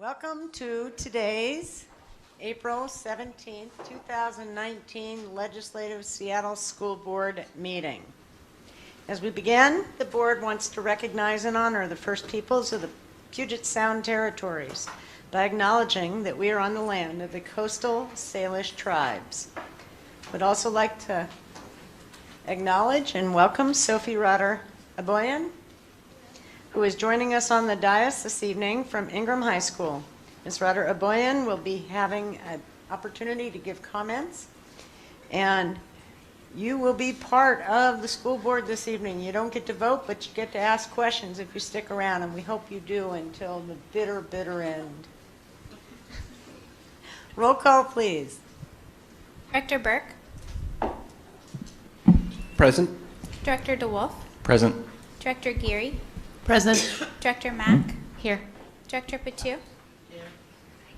Welcome to today's April 17th, 2019 Legislative Seattle School Board meeting. As we begin, the board wants to recognize and honor the First Peoples of the Puget Sound Territories by acknowledging that we are on the land of the coastal Salish tribes. Would also like to acknowledge and welcome Sophie Rotter Aboyan, who is joining us on the dais this evening from Ingram High School. Ms. Rotter Aboyan will be having an opportunity to give comments, and you will be part of the school board this evening. You don't get to vote, but you get to ask questions if you stick around, and we hope you do until the bitter, bitter end. Roll call, please. Director Burke. Present. Director DeWolf. Present. Director Geary. Present. Director Mack. Here. Director Patu. Here.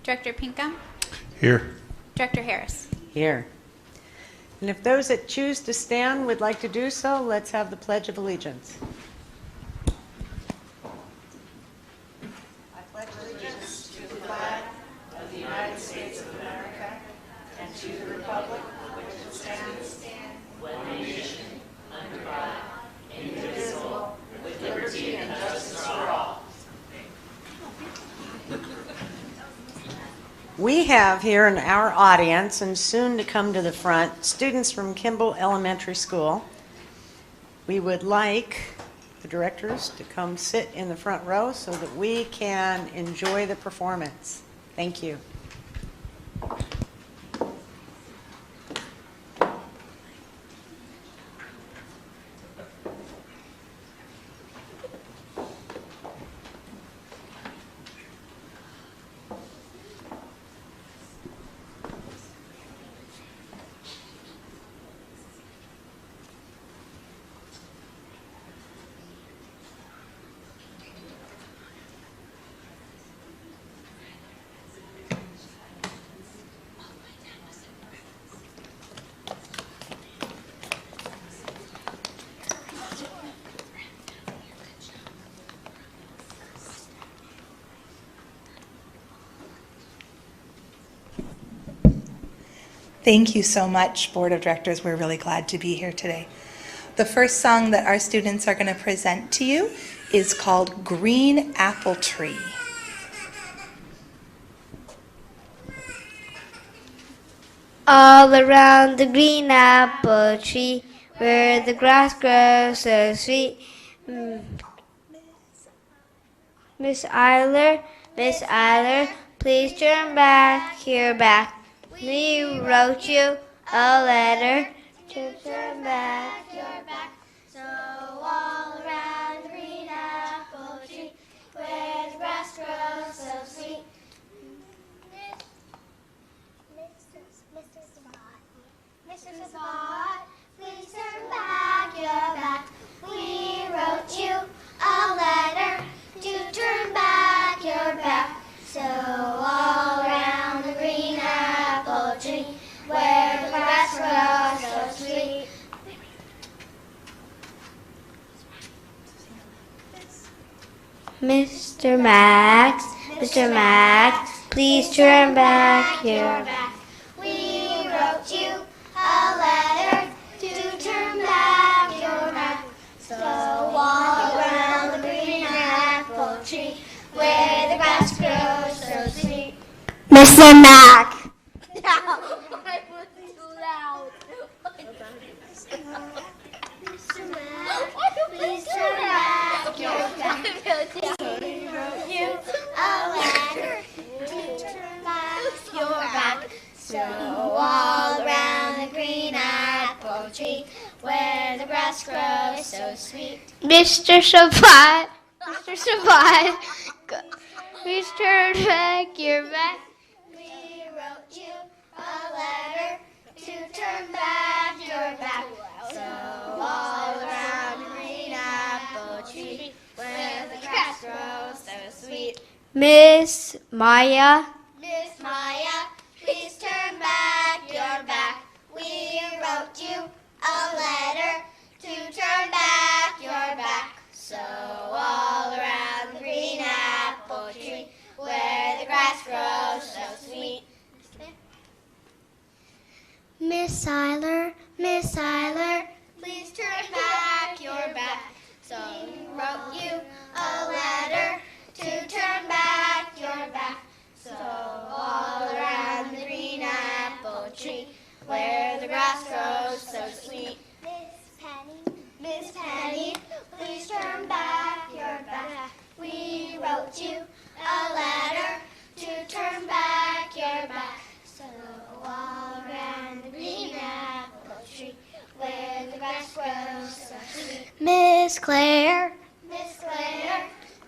Director Pinkham. Here. Director Harris. Here. And if those that choose to stand would like to do so, let's have the Pledge of Allegiance. I pledge allegiance to the flag of the United States of America and to the republic for which it stands, one nation, under God, indivisible, with liberty and justice for all. We have here in our audience, and soon to come to the front, students from Kimball Elementary School. We would like the directors to come sit in the front row so that we can enjoy the performance. Thank you. Thank you so much, Board of Directors. We're really glad to be here today. The first song that our students are going to present to you is called Green Apple Tree. All around the green apple tree, where the grass grows so sweet. Miss Eiler, please turn back your back. We wrote you a letter to turn back your back. So all around the green apple tree, where the grass grows so sweet. Mr. Spot, please turn back your back. We wrote you a letter to turn back your back. So all around the green apple tree, where the grass grows so sweet. Mr. Max, please turn back your back. We wrote you a letter to turn back your back. So all around the green apple tree, where the grass grows so sweet. Mr. Mack. No, I was too loud. Mr. Mack, please turn back your back. We wrote you a letter to turn back your back. So all around the green apple tree, where the grass grows so sweet. Mr. Shabbat, please turn back your back. We wrote you a letter to turn back your back. So all around the green apple tree, where the grass grows so sweet. Miss Maya, please turn back your back. We wrote you a letter to turn back your back. So all around the green apple tree, where the grass Miss Seiler, please turn back your back. So we wrote you a letter to turn back your back. So all around the green apple tree, where the grass grows so sweet. Miss Penny, please turn back your back. We wrote you a letter to turn back your back. So all around the green apple tree, where the grass grows so sweet. Miss Claire,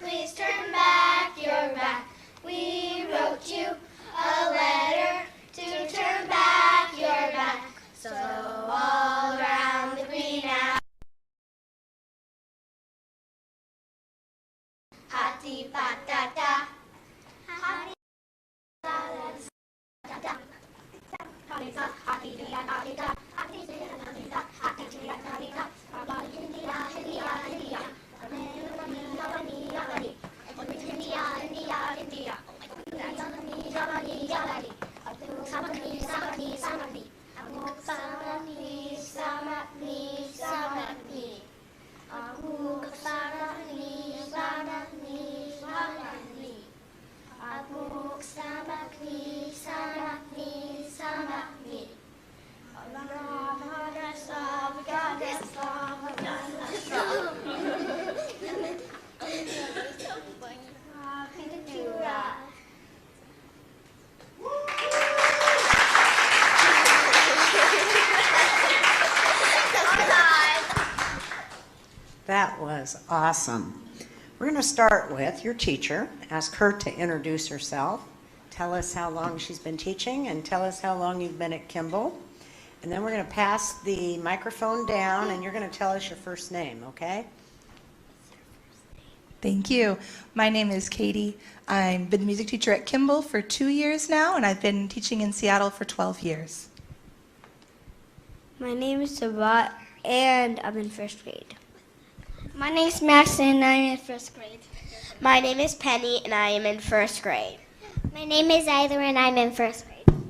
please turn back your back. We wrote you a letter to turn back your back. So all around the green apple. Hati patata. Hati patata. That was awesome. We're going to start with your teacher. Ask her to introduce herself, tell us how long she's been teaching, and tell us how long you've been at Kimball. And then we're going to pass the microphone down, and you're going to tell us your first name, okay? Thank you. My name is Katie. I've been a music teacher at Kimball for 2 years now, and I've been teaching in Seattle for 12 years. My name is Sabat, and I'm in first grade. My name is Max, and I'm in first grade. My name is Penny, and I am in first grade. My name is Either, and I'm in first grade.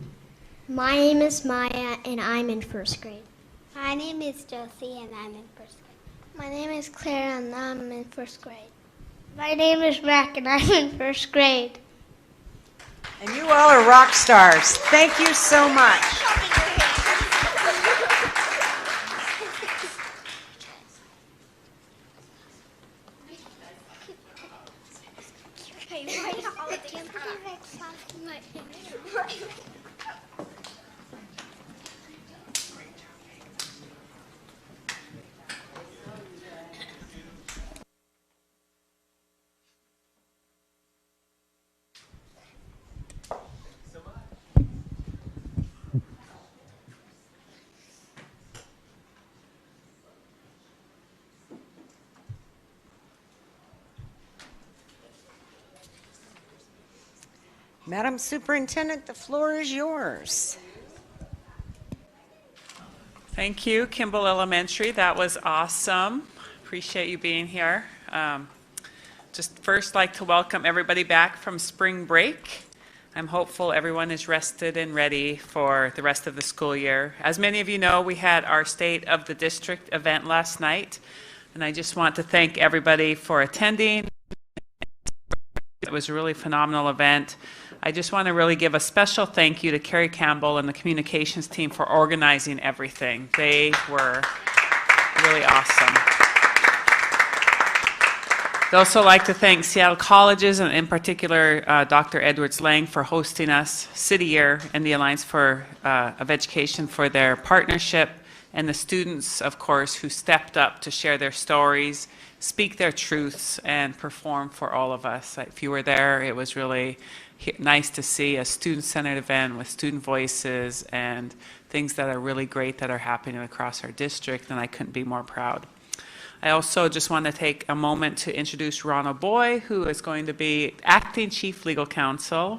My name is Maya, and I'm in first grade. My name is Josie, and I'm in first grade. My name is Claire, and I'm in first grade. My name is Mac, and I'm in first grade. And you all are rock stars. Thank you so much. Madam Superintendent, the floor is yours. Thank you, Kimball Elementary. That was awesome. Appreciate you being here. Just first like to welcome everybody back from spring break. I'm hopeful everyone is rested and ready for the rest of the school year. As many of you know, we had our State of the District event last night, and I just want to thank everybody for attending. It was a really phenomenal event. I just want to really give a special thank you to Carrie Campbell and the communications team for organizing everything. They were really awesome. I'd also like to thank Seattle Colleges and in particular Dr. Edwards Lang for hosting us, City Year, and the Alliance of Education for their partnership, and the students, of course, who stepped up to share their stories, speak their truths, and perform for all of us. If you were there, it was really nice to see a student-centered event with student voices and things that are really great that are happening across our district, and I couldn't be more proud. I also just want to take a moment to introduce Ronald Boy, who is going to be acting Chief Legal Counsel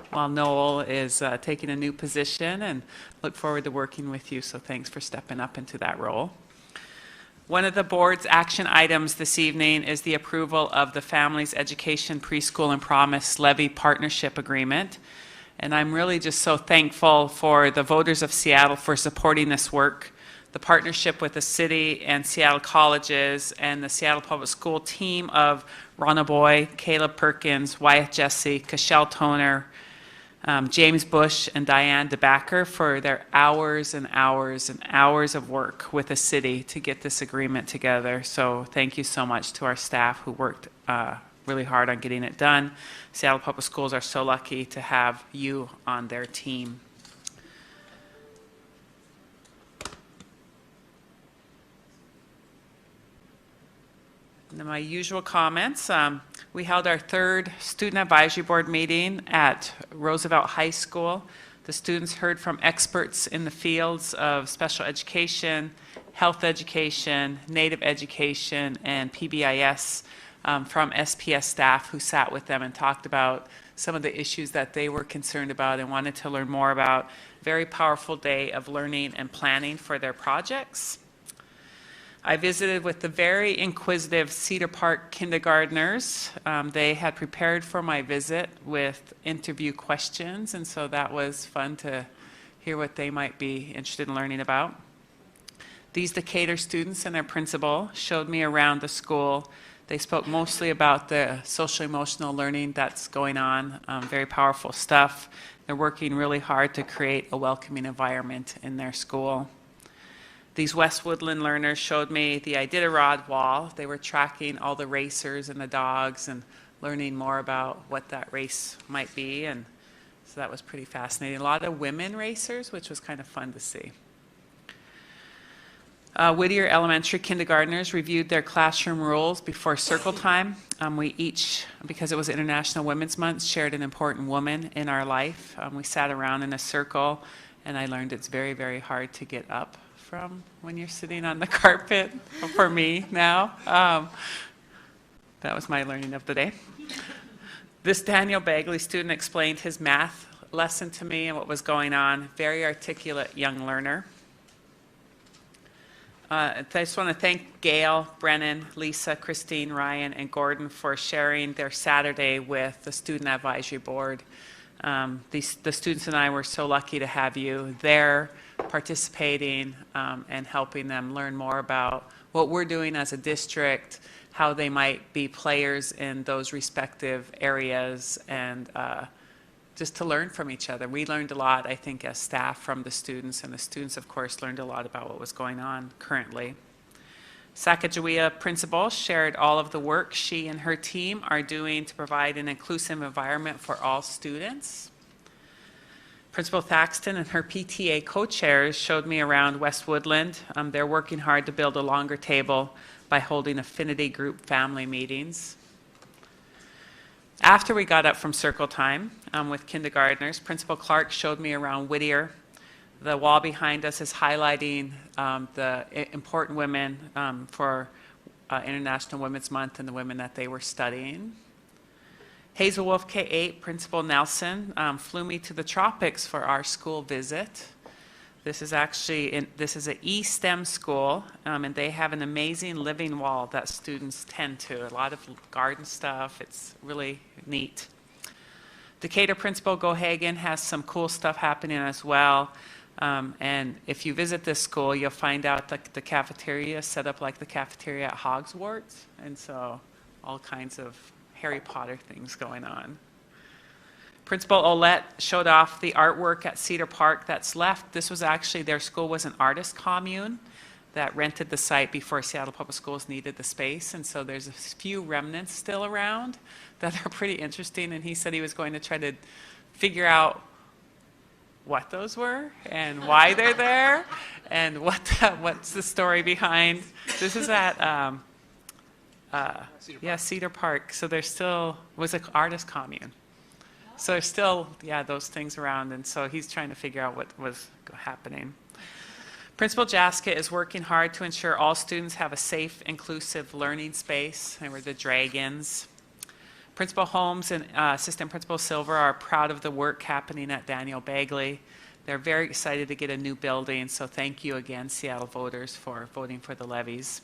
while Noel is taking a new position, and look forward to working with you, so thanks for stepping up into that role. One of the board's action items this evening is the approval of the Families Education Preschool and Promise Levy Partnership Agreement. And I'm really just so thankful for the voters of Seattle for supporting this work, the partnership with the city and Seattle colleges and the Seattle Public School team of Ronna Boy, Caleb Perkins, Wyatt Jesse, Cashel Toner, James Bush, and Diane DeBacker for their hours and hours and hours of work with the city to get this agreement together. So thank you so much to our staff who worked really hard on getting it done. Seattle Public Schools are so lucky to have you on their team. And then my usual comments. We held our third Student Advisory Board meeting at Roosevelt High School. The students heard from experts in the fields of special education, health education, Native education, and PBIS from SPS staff who sat with them and talked about some of the issues that they were concerned about and wanted to learn more about. Very powerful day of learning and planning for their projects. I visited with the very inquisitive Cedar Park kindergartners. They had prepared for my visit with interview questions, and so that was fun to hear what they might be interested in learning about. These Decatur students and their principal showed me around the school. They spoke mostly about the social emotional learning that's going on, very powerful stuff. They're working really hard to create a welcoming environment in their school. These West Woodland learners showed me the Iditarod wall. They were tracking all the racers and the dogs and learning more about what that race might be, and so that was pretty fascinating. A lot of women racers, which was kind of fun to see. Whittier Elementary kindergartners reviewed their classroom rules before circle time. We each, because it was International Women's Month, shared an important woman in our life. We sat around in a circle, and I learned it's very, very hard to get up from when you're sitting on the carpet, for me now. That was my learning of the day. This Daniel Bagley student explained his math lesson to me and what was going on. Very articulate young learner. I just want to thank Gail, Brennan, Lisa, Christine, Ryan, and Gordon for sharing their Saturday with the Student Advisory Board. The students and I were so lucky to have you there participating and helping them learn more about what we're doing as a district, how they might be players in those respective areas, and just to learn from each other. We learned a lot, I think, as staff from the students, and the students, of course, learned a lot about what was going on currently. Sacagawea principal shared all of the work she and her team are doing to provide an inclusive environment for all students. Principal Thaxton and her PTA co-chairs showed me around West Woodland. They're working hard to build a longer table by holding affinity group family meetings. After we got up from circle time with kindergartners, Principal Clark showed me around Whittier. The wall behind us is highlighting the important women for International Women's Month and the women that they were studying. Hazel Wolf K-8, Principal Nelson, flew me to the tropics for our school visit. This is actually, this is an E-STEM school, and they have an amazing living wall that students tend to. A lot of garden stuff. It's really neat. Decatur Principal Gohagan has some cool stuff happening as well. And if you visit this school, you'll find out that the cafeteria is set up like the cafeteria at Hogsworth. And so all kinds of Harry Potter things going on. Principal Olette showed off the artwork at Cedar Park that's left. This was actually, their school was an artist commune that rented the site before Seattle Public Schools needed the space. And so there's a few remnants still around that are pretty interesting. And he said he was going to try to figure out what those were and why they're there and what's the story behind. This is at Cedar Park. So there still was an artist commune. So there's still, those things around, and so he's trying to figure out what was happening. Principal Jaska is working hard to ensure all students have a safe, inclusive learning space. They were the dragons. Principal Holmes and Assistant Principal Silver are proud of the work happening at Daniel Bagley. They're very excited to get a new building, so thank you again, Seattle voters, for voting for the levies.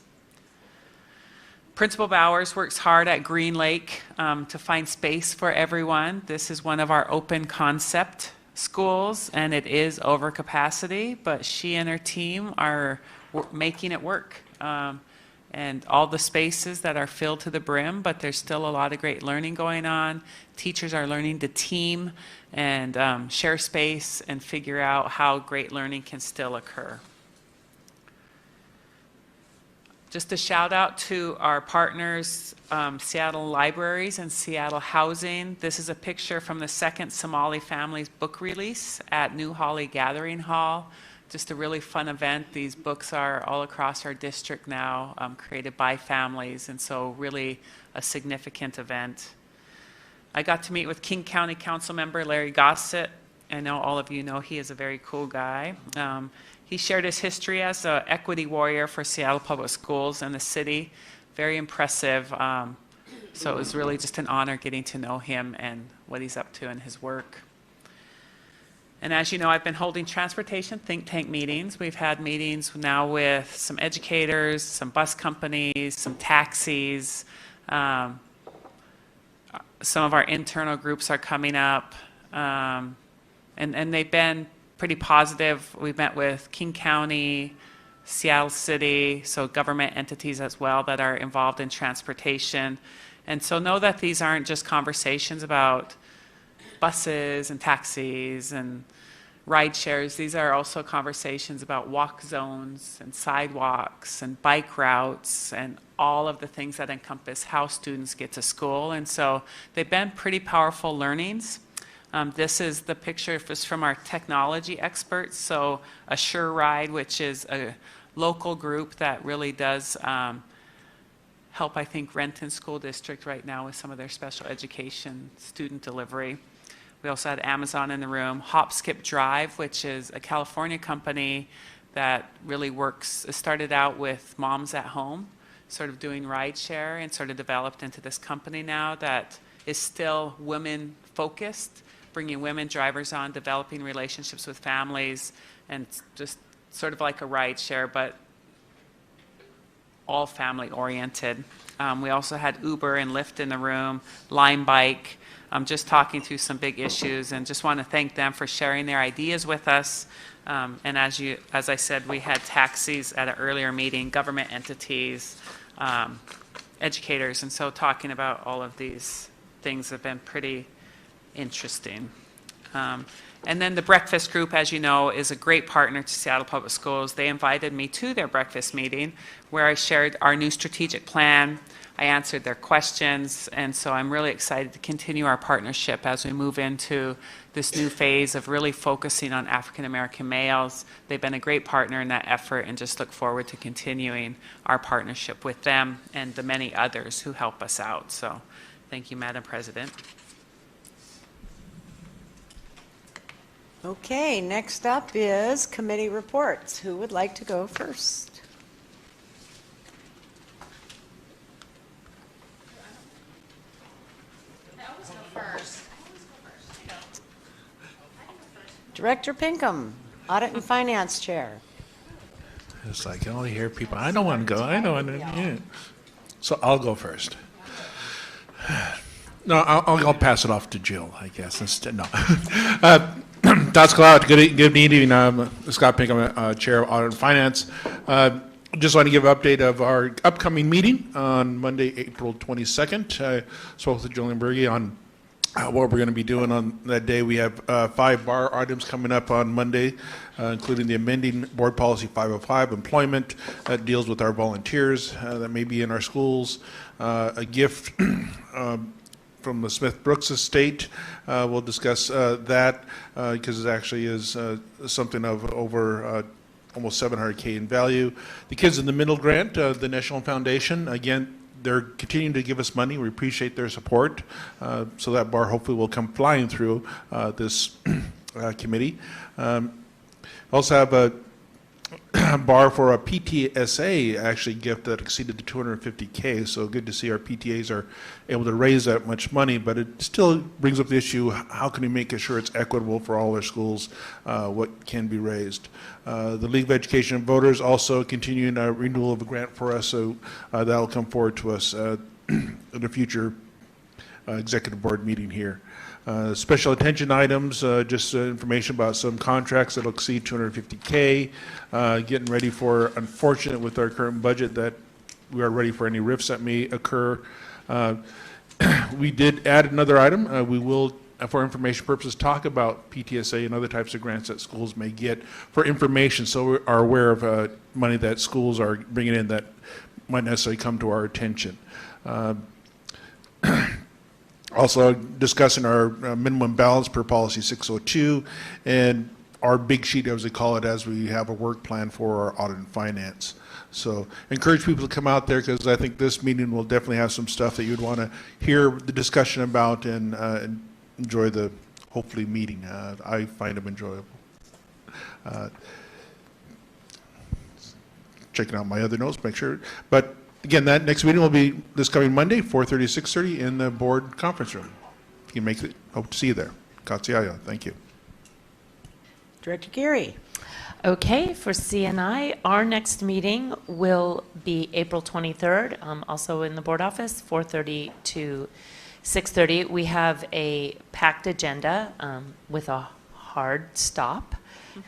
Principal Bowers works hard at Green Lake to find space for everyone. This is one of our open concept schools, and it is over capacity, but she and her team are making it work. And all the spaces that are filled to the brim, but there's still a lot of great learning going on. Teachers are learning to team and share space and figure out how great learning can still occur. Just a shout out to our partners, Seattle Libraries and Seattle Housing. This is a picture from the second Somali Families book release at New Holly Gathering Hall. Just a really fun event. These books are all across our district now, created by families, and so really a significant event. I got to meet with King County Council member Larry Gossett. I know all of you know he is a very cool guy. He shared his history as an equity warrior for Seattle Public Schools and the city. Very impressive. So it was really just an honor getting to know him and what he's up to in his work. And as you know, I've been holding transportation think tank meetings. We've had meetings now with some educators, some bus companies, some taxis. Some of our internal groups are coming up. And they've been pretty positive. We met with King County, Seattle City, so government entities as well that are involved in transportation. And so know that these aren't just conversations about buses and taxis and ride shares. These are also conversations about walk zones and sidewalks and bike routes and all of the things that encompass how students get to school. And so they've been pretty powerful learnings. This is the picture from our technology experts. So Assure Ride, which is a local group that really does help, I think, Renton School District right now with some of their special education student delivery. We also had Amazon in the room. Hop Skip Drive, which is a California company that really works, started out with moms at home, sort of doing rideshare, and sort of developed into this company now that is still women focused, bringing women drivers on, developing relationships with families, and just sort of like a rideshare, but all family oriented. We also had Uber and Lyft in the room, Lime Bike, just talking through some big issues, and just want to thank them for sharing their ideas with us. And as I said, we had taxis at an earlier meeting, government entities, educators, and so talking about all of these things have been pretty interesting. And then the breakfast group, as you know, is a great partner to Seattle Public Schools. They invited me to their breakfast meeting where I shared our new strategic plan. I answered their questions, and so I'm really excited to continue our partnership as we move into this new phase of really focusing on African American males. They've been a great partner in that effort, and just look forward to continuing our partnership with them and the many others who help us out. So thank you, Madam President. Okay, next up is committee reports. Who would like to go first? Director Pinkham, Audit and Finance Chair. It's like I only hear people. I don't want to go. I don't want to. Yeah. So I'll go first. No, I'll pass it off to Jill, I guess. Instead, no. That's Cloud. Good evening. I'm Scott Pinkham, Chair of Audit and Finance. Just want to give an update of our upcoming meeting on Monday, April 22nd. Spoke with Julian Berge on what we're going to be doing on that day. We have 5 bar items coming up on Monday, including the amending Board Policy 505, employment, that deals with our volunteers that may be in our schools, a gift from the Smith Brooks estate. We'll discuss that because it actually is something of over almost $700K in value. The Kids in the Middle grant, the National Foundation, again, they're continuing to give us money. We appreciate their support. So that bar hopefully will come flying through this committee. Also have bar for a PTSA actually gift that exceeded the 250K. So good to see our PTAs are able to raise that much money, but it still brings up the issue: how can we make sure it's equitable for all our schools? What can be raised? The League of Education Voters also continuing a renewal of a grant for us, so that'll come forward to us in a future executive board meeting here. Special attention items, just information about some contracts that'll exceed 250K. Getting ready for, unfortunate with our current budget, that we are ready for any rifts that may occur. We did add another item. We will, for information purposes, talk about PTSA and other types of grants that schools may get for information, so we are aware of money that schools are bringing in that might necessarily come to our attention. Also discussing our minimum balance per policy 602 and our big sheet, as we call it, as we have a work plan for our audit and finance. So encourage people to come out there, because I think this meeting will definitely have some stuff that you'd want to hear the discussion about and enjoy the, hopefully, meeting. I find them enjoyable. Checking out my other notes, make sure. But again, that next meeting will be this coming Monday, 4:30 to 6:30 in the board conference room. If you make it, hope to see you there. Katsiaya, thank you. Director Geary. Okay, for CNI, our next meeting will be April 23rd, also in the board office, 4:30 to 6:30. We have a packed agenda with a hard stop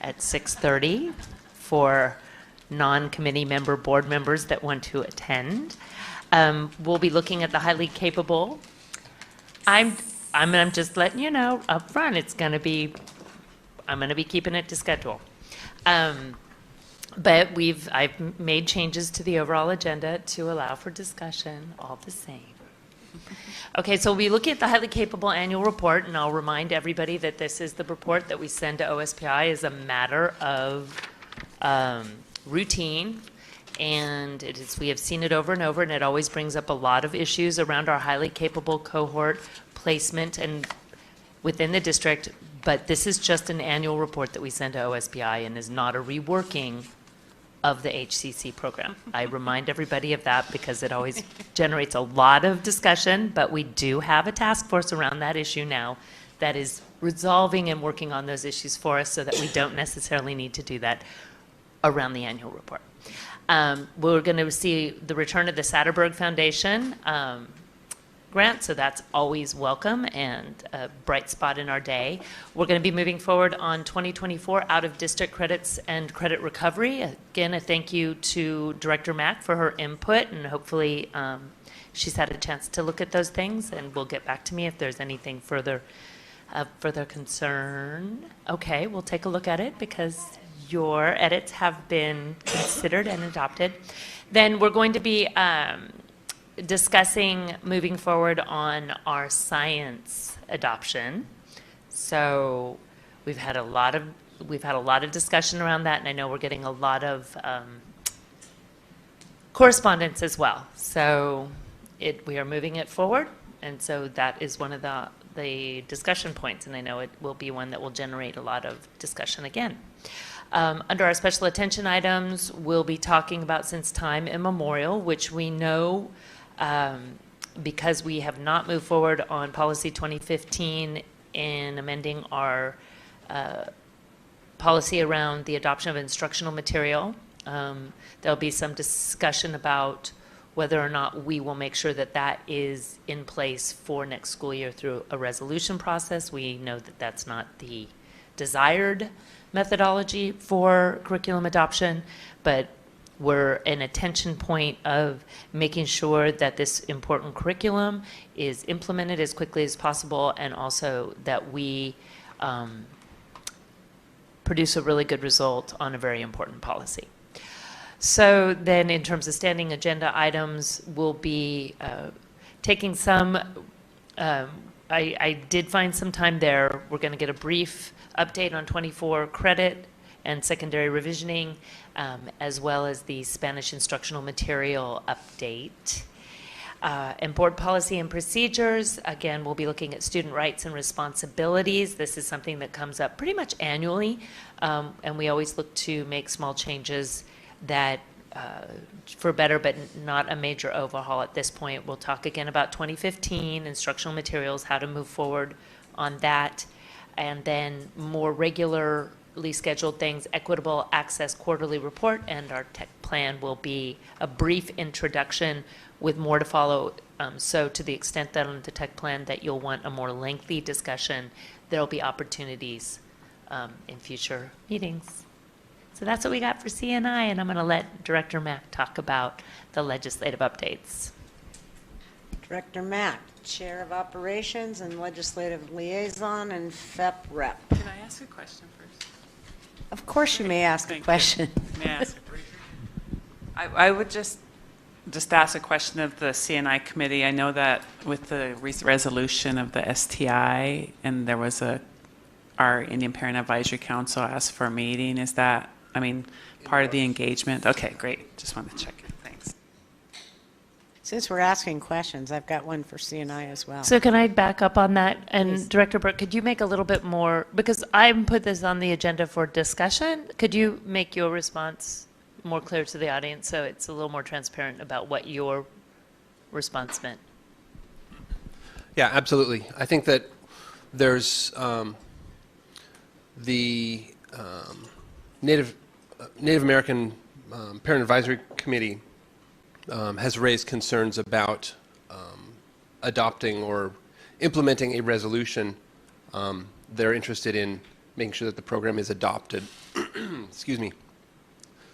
at 6:30 for non-committee member board members that want to attend. We'll be looking at the highly capable. I'm just letting you know up front, I'm going to be keeping it to schedule. But I've made changes to the overall agenda to allow for discussion all the same. Okay, so we'll be looking at the highly capable annual report, and I'll remind everybody that this is the report that we send to OSPI as a matter of routine, and we have seen it over and over, and it always brings up a lot of issues around our highly capable cohort placement and within the district. But this is just an annual report that we send to OSPI and is not a reworking of the HCC program. I remind everybody of that because it always generates a lot of discussion, but we do have a task force around that issue now that is resolving and working on those issues for us so that we don't necessarily need to do that around the annual report. We're going to see the return of the Satterberg Foundation grant, so that's always welcome and a bright spot in our day. We're going to be moving forward on 2024 out-of-district credits and credit recovery. Again, a thank you to Director Mack for her input, and hopefully she's had a chance to look at those things, and will get back to me if there's anything further concern. Okay, we'll take a look at it because your edits have been considered and adopted. Then we're going to be discussing moving forward on our science adoption. So we've had a lot of discussion around that, and I know we're getting a lot of correspondence as well. So we are moving it forward, and so that is one of the discussion points, and I know it will be one that will generate a lot of discussion again. Under our special attention items, we'll be talking about since time immemorial, which we know because we have not moved forward on policy 2015 in amending our policy around the adoption of instructional material. There'll be some discussion about whether or not we will make sure that that is in place for next school year through a resolution process. We know that that's not the desired methodology for curriculum adoption, but we're an attention point of making sure that this important curriculum is implemented as quickly as possible, and also that we produce a really good result on a very important policy. So then in terms of standing agenda items, we'll be taking some, I did find some time there. We're going to get a brief update on 24 credit and secondary revisioning, as well as the Spanish instructional material update. And board policy and procedures, again, we'll be looking at student rights and responsibilities. This is something that comes up pretty much annually, and we always look to make small changes that for better, but not a major overhaul at this point. We'll talk again about 2015, instructional materials, how to move forward on that, and then more regularly scheduled things, equitable access quarterly report, and our tech plan will be a brief introduction with more to follow. So to the extent that on the tech plan that you'll want a more lengthy discussion, there'll be opportunities in future meetings. So that's what we got for CNI, and I'm going to let Director Mack talk about the legislative updates. Director Mack, Chair of Operations and Legislative Liaison and FEP Rep. Can I ask a question first? Of course you may ask a Thank you. question. May I ask? I would just ask a question of the CNI committee. I know that with the resolution of the STI, and there was our Indian Parent Advisory Council asked for a meeting. Is that, part of the engagement? Okay, great. Just wanted to check it. Thanks. Since we're asking questions, I've got one for CNI as well. So can I back up on that? And Please. Director Burke, could you make a little bit more, because I put this on the agenda for discussion, could you make your response more clear to the audience so it's a little more transparent about what your response meant? Yeah, absolutely. I think that there's the Native American Parent Advisory Committee has raised concerns about adopting or implementing a resolution. They're interested in making sure that the program is adopted. Excuse me.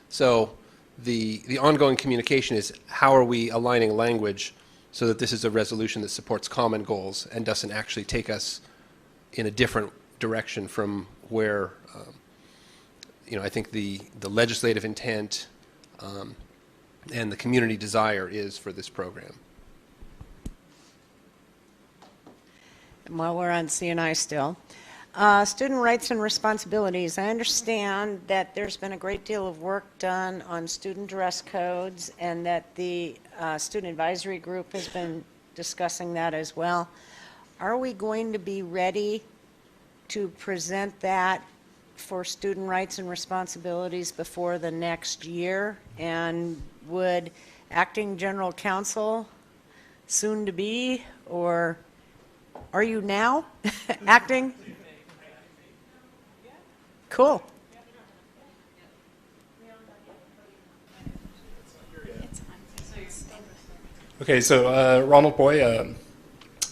So the ongoing communication is how are we aligning language so that this is a resolution that supports common goals and doesn't actually take us in a different direction from where I think the legislative intent and the community desire is for this program. And while we're on CNI still, student rights and responsibilities. I understand that there's been a great deal of work done on student dress codes and that the student advisory group has been discussing that as well. Are we going to be ready to present that for student rights and responsibilities before the next year? And would acting general counsel, soon to be, or are you now acting? Cool. Okay, so Ronald Boy,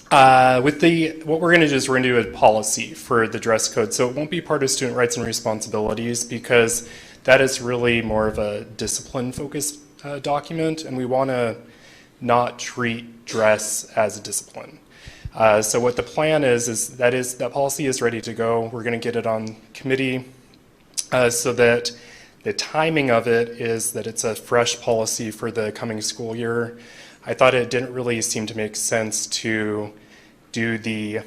what we're going to do is we're going to do a policy for the dress code. So it won't be part of student rights and responsibilities because that is really more of a discipline-focused document, and we want to not treat dress as a discipline. So what the plan is that policy is ready to go. We're going to get it on committee so that the timing of it is that it's a fresh policy for the coming school year. I thought it didn't really seem to make sense to do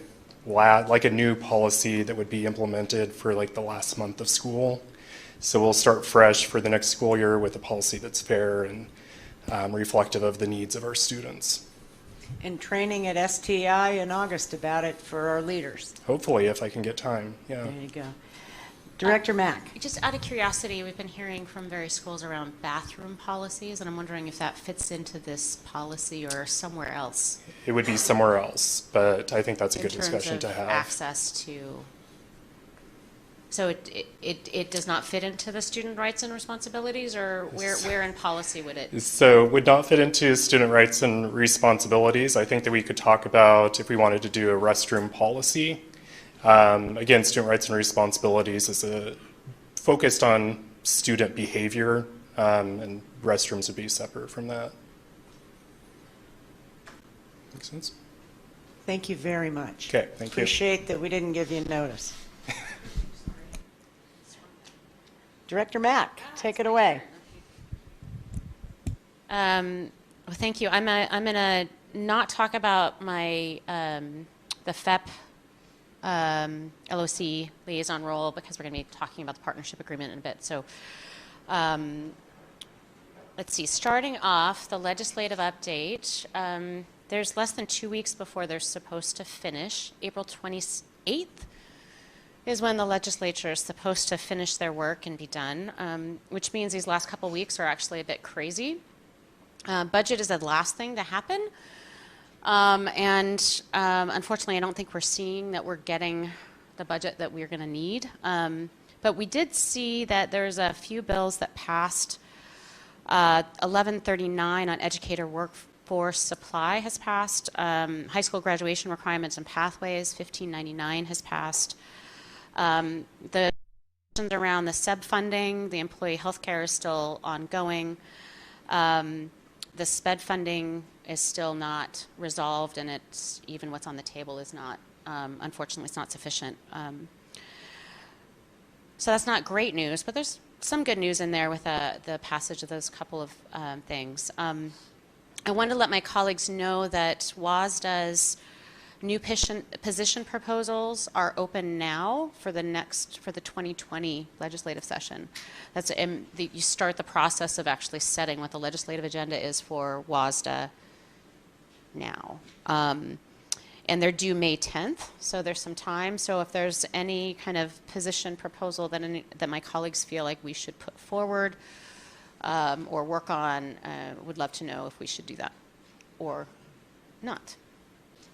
like a new policy that would be implemented for like the last month of school. So we'll start fresh for the next school year with a policy that's fair and reflective of the needs of our students. And training at STI in August about it for our leaders. Hopefully, if I can get time, yeah. There you go. Director Mack. Just out of curiosity, we've been hearing from various schools around bathroom policies, and I'm wondering if that fits into this policy or somewhere else. It would be somewhere else, but I think that's a good in terms discussion of to have. access to. So it does not fit into the student rights and responsibilities, or where in policy would it? So it would not fit into student rights and responsibilities. I think that we could talk about if we wanted to do a restroom policy. Again, student rights and responsibilities is focused on student behavior, and restrooms would be separate from that. Make sense? Thank you very much. Okay, thank you. Appreciate that we didn't give you notice. Director Mack, take it away. Well, thank you. I'm going to not talk about my the FEP LOC liaison role because we're going to be talking about the partnership agreement in a bit. So let's see, starting off, the legislative update, there's less than 2 weeks before they're supposed to finish. April 28th is when the legislature is supposed to finish their work and be done, which means these last couple weeks are actually a bit crazy. Budget is the last thing to happen. Unfortunately, I don't think we're seeing that we're getting the budget that we're going to need. But we did see that there's a few bills that passed. 1139 on educator workforce supply has passed. High school graduation requirements and pathways, 1599 has passed. The questions around the SEB funding, the employee health care is still ongoing. The SPED funding is still not resolved, and it's even what's on the table is not, unfortunately, it's not sufficient. So that's not great news, but there's some good news in there with the passage of those couple of things. I wanted to let my colleagues know that WASDA's new position proposals are open now for the 2020 legislative session. That's you start the process of actually setting what the legislative agenda is for WASDA now. And they're due May 10th, so there's some time. So if there's any kind of position proposal that my colleagues feel like we should put forward or work on, would love to know if we should do that or not.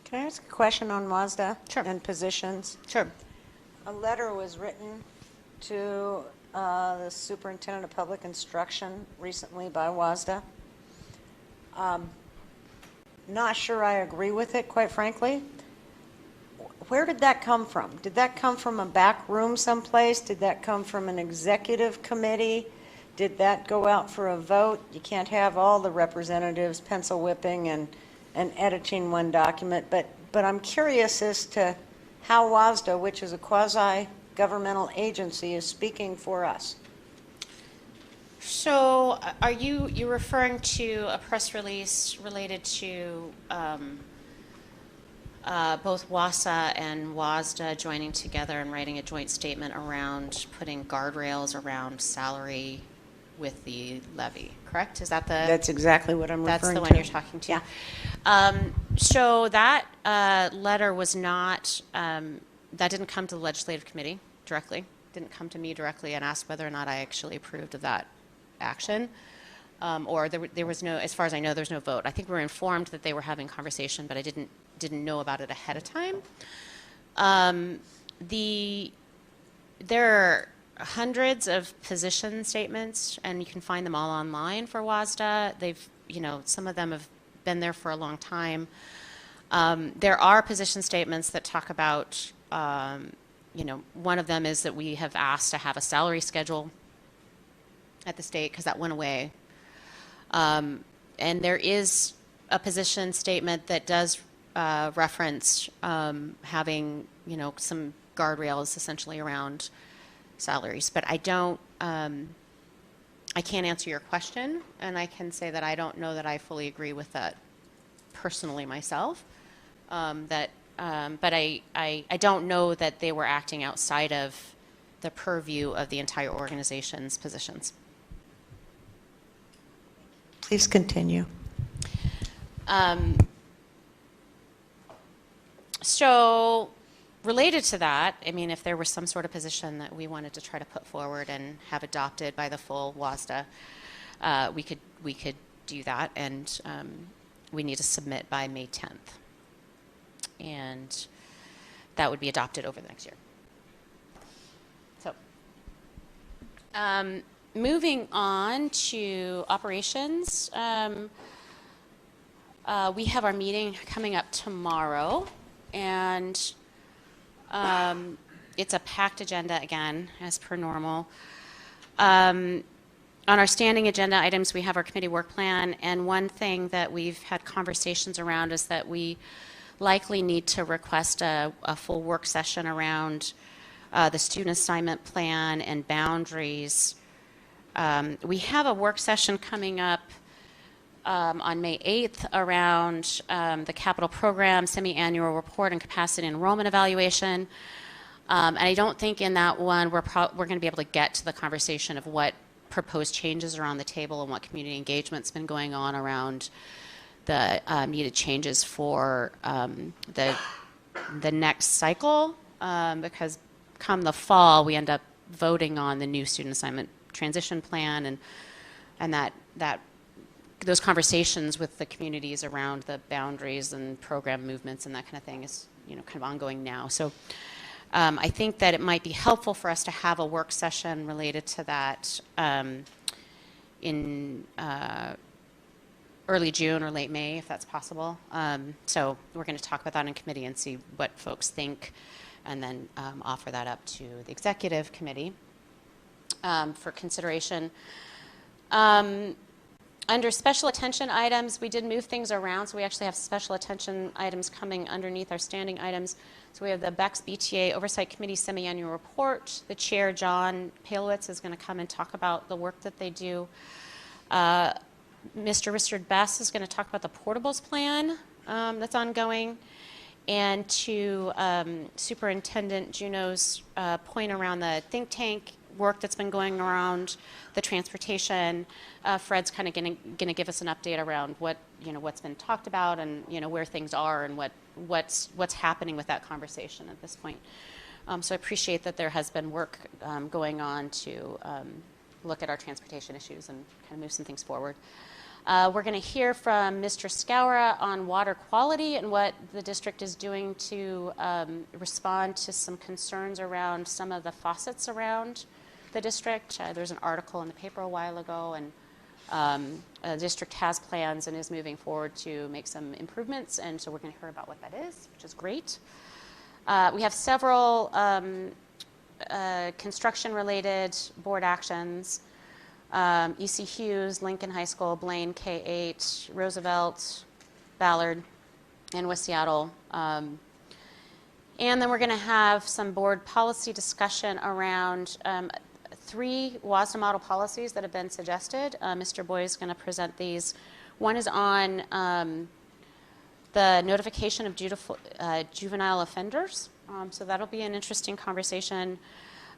Can I ask a question on WASDA Sure. and positions? Sure. A letter was written to the Superintendent of Public Instruction recently by WASDA. Not sure I agree with it, quite frankly. Where did that come from? Did that come from a back room someplace? Did that come from an executive committee? Did that go out for a vote? You can't have all the representatives pencil whipping and editing one document, but I'm curious as to how WASDA, which is a quasi-governmental agency, is speaking for us. So are you referring to a press release related to both WASA and WASDA joining together and writing a joint statement around putting guardrails around salary with the levy, correct? Is that the... That's exactly what I'm referring to. That's the one you're talking to? Yeah. So that letter was not, that didn't come to the legislative committee directly, didn't come to me directly and ask whether or not I actually approved of that action. Or there was no, as far as I know, there's no vote. I think we were informed that they were having conversation, but I didn't know about it ahead of time. There are hundreds of position statements, and you can find them all online for WASDA. They've, some of them have been there for a long time. There are position statements that talk about, one of them is that we have asked to have a salary schedule at the state because that went away. And there is a position statement that does reference having, some guardrails essentially around salaries. But I can't answer your question, and I can say that I don't know that I fully agree with that personally myself. But I don't know that they were acting outside of the purview of the entire organization's positions. Please continue. So related to that, I mean, if there was some sort of position that we wanted to try to put forward and have adopted by the full WASDA, we could do that, and we need to submit by May 10th. And that would be adopted over the next year. So moving on to operations, we have our meeting coming up tomorrow, and it's a packed agenda again, as per normal. On our standing agenda items, we have our committee work plan, and one thing that we've had conversations around is that we likely need to request a full work session around the student assignment plan and boundaries. We have a work session coming up on May 8th around the capital program, semi-annual report, and capacity enrollment evaluation. And I don't think in that one we're going to be able to get to the conversation of what proposed changes are on the table and what community engagement's been going on around the needed changes for the next cycle, because come the fall, we end up voting on the new student assignment transition plan, and that those conversations with the communities around the boundaries and program movements and that kind of thing is, kind of ongoing now. So I think that it might be helpful for us to have a work session related to that in early June or late May, if that's possible. So we're going to talk about that in committee and see what folks think, and then offer that up to the executive committee for consideration. Under special attention items, we did move things around, so we actually have special attention items coming underneath our standing items. So we have the Beck's BTA Oversight Committee Semi-Annual Report. The chair, John Palewitz, is going to come and talk about the work that they do. Mr. Richard Best is going to talk about the portables plan that's ongoing. And to Superintendent Juneau's point around the think tank work that's been going around the transportation, Fred's kind of going to give us an update around what's been talked about, and where things are, and what's happening with that conversation at this point. So I appreciate that there has been work going on to look at our transportation issues and kind of move some things forward. We're going to hear from Mr. Scoura on water quality and what the district is doing to respond to some concerns around some of the faucets around the district. There's an article in the paper a while ago, and the district has plans and is moving forward to make some improvements, and so we're going to hear about what that is, which is great. We have several construction-related board actions. E.C. Hughes, Lincoln High School, Blaine K-8, Roosevelt, Ballard, and West Seattle. And then we're going to have some board policy discussion around 3 WASDA model policies that have been suggested. Mr. Boyd is going to present these. One is on the notification of juvenile offenders. So that'll be an interesting conversation.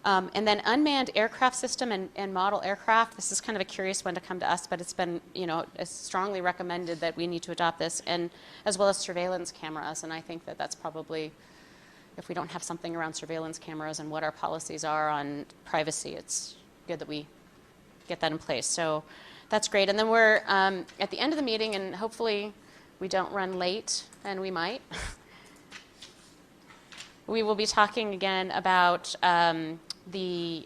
And then unmanned aircraft system and model aircraft. This is kind of a curious one to come to us, but it's been, it's strongly recommended that we need to adopt this, and as well as surveillance cameras. And I think that that's probably, if we don't have something around surveillance cameras and what our policies are on privacy, it's good that we get that in place. So that's great. And then we're at the end of the meeting, and hopefully we don't run late, and we might. We will be talking again about the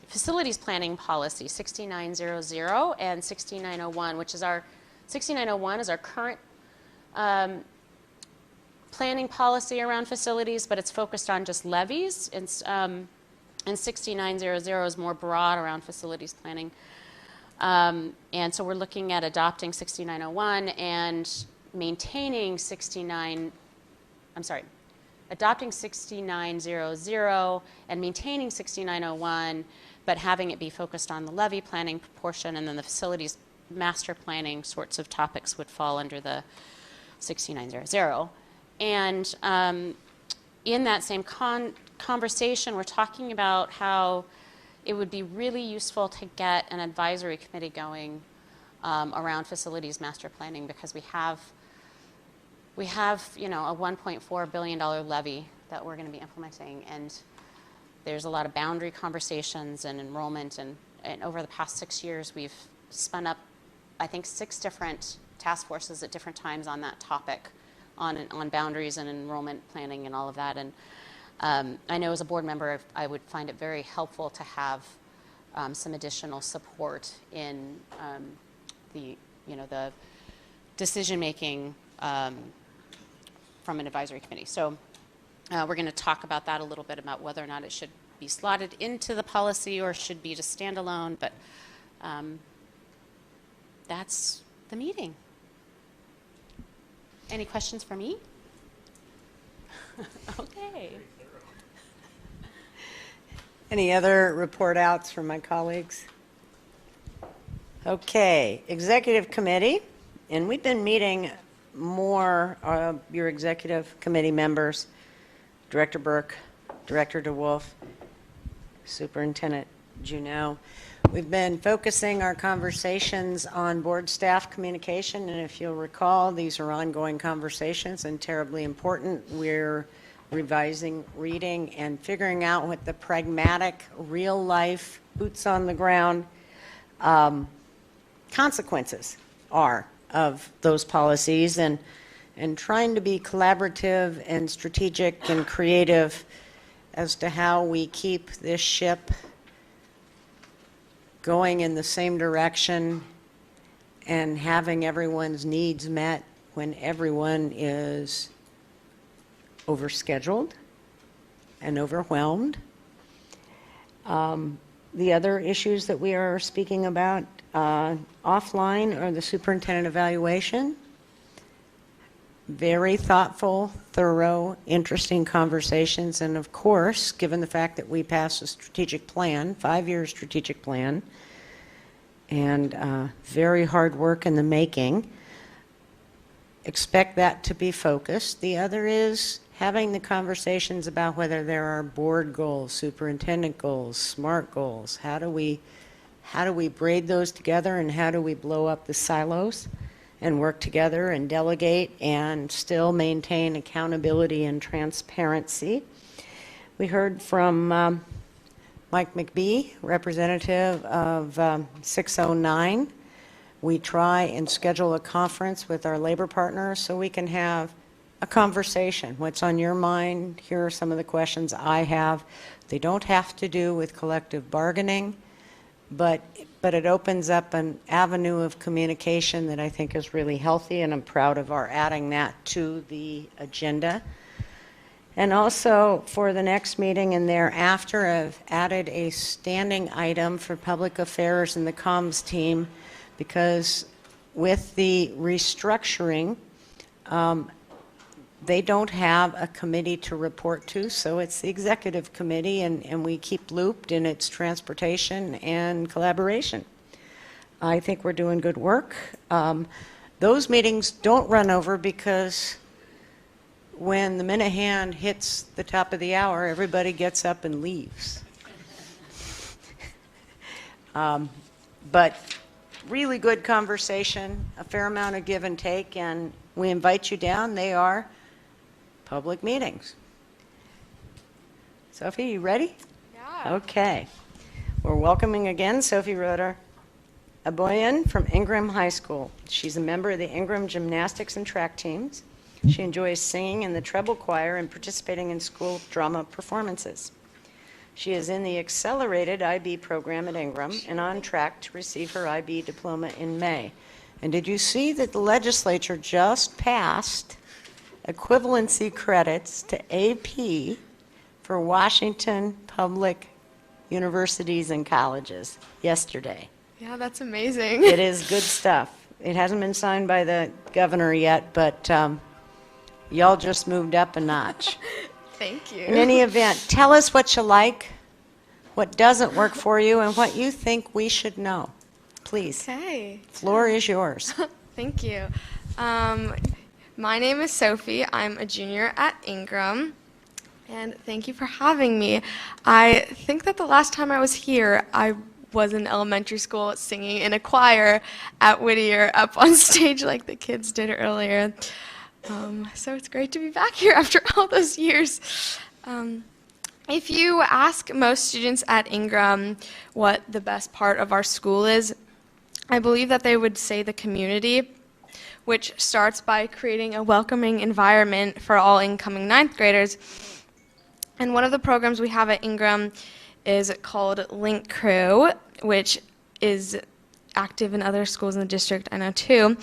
facilities planning policy 6900 and 6901, which is our 6901 is our current planning policy around facilities, but it's focused on just levies, and 6900 is more broad around facilities planning. And so we're looking at adopting 6901 and maintaining adopting 6900 and maintaining 6901, but having it be focused on the levy planning portion, and then the facilities master planning sorts of topics would fall under the 6900. And in that same conversation, we're talking about how it would be really useful to get an advisory committee going around facilities master planning, because we have a $1.4 billion levy that we're going to be implementing, and there's a lot of boundary conversations and enrollment, and over the past 6 years we've spun up, I think, 6 different task forces at different times on that topic, on boundaries and enrollment planning and all of that. And I know as a board member I would find it very helpful to have some additional support in the decision making from an advisory committee. So we're going to talk about that a little bit, about whether or not it should be slotted into the policy or should be just standalone, but that's the meeting. Any questions for me? Okay. Any other report outs from my colleagues? Okay, executive committee, and we've been meeting more, your executive committee members, Director Burke, Director DeWolf, Superintendent Juneau. We've been focusing our conversations on board staff communication, and if you'll recall, these are ongoing conversations and terribly important. We're revising, reading, and figuring out what the pragmatic, real-life, boots-on-the-ground consequences are of those policies, and trying to be collaborative and strategic and creative as to how we keep this ship going in the same direction and having everyone's needs met when everyone is overscheduled and overwhelmed. The other issues that we are speaking about offline are the superintendent evaluation. Very thoughtful, thorough, interesting conversations, and of course, given the fact that we passed a strategic plan, 5-year strategic plan, and very hard work in the making, expect that to be focused. The other is having the conversations about whether there are board goals, superintendent goals, SMART goals. How do we braid those together, and how do we blow up the silos and work together and delegate and still maintain accountability and transparency? We heard from Mike McBee, representative of 609. We try and schedule a conference with our labor partners so we can have a conversation. What's on your mind? Here are some of the questions I have. They don't have to do with collective bargaining, but it opens up an avenue of communication that I think is really healthy, and I'm proud of our adding that to the agenda. And also for the next meeting and thereafter, I've added a standing item for public affairs and the comms team, because with the restructuring, they don't have a committee to report to, so it's the executive committee, and we keep looped in its transportation and collaboration. I think we're doing good work. Those meetings don't run over, because when the minute hand hits the top of the hour, everybody gets up and leaves. But really good conversation, a fair amount of give and take, and we invite you down. They are public meetings. Sophie, you ready? Yeah. Okay. We're welcoming again Sophie Roeder Aboyan from Ingram High School. She's a member of the Ingram Gymnastics and track teams. She enjoys singing in the treble choir and participating in school drama performances. She is in the accelerated IB program at Ingram and on track to receive her IB diploma in May. And did you see that the legislature just passed equivalency credits to AP for Washington public universities and colleges yesterday? Yeah, that's amazing. It is good stuff. It hasn't been signed by the governor yet, but y'all just moved up a notch. Thank you. In any event, tell us what you like, what doesn't work for you, and what you think we should know. Please. Okay. Floor is yours. Thank you. My name is Sophie. I'm a junior at Ingram, and thank you for having me. I think that the last time I was here, I was in elementary school singing in a choir at Whittier up on stage like the kids did earlier. So it's great to be back here after all those years. If you ask most students at Ingram what the best part of our school is, I believe that they would say the community, which starts by creating a welcoming environment for all incoming ninth graders. And one of the programs we have at Ingram is called Link Crew, which is active in other schools in the district, I know too,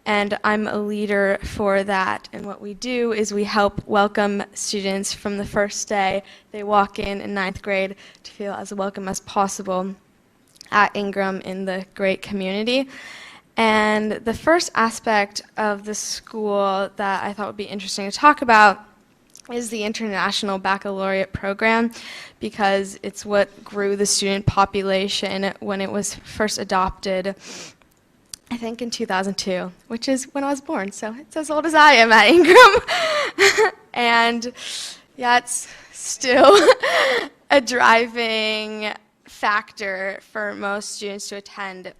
and I'm a leader for that. And what we do is we help welcome students from the first day they walk in ninth grade to feel as welcome as possible at Ingram in the great community. And the first aspect of the school that I thought would be interesting to talk about is the International Baccalaureate program, because it's what grew the student population when it was first adopted, I think in 2002, which is when I was born, so it's as old as I am at Ingram. And yeah, it's still a driving factor for most students to attend.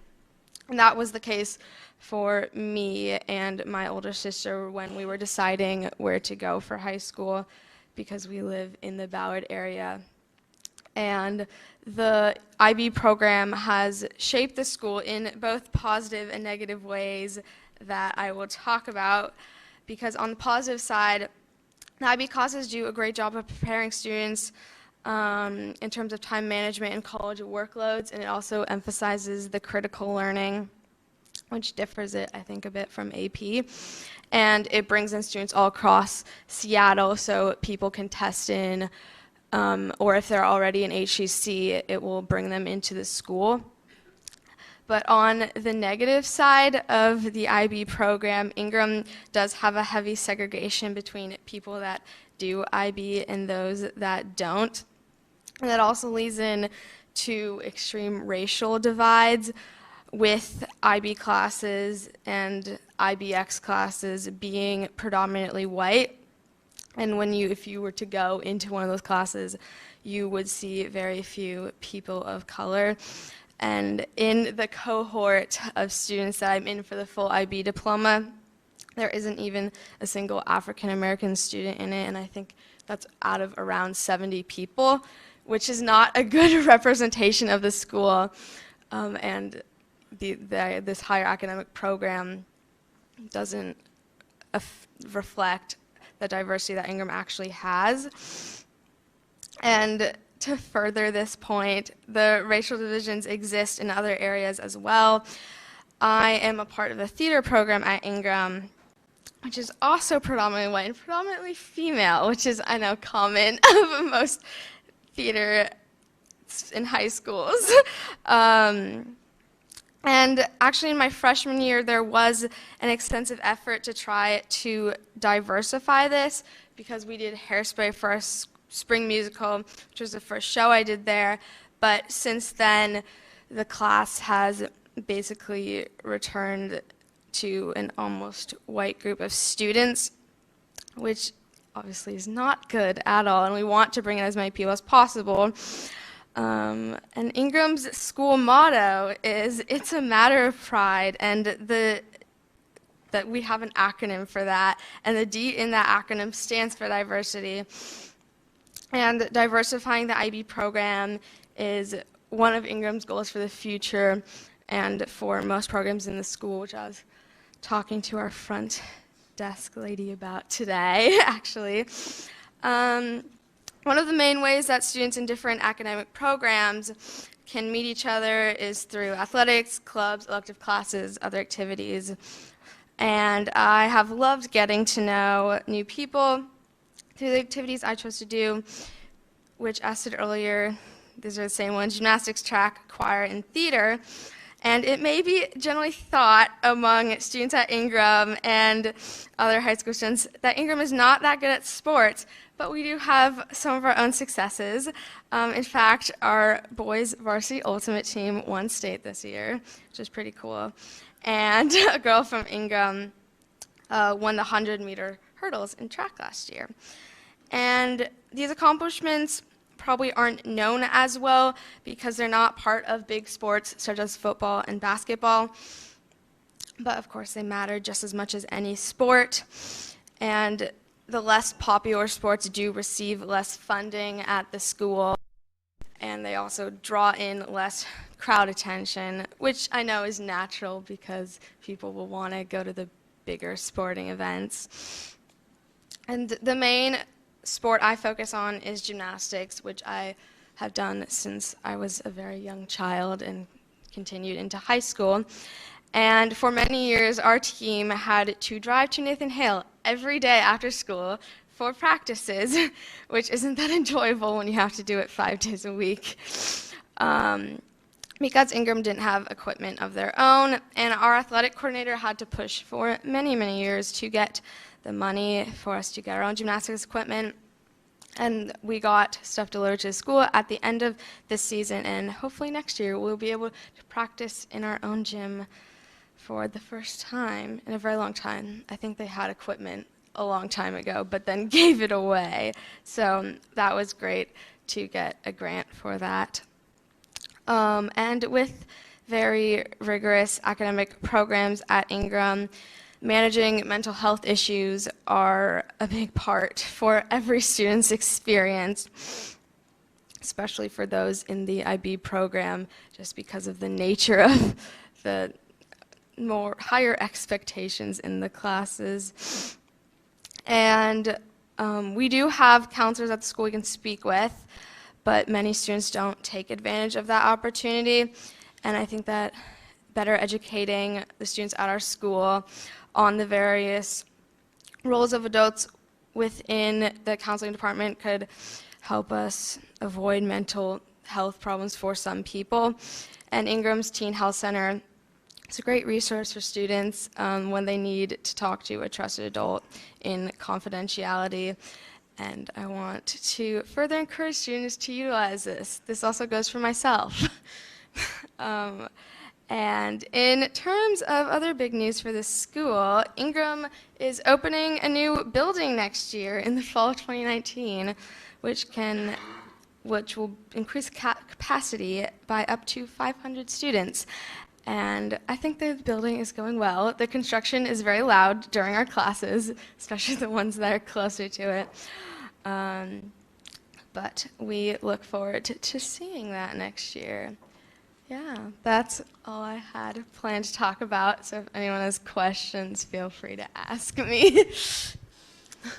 And that was the case for me and my older sister when we were deciding where to go for high school, because we live in the Ballard area. And the IB program has shaped the school in both positive and negative ways that I will talk about, because on the positive side, the IB classes do a great job of preparing students in terms of time management and college workloads, and it also emphasizes the critical learning, which differs it, I think, a bit from AP. And it brings in students all across Seattle so people can test in, or if they're already in HCC, it will bring them into the school. But on the negative side of the IB program, Ingram does have a heavy segregation between people that do IB and those that don't. And that also leads in to extreme racial divides, with IB classes and IBX classes being predominantly white. And if you were to go into one of those classes, you would see very few people of color. And in the cohort of students that I'm in for the full IB diploma, there isn't even a single African American student in it, and I think that's out of around 70 people, which is not a good representation of the school. And this higher academic program doesn't reflect the diversity that Ingram actually has. And to further this point, the racial divisions exist in other areas as well. I am a part of the theater program at Ingram, which is also predominantly white and predominantly female, which is, I know, common of most theater in high schools. And actually in my freshman year, there was an extensive effort to try to diversify this, because we did Hairspray for our spring musical, which was the first show I did there. But since then, the class has basically returned to an almost white group of students, which obviously is not good at all, and we want to bring in as many people as possible. And Ingram's school motto is, "It's a matter of pride," and that we have an acronym for that, and the D in that acronym stands for diversity. And diversifying the IB program is one of Ingram's goals for the future and for most programs in the school, which I was talking to our front desk lady about today, actually. One of the main ways that students in different academic programs can meet each other is through athletics, clubs, elective classes, other activities. And I have loved getting to know new people through the activities I chose to do, which I said earlier, these are the same ones: gymnastics, track, choir, and theater. And it may be generally thought among students at Ingram and other high school students that Ingram is not that good at sports, but we do have some of our own successes. In fact, our boys varsity ultimate team won state this year, which is pretty cool. And a girl from Ingram won the 100-meter hurdles in track last year. And these accomplishments probably aren't known as well because they're not part of big sports such as football and basketball. But of course they matter just as much as any sport. And the less popular sports do receive less funding at the school, and they also draw in less crowd attention, which I know is natural because people will want to go to the bigger sporting events. And the main sport I focus on is gymnastics, which I have done since I was a very young child and continued into high school. And for many years, our team had to drive to Nathan Hale every day after school for practices, which isn't that enjoyable when you have to do it 5 days a week. Because Ingram didn't have equipment of their own, and our athletic coordinator had to push for many, many years to get the money for us to get our own gymnastics equipment. And we got stuff delivered to the school at the end of this season, and hopefully next year we'll be able to practice in our own gym for the first time in a very long time. I think they had equipment a long time ago, but then gave it away. So that was great to get a grant for that. And with very rigorous academic programs at Ingram, managing mental health issues are a big part for every student's experience, especially for those in the IB program, just because of the nature of the more higher expectations in the classes. And we do have counselors at the school we can speak with, but many students don't take advantage of that opportunity. And I think that better educating the students at our school on the various roles of adults within the counseling department could help us avoid mental health problems for some people. And Ingram's Teen Health Center is a great resource for students when they need to talk to a trusted adult in confidentiality. And I want to further encourage students to utilize this. This also goes for myself. And in terms of other big news for this school, Ingram is opening a new building next year in the fall of 2019, which will increase capacity by up to 500 students. And I think the building is going well. The construction is very loud during our classes, especially the ones that are closer to it. But we look forward to seeing that next year. Yeah, that's all I had planned to talk about. So if anyone has questions, feel free to ask me.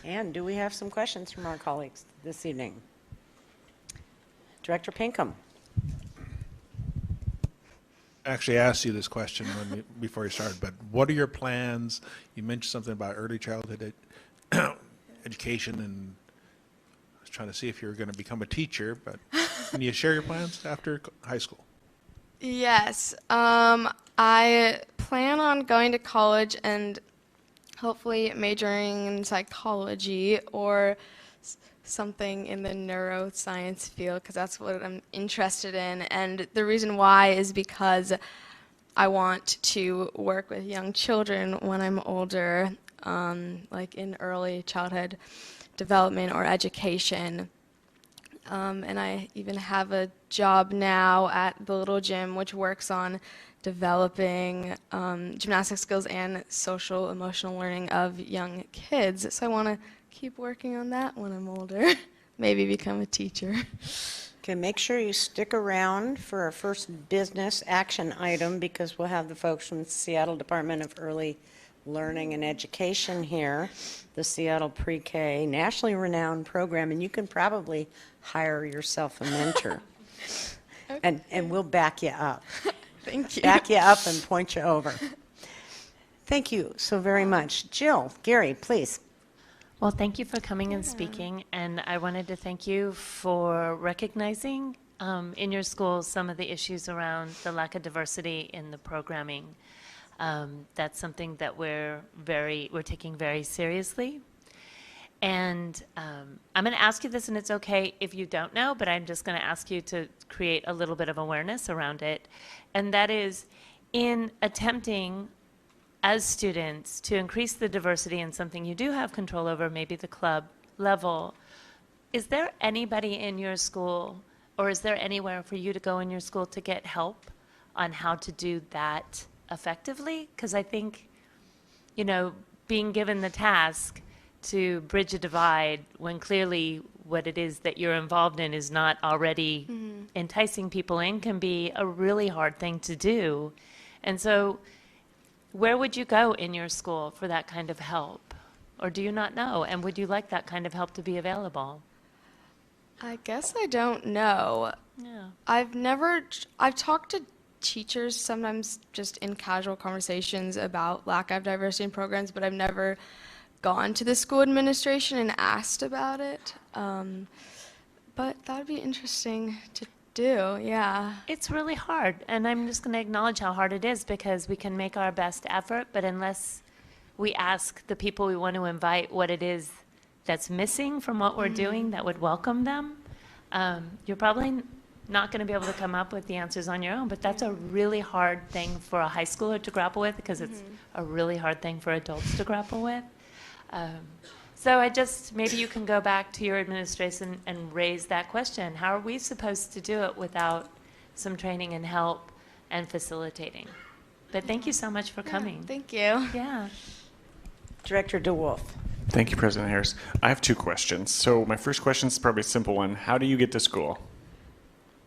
And do we have some questions from our colleagues this evening? Director Pinkham. I actually asked you this question before you started, but what are your plans? You mentioned something about early childhood education, and I was trying to see if you were going to become a teacher, but can you share your plans after high school? Yes, I plan on going to college and hopefully majoring in psychology or something in the neuroscience field, because that's what I'm interested in. And the reason why is because I want to work with young children when I'm older, like in early childhood development or education. And I even have a job now at the little gym which works on developing gymnastics skills and social emotional learning of young kids. So I want to keep working on that when I'm older, maybe become a teacher. Okay, make sure you stick around for our first business action item, because we'll have the folks from the Seattle Department of Early Learning and Education here, the Seattle Pre-K, nationally renowned program, and you can probably hire yourself a mentor. Okay. And we'll back you up. Thank you. Back you up and point you over. Thank you so very much. Jill, Gary, please. Well, thank you for coming and speaking, and I wanted to thank you for recognizing in your schools some of the issues around the lack of diversity in the programming. That's something that we're taking very seriously. And I'm going to ask you this, and it's okay if you don't know, but I'm just going to ask you to create a little bit of awareness around it. And that is, in attempting as students to increase the diversity in something you do have control over, maybe the club level, is there anybody in your school, or is there anywhere for you to go in your school to get help on how to do that effectively? Because I think, being given the task to bridge a divide when clearly what it is that you're involved in is not already enticing people in can be a really hard thing to do. And so where would you go in your school for that kind of help? Or do you not know? And would you like that kind of help to be available? I guess I don't know. Yeah. I've talked to teachers sometimes just in casual conversations about lack of diversity in programs, but I've never gone to the school administration and asked about it. But that would be interesting to do, yeah. It's really hard, and I'm just going to acknowledge how hard it is, because we can make our best effort, but unless we ask the people we want to invite what it is that's missing from what we're doing that would welcome them, you're probably not going to be able to come up with the answers on your own. But that's a really hard thing for a high schooler to grapple with, because it's a really hard thing for adults to grapple with. So maybe you can go back to your administration and raise that question. How are we supposed to do it without some training and help and facilitating. But thank you so much for coming. Thank you. Yeah. Director DeWolf. Thank you, President Harris. I have two questions. So my first question is probably a simple one. How do you get to school?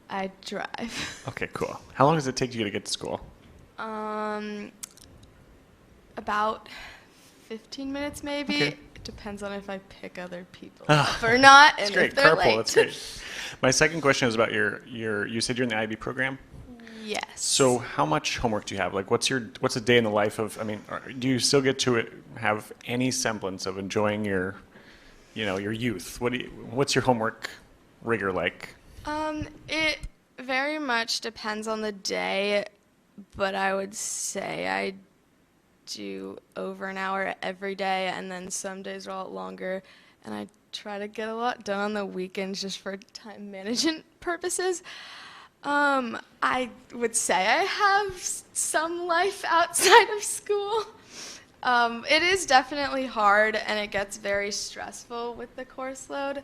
I drive. Okay, cool. How long does it take you to get to school? About 15 minutes maybe. Okay. It depends on if I pick other people up or not, That's and great. if they're Carpool, late. that's great. My second question is about you said you're in the IB program? Yes. So how much homework do you have? Like what's a day in the life of, do you still get to have any semblance of enjoying your youth? What's your homework rigor like? It very much depends on the day, but I would say I do over an hour every day, and then some days are a lot longer, and I try to get a lot done on the weekends just for time management purposes. I would say I have some life outside of school. It is definitely hard, and it gets very stressful with the course load.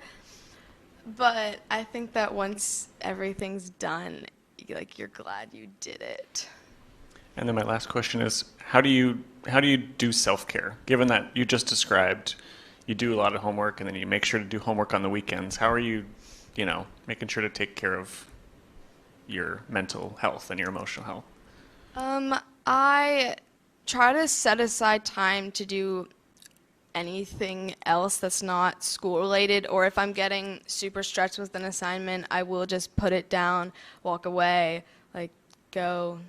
But I think that once everything's done, you're glad you did it. And then my last question is, how do you do self-care? Given that you just described, you do a lot of homework and then you make sure to do homework on the weekends. How are you, making sure to take care of your mental health and your emotional health? I try to set aside time to do anything else that's not school related, or if I'm getting super stretched with an assignment, I will just put it down, walk away, go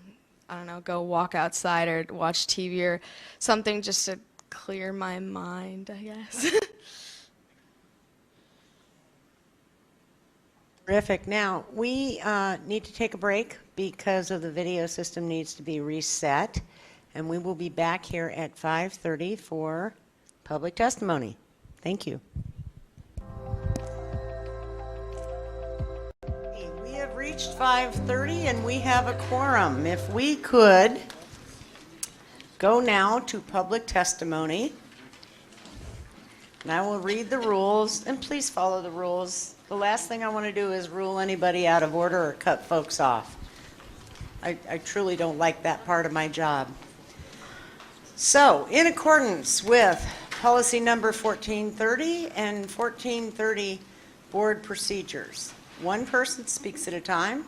walk outside or watch TV or something just to clear my mind, I guess. Terrific. Now, we need to take a break because of the video system needs to be reset, and we will be back here at 5:30 for public testimony. Thank you. We have reached 5:30 and we have a quorum. If we could go now to public testimony, and I will read the rules, and please follow the rules. The last thing I want to do is rule anybody out of order or cut folks off. I truly don't like that part of my job. So, in accordance with policy number 1430 and 1430 board procedures, one person speaks at a time.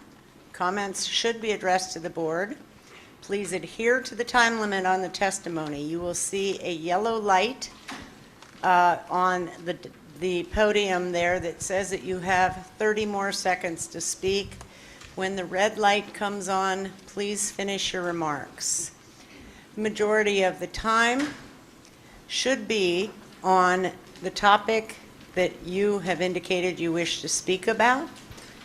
Comments should be addressed to the board. Please adhere to the time limit on the testimony. You will see a yellow light on the podium there that says that you have 30 more seconds to speak. When the red light comes on, please finish your remarks. Majority of the time should be on the topic that you have indicated you wish to speak about.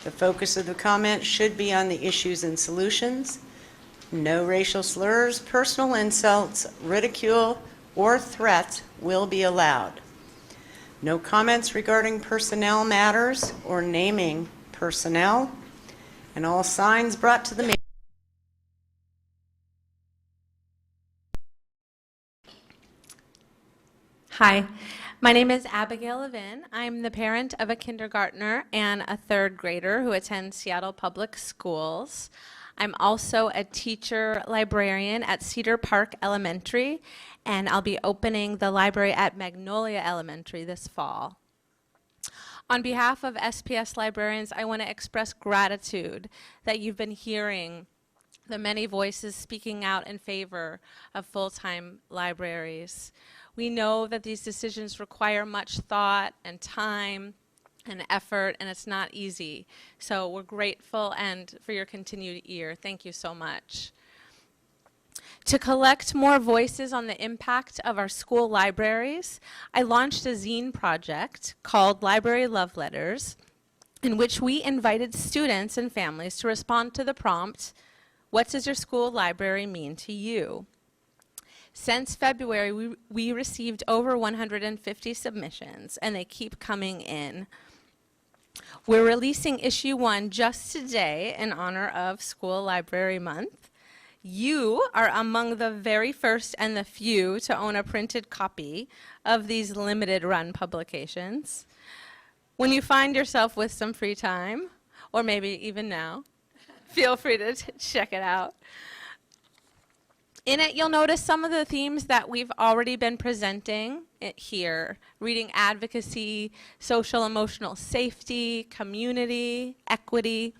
The focus of the comment should be on the issues and solutions. No racial slurs, personal insults, ridicule, or threats will be allowed. No comments regarding personnel matters or naming personnel, and all signs brought to the meeting. Hi, my name is Abigail Levin. I'm the parent of a kindergartner and a third grader who attends Seattle Public Schools. I'm also a teacher librarian at Cedar Park Elementary, and I'll be opening the library at Magnolia Elementary this fall. On behalf of SPS librarians, I want to express gratitude that you've been hearing the many voices speaking out in favor of full-time libraries. We know that these decisions require much thought and time and effort, and it's not easy. So we're grateful and for your continued ear. Thank you so much. To collect more voices on the impact of our school libraries, I launched a zine project called Library Love Letters, in which we invited students and families to respond to the prompt, "What does your school library mean to you?" Since February, we received over 150 submissions, and they keep coming in. We're releasing issue 1 just today in honor of School Library Month. You are among the very first and the few to own a printed copy of these limited run publications. When you find yourself with some free time, or maybe even now, feel free to check it out. In it, you'll notice some of the themes that we've already been presenting here: reading advocacy, social emotional safety, community, equity.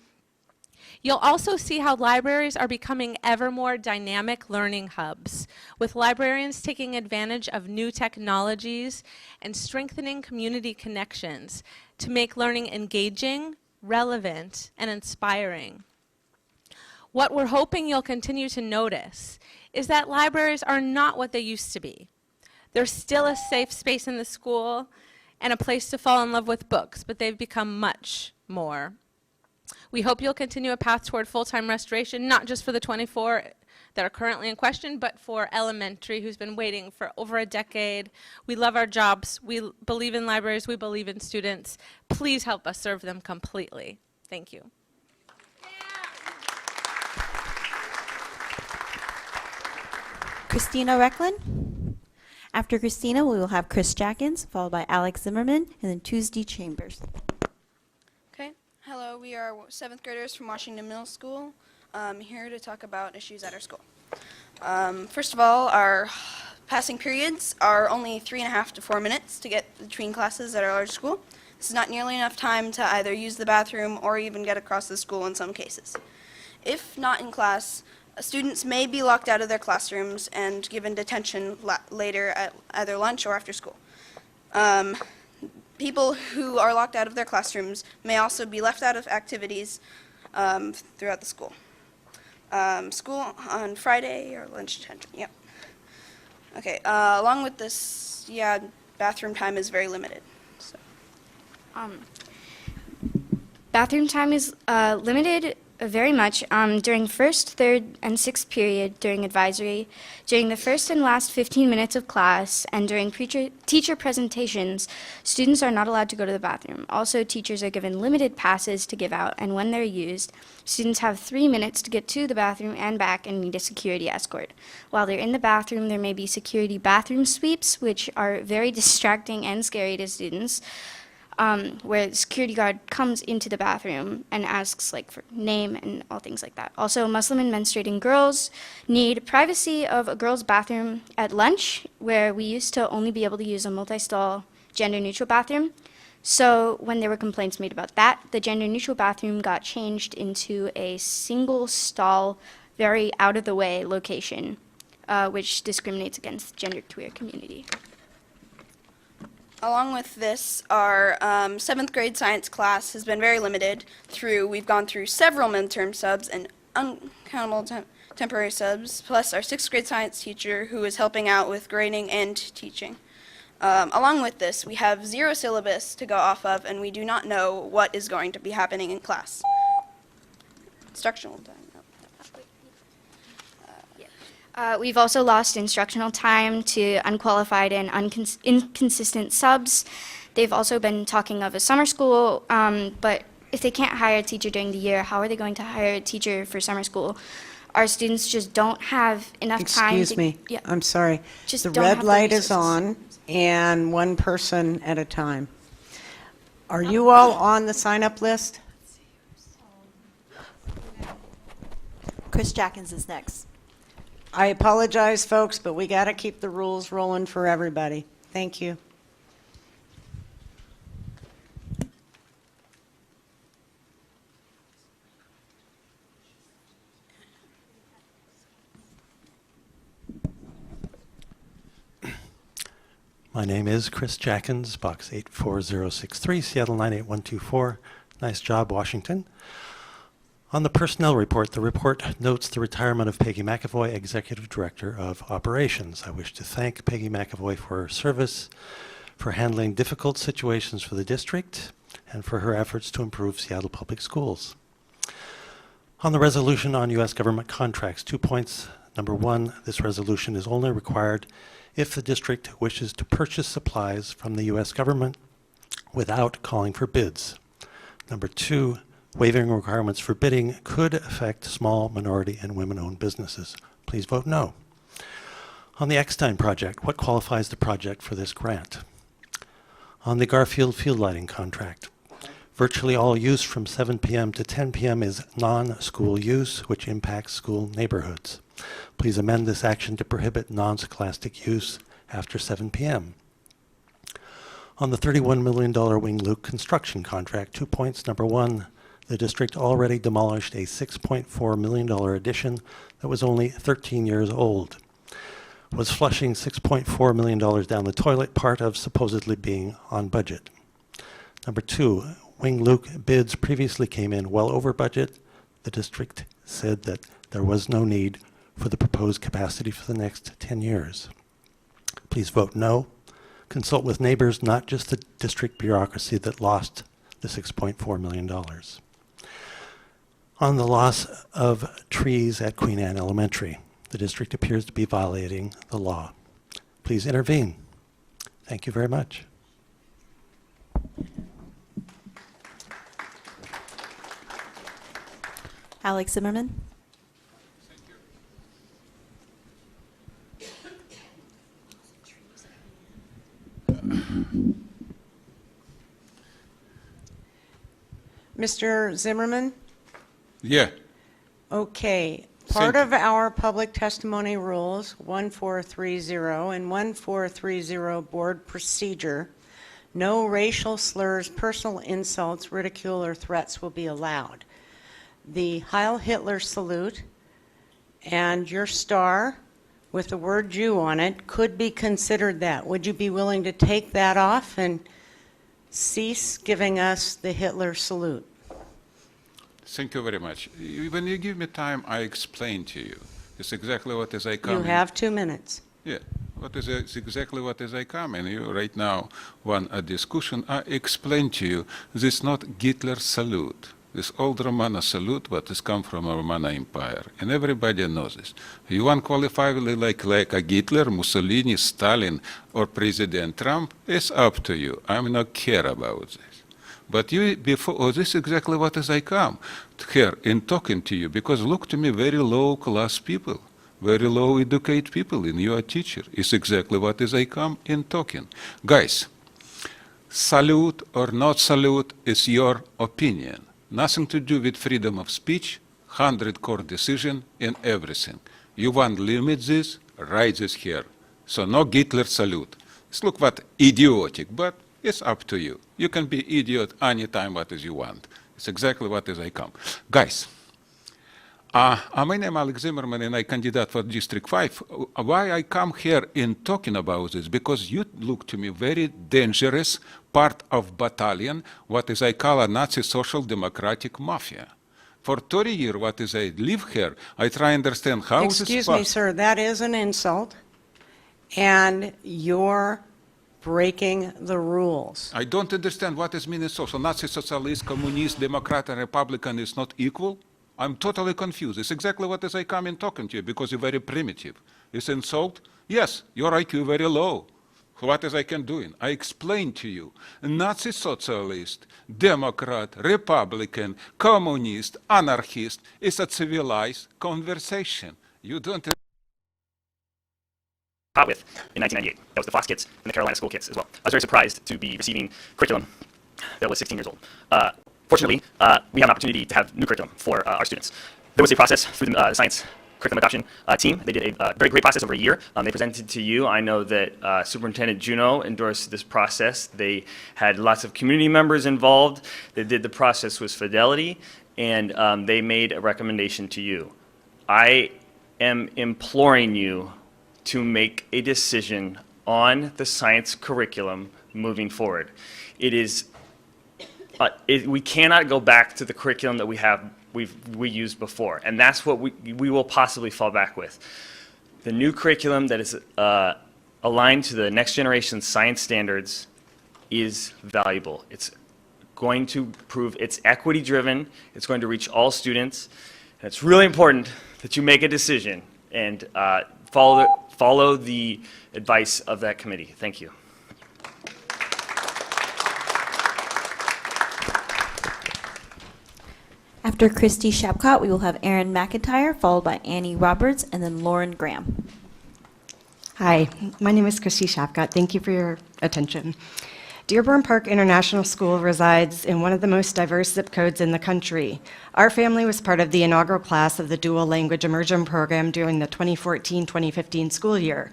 You'll also see how libraries are becoming ever more dynamic learning hubs, with librarians taking advantage of new technologies and strengthening community connections to make learning engaging, relevant, and inspiring. What we're hoping you'll continue to notice is that libraries are not what they used to be. They're still a safe space in the school and a place to fall in love with books, but they've become much more. We hope you'll continue a path toward full-time restoration, not just for the 24 that are currently in question, but for elementary, who's been waiting for over a decade. We love our jobs. We believe in libraries. We believe in students. Please help us serve them completely. Thank you. Christina Recklin. After Christina, we will have Chris Jackins, followed by Alex Zimmerman, and then Tuesday Chambers. Okay. Hello, we are 7th graders from Washington Middle School, here to talk about issues at our school. First of all, our passing periods are only 3.5 to 4 minutes to get between classes at our large school. This is not nearly enough time to either use the bathroom or even get across the school in some cases. If not in class, students may be locked out of their classrooms and given detention later at either lunch or after school. People who are locked out of their classrooms may also be left out of activities throughout the school. School on Friday or lunch detention, yep. Okay, along with this, yeah, bathroom time is very limited. So. Bathroom time is limited very much during 1st, 3rd, and 6th period during advisory, during the first and last 15 minutes of class, and during teacher presentations. Students are not allowed to go to the bathroom. Also, teachers are given limited passes to give out, and when they're used, students have 3 minutes to get to the bathroom and back and need a security escort. While they're in the bathroom, there may be security bathroom sweeps, which are very distracting and scary to students. Where the security guard comes into the bathroom and asks for name and all things like that. Also, Muslim and menstruating girls need privacy of a girls' bathroom at lunch, where we used to only be able to use a multi-stall gender-neutral bathroom. So when there were complaints made about that, the gender-neutral bathroom got changed into a single-stall, very out-of-the-way location, which discriminates against the genderqueer community. Along with this, our 7th grade science class has been very limited. We've gone through several midterm subs and uncountable temporary subs, plus our 6th grade science teacher who is helping out with grading and teaching. Along with this, we have 0 syllabus to go off of, and we do not know what is going to be happening in class. Instructional time. We've also lost instructional time to unqualified and inconsistent subs. They've also been talking of a summer school, but if they can't hire a teacher during the year, how are they going to hire a teacher for summer school? Our students just don't have enough time. Excuse me, Yeah. I'm sorry. Just The don't red have the light is resources. on, and one person at a time. Are you all on the sign-up list? Chris Jackins is next. I apologize, folks, but we got to keep the rules rolling for everybody. Thank you. My name is Chris Jackins, box 84063, Seattle 98124. Nice job, Washington. On the personnel report, the report notes the retirement of Peggy McAvoy, Executive Director of Operations. I wish to thank Peggy McAvoy for her service, for handling difficult situations for the district, and for her efforts to improve Seattle Public Schools. On the resolution on U.S. government contracts, 2 points. Number 1, this resolution is only required if the district wishes to purchase supplies from the U.S. government without calling for bids. Number 2, waiving requirements for bidding could affect small, minority, and women-owned businesses. Please vote no. On the Eckstein project, what qualifies the project for this grant? On the Garfield field lighting contract, Virtually all use from 7 p.m. to 10 p.m. is non-school use, which impacts school neighborhoods. Please amend this action to prohibit non-scholastic use after 7 p.m. On the $31 million Wing Luke construction contract, 2 points. Number one, the district already demolished a $6.4 million addition that was only 13 years old. Was flushing $6.4 million down the toilet, part of supposedly being on budget. Number two, Wing Luke bids previously came in well over budget. The district said that there was no need for the proposed capacity for the next 10 years. Please vote no. Consult with neighbors, not just the district bureaucracy that lost the $6.4 million. On the loss of trees at Queen Anne Elementary, the district appears to be violating the law. Please intervene. Thank you very much. Alex Zimmerman. Mr. Zimmerman? Yeah. Okay. Part of our public testimony rules, 1430 and 1430 board procedure, no racial slurs, personal insults, ridicule, or threats will be allowed. The Heil Hitler salute and your star with the word Jew on it could be considered that. Would you be willing to take that off and cease giving us the Hitler salute? Thank you very much. When you give me time, I explain to you. It's exactly what is I come. You have 2 minutes. Yeah. It's exactly what is I come. And you right now want a discussion. I explain to you. This is not Hitler salute. This old Romana salute, what has come from a Romana Empire, and everybody knows this. You want qualifiably like a Hitler, Mussolini, Stalin, or President Trump? It's up to you. I'm not care about this. But you before this is exactly what is I come here in talking to you, because look to me, very low class people, very low educated people, and you are teacher. It's exactly what is I come in talking, guys. Salute or not salute is your opinion. Nothing to do with freedom of speech, 100 court decision, and everything. You want to limit this, write this here. So no Hitler salute. It's look what idiotic, but it's up to you. You can be idiot anytime what is you want. It's exactly what is I come. Guys, my name is Alex Zimmerman and I candidate for District 5. Why I come here in talking about this? Because you look to me very dangerous part of battalion, what is I call a Nazi social democratic mafia. For 30 years, what is I live here, I try to understand how Excuse me, sir, that is an insult, and you're breaking the rules. I don't understand what is meaning social. Nazi, socialist, communist, Democrat, and Republican is not equal. I'm totally confused. It's exactly what is I come in talking to you, because you're very primitive. It's insult? Yes, your IQ very low. What is I can do? I explain to you. Nazi socialist, Democrat, Republican, communist, anarchist is a civilized conversation. You don't with in 1998. That was the Fox kits and the Carolina school kits as well. I was very surprised to be receiving curriculum that was 16 years old. Fortunately, we have an opportunity to have new curriculum for our students. There was a process through the science curriculum adoption team. They did a very great process over a year. They presented to you. I know that Superintendent Juneau endorsed this process. They had lots of community members involved. They did the process with fidelity, and they made a recommendation to you. I am imploring you to make a decision on the science curriculum moving forward. It is, we cannot go back to the curriculum that we used before, and that's what we will possibly fall back with. The new curriculum that is aligned to the next generation science standards is valuable. It's going to prove it's equity driven, it's going to reach all students, and it's really important that you make a decision and follow the advice of that committee. Thank you. After Christy Shapcott, we will have Erin McIntyre, followed by Annie Roberts, and then Lauren Graham. Hi, my name is Christy Shapcott. Thank you for your attention. Dearborn Park International School resides in one of the most diverse zip codes in the country. Our family was part of the inaugural class of the dual language immersion program during the 2014-2015 school year.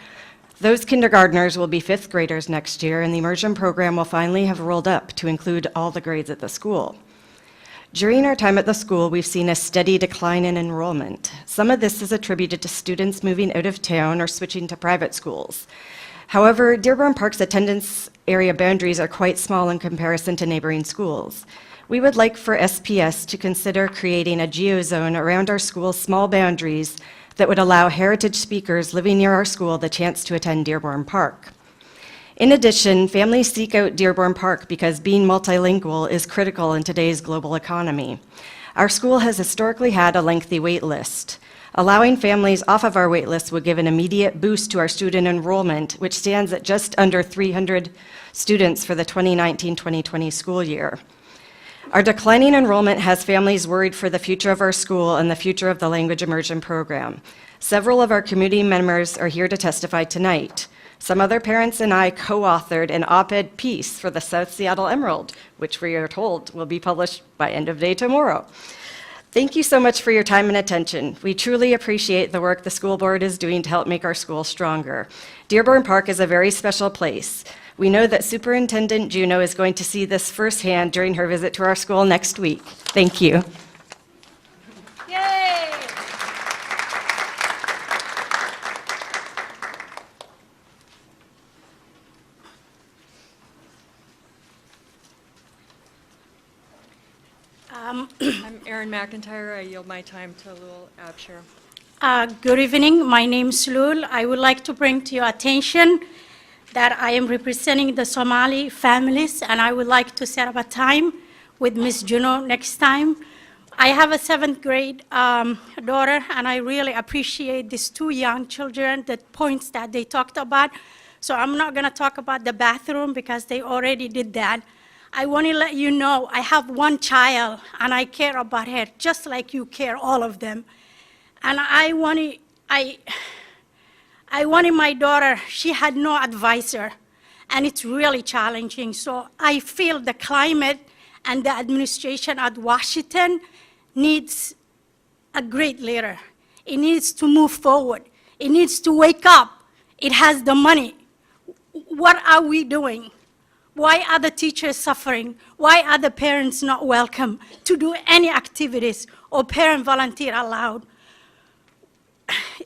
Those kindergartners will be fifth graders next year, and the immersion program will finally have rolled up to include all the grades at the school. During our time at the school, we've seen a steady decline in enrollment. Some of this is attributed to students moving out of town or switching to private schools. However, Dearborn Park's attendance area boundaries are quite small in comparison to neighboring schools. We would like for SPS to consider creating a geozone around our school's small boundaries that would allow heritage speakers living near our school the chance to attend Dearborn Park. In addition, families seek out Dearborn Park because being multilingual is critical in today's global economy. Our school has historically had a lengthy wait list. Allowing families off of our wait list would give an immediate boost to our student enrollment, which stands at just under 300 students for the 2019-2020 school year. Our declining enrollment has families worried for the future of our school and the future of the language immersion program. Several of our community members are here to testify tonight. Some other parents and I co-authored an op-ed piece for the South Seattle Emerald, which we are told will be published by end of day tomorrow. Thank you so much for your time and attention. We truly appreciate the work the school board is doing to help make our school stronger. Dearborn Park is a very special place. We know that Superintendent Juneau is going to see this firsthand during her visit to our school next week. Thank you. Yay! I'm Erin McIntyre. I yield my time to Lul Abshir. Good evening. My name is Lul. I would like to bring to your attention that I am representing the Somali families, and I would like to set up a time with Ms. Juno next time. I have a 7th grade daughter, and I really appreciate these 2 young children, the points that they talked about. So I'm not going to talk about the bathroom because they already did that. I want to let you know I have 1 child, and I care about her just like you care, all of them. And I wanted my daughter, she had no advisor, and it's really challenging. So I feel the climate and the administration at Washington needs a great leader. It needs to move forward. It needs to wake up. It has the money. What are we doing? Why are the teachers suffering? Why are the parents not welcome to do any activities or parent volunteer allowed?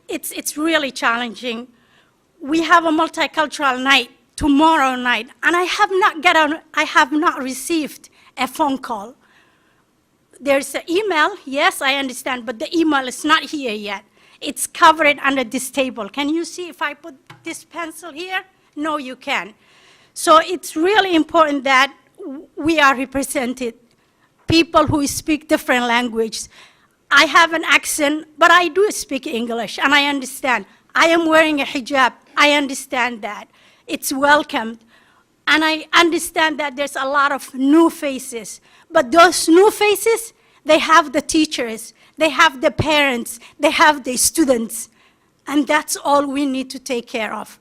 It's really challenging. We have a multicultural night tomorrow night, and I have not received a phone call. There's an email, yes, I understand, but the email is not here yet. It's covered under this table. Can you see if I put this pencil here? No, you can't. So it's really important that we are represented, people who speak different languages. I have an accent, but I do speak English, and I understand. I am wearing a hijab. I understand that. It's welcomed. And I understand that there's a lot of new faces. But those new faces, they have the teachers, they have the parents, they have the students. And that's all we need to take care of.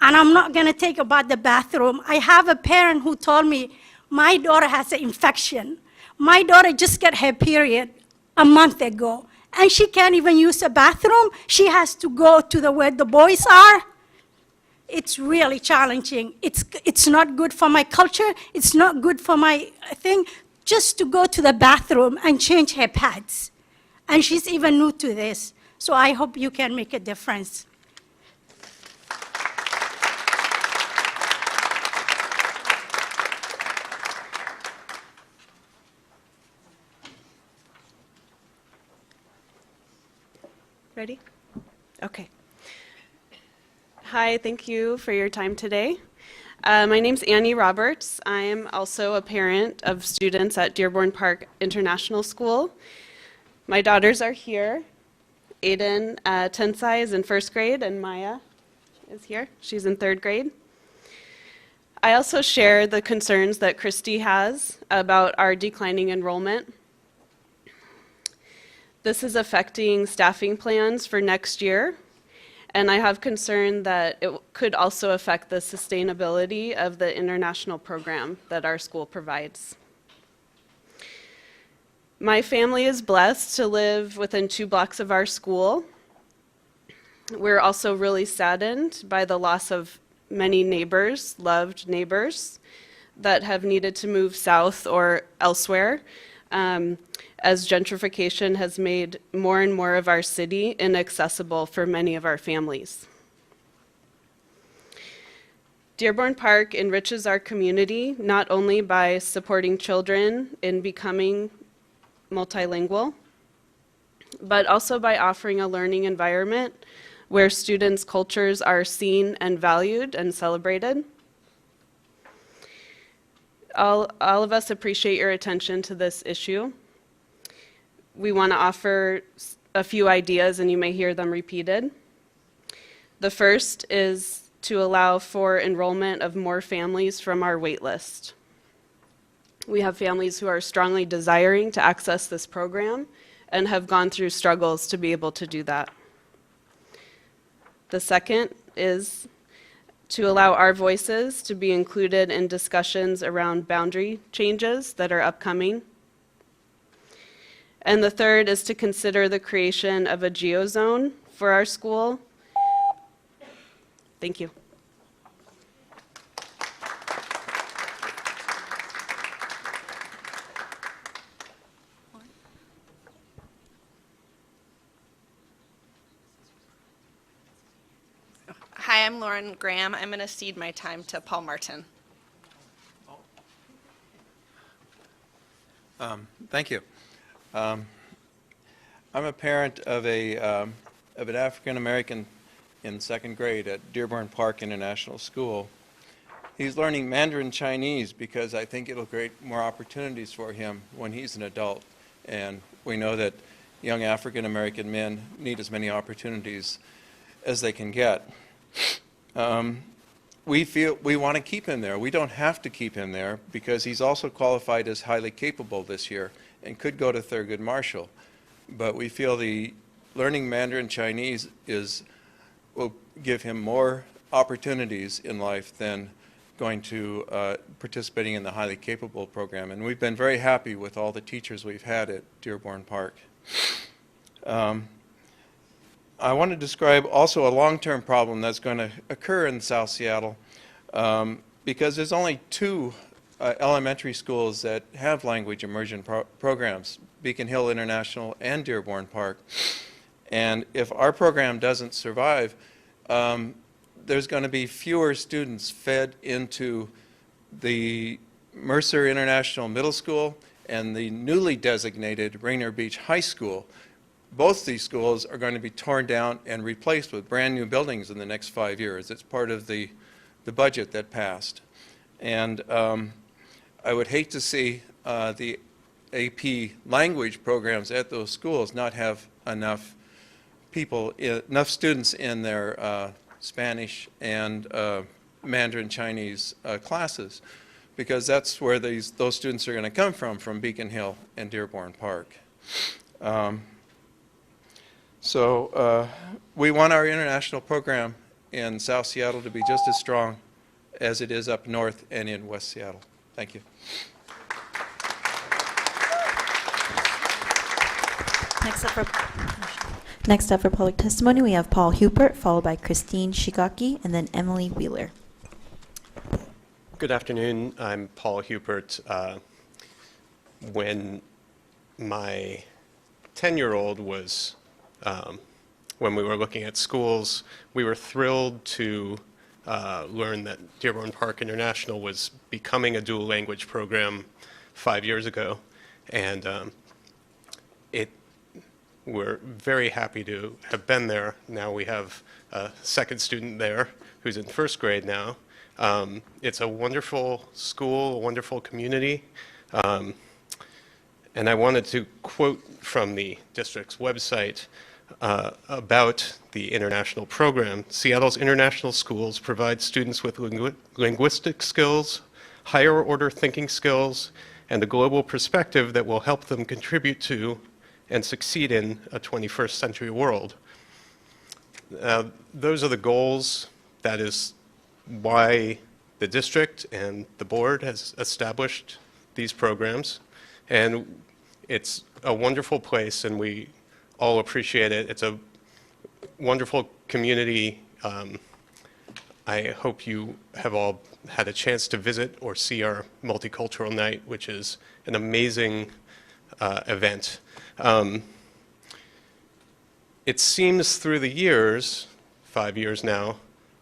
And I'm not going to take about the bathroom. I have a parent who told me, my daughter has an infection. My daughter just got her period a month ago, and she can't even use a bathroom. She has to go to where the boys are. It's really challenging. It's not good for my culture. It's not good for my thing, just to go to the bathroom and change her pads. And she's even new to this. So I hope you can make a difference. Ready? Okay. Hi, thank you for your time today. My name's Annie Roberts. I am also a parent of students at Dearborn Park International School. My daughters are here. Aiden Tensai is in 1st grade, and Maya is here. She's in 3rd grade. I also share the concerns that Christy has about our declining enrollment. This is affecting staffing plans for next year, And I have concern that it could also affect the sustainability of the international program that our school provides. My family is blessed to live within 2 blocks of our school. We're also really saddened by the loss of many neighbors, loved neighbors, that have needed to move south or elsewhere, as gentrification has made more and more of our city inaccessible for many of our families. Dearborn Park enriches our community not only by supporting children in becoming multilingual, but also by offering a learning environment where students' cultures are seen and valued and celebrated. All of us appreciate your attention to this issue. We want to offer a few ideas, and you may hear them repeated. The first is to allow for enrollment of more families from our wait list. We have families who are strongly desiring to access this program and have gone through struggles to be able to do that. The second is to allow our voices to be included in discussions around boundary changes that are upcoming. And the third is to consider the creation of a geozone for our school. Thank you. Hi, I'm Lauren Graham. I'm going to cede my time to Paul Martin. Thank you. I'm a parent of an African American in 2nd grade at Dearborn Park International School. He's learning Mandarin Chinese because I think it'll create more opportunities for him when he's an adult. And we know that young African American men need as many opportunities as they can get. We feel we want to keep him there. We don't have to keep him there because he's also qualified as highly capable this year and could go to Thurgood Marshall. But we feel the learning Mandarin Chinese will give him more opportunities in life than going to participating in the highly capable program. And we've been very happy with all the teachers we've had at Dearborn Park. I want to describe also a long-term problem that's going to occur in South Seattle because there's only 2 elementary schools that have language immersion programs, Beacon Hill International and Dearborn Park. And if our program doesn't survive, there's going to be fewer students fed into the Mercer International Middle School and the newly designated Rainier Beach High School. Both these schools are going to be torn down and replaced with brand new buildings in the next 5 years. It's part of the budget that passed. And I would hate to see the AP language programs at those schools not have enough students in their Spanish and Mandarin Chinese classes, because that's where those students are going to come from Beacon Hill and Dearborn Park. So we want our international program in South Seattle to be just as strong as it is up north and in West Seattle. Thank you. Next up for public testimony, we have Paul Hupert, followed by Christine Shigaki, and then Emily Wheeler. Good afternoon. I'm Paul Hupert. When my 10-year-old was, when we were looking at schools, we were thrilled to learn that Dearborn Park International was becoming a dual language program 5 years ago. And we're very happy to have been there. Now we have a second student there who's in 1st grade now. It's a wonderful school, a wonderful community. And I wanted to quote from the district's website about the international program. Seattle's international schools provide students with linguistic skills, higher order thinking skills, and a global perspective that will help them contribute to and succeed in a 21st century world. those are the goals. That is why the district and the board has established these programs. And it's a wonderful place, and we all appreciate it. It's a wonderful community. I hope you have all had a chance to visit or see our Multicultural Night, which is an amazing event. It seems through the years, 5 years now,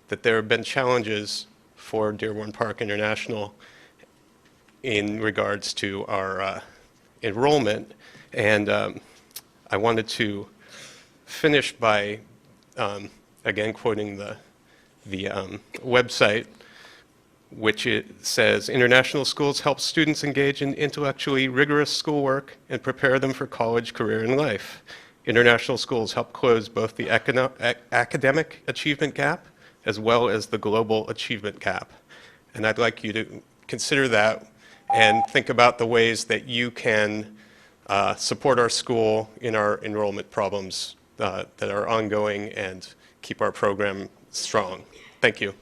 that there have been challenges for Dearborn Park International in regards to our enrollment. And I wanted to finish by, again, quoting the website, which it says, international schools help students engage in intellectually rigorous schoolwork and prepare them for college, career, and life. International schools help close both the academic achievement gap as well as the global achievement gap. And I'd like you to consider that and think about the ways that you can support our school in our enrollment problems that are ongoing and keep our program strong. Thank you.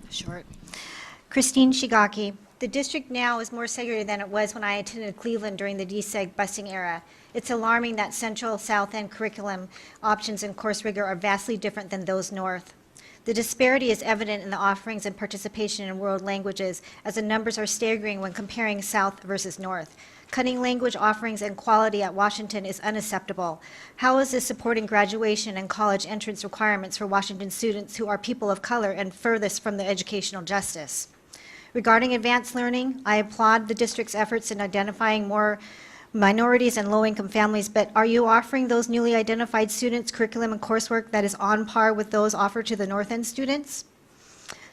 Short. Christine Shigaki. The district now is more segregated than it was when I attended Cleveland during the deseg busing era. It's alarming that Central South End curriculum options and course rigor are vastly different than those North. The disparity is evident in the offerings and participation in world languages, as the numbers are staggering when comparing South versus North. Cutting language offerings and quality at Washington is unacceptable. How is this supporting graduation and college entrance requirements for Washington students who are people of color and furthest from the educational justice? Regarding advanced learning, I applaud the district's efforts in identifying more minorities and low-income families, but are you offering those newly identified students curriculum and coursework that is on par with those offered to the North End students?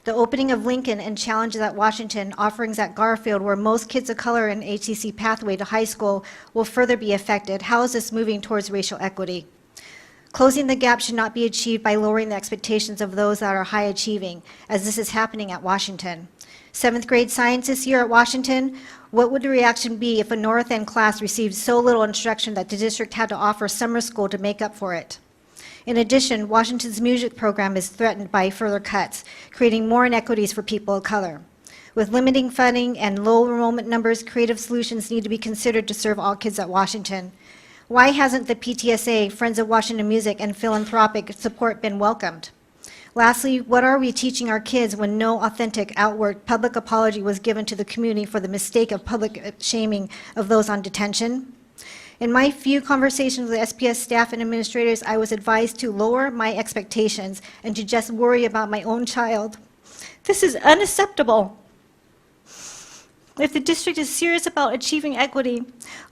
The opening of Lincoln and challenges at Washington, offerings at Garfield, where most kids of color in HCC pathway to high school will further be affected. How is this moving towards racial equity? Closing the gap should not be achieved by lowering the expectations of those that are high achieving, as this is happening at Washington. 7th grade science this year at Washington, what would the reaction be if a North End class received so little instruction that the district had to offer summer school to make up for it? In addition, Washington's music program is threatened by further cuts, creating more inequities for people of color. With limiting funding and low enrollment numbers, creative solutions need to be considered to serve all kids at Washington. Why hasn't the PTSA, Friends of Washington Music, and philanthropic support been welcomed? Lastly, what are we teaching our kids when no authentic, outward public apology was given to the community for the mistake of public shaming of those on detention? In my few conversations with SPS staff and administrators, I was advised to lower my expectations and to just worry about my own child. This is unacceptable. If the district is serious about achieving equity,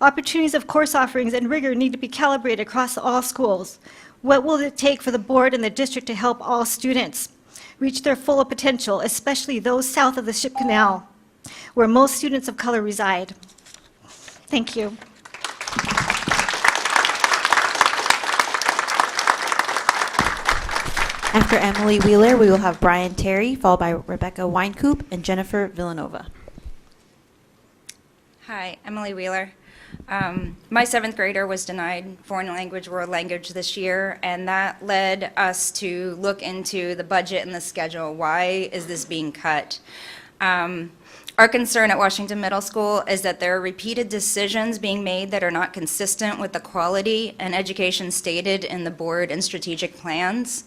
opportunities of course offerings and rigor need to be calibrated across all schools. What will it take for the board and the district to help all students reach their full potential, especially those south of the Ship Canal, where most students of color reside? Thank you. After Emily Wheeler, we will have Brian Terry, followed by Rebecca Weinkoop and Jennifer Villanova. Hi, Emily Wheeler. My 7th grader was denied foreign language, world language this year, and that led us to look into the budget and the schedule. Why is this being cut? Our concern at Washington Middle School is that there are repeated decisions being made that are not consistent with the quality and education stated in the board and strategic plans.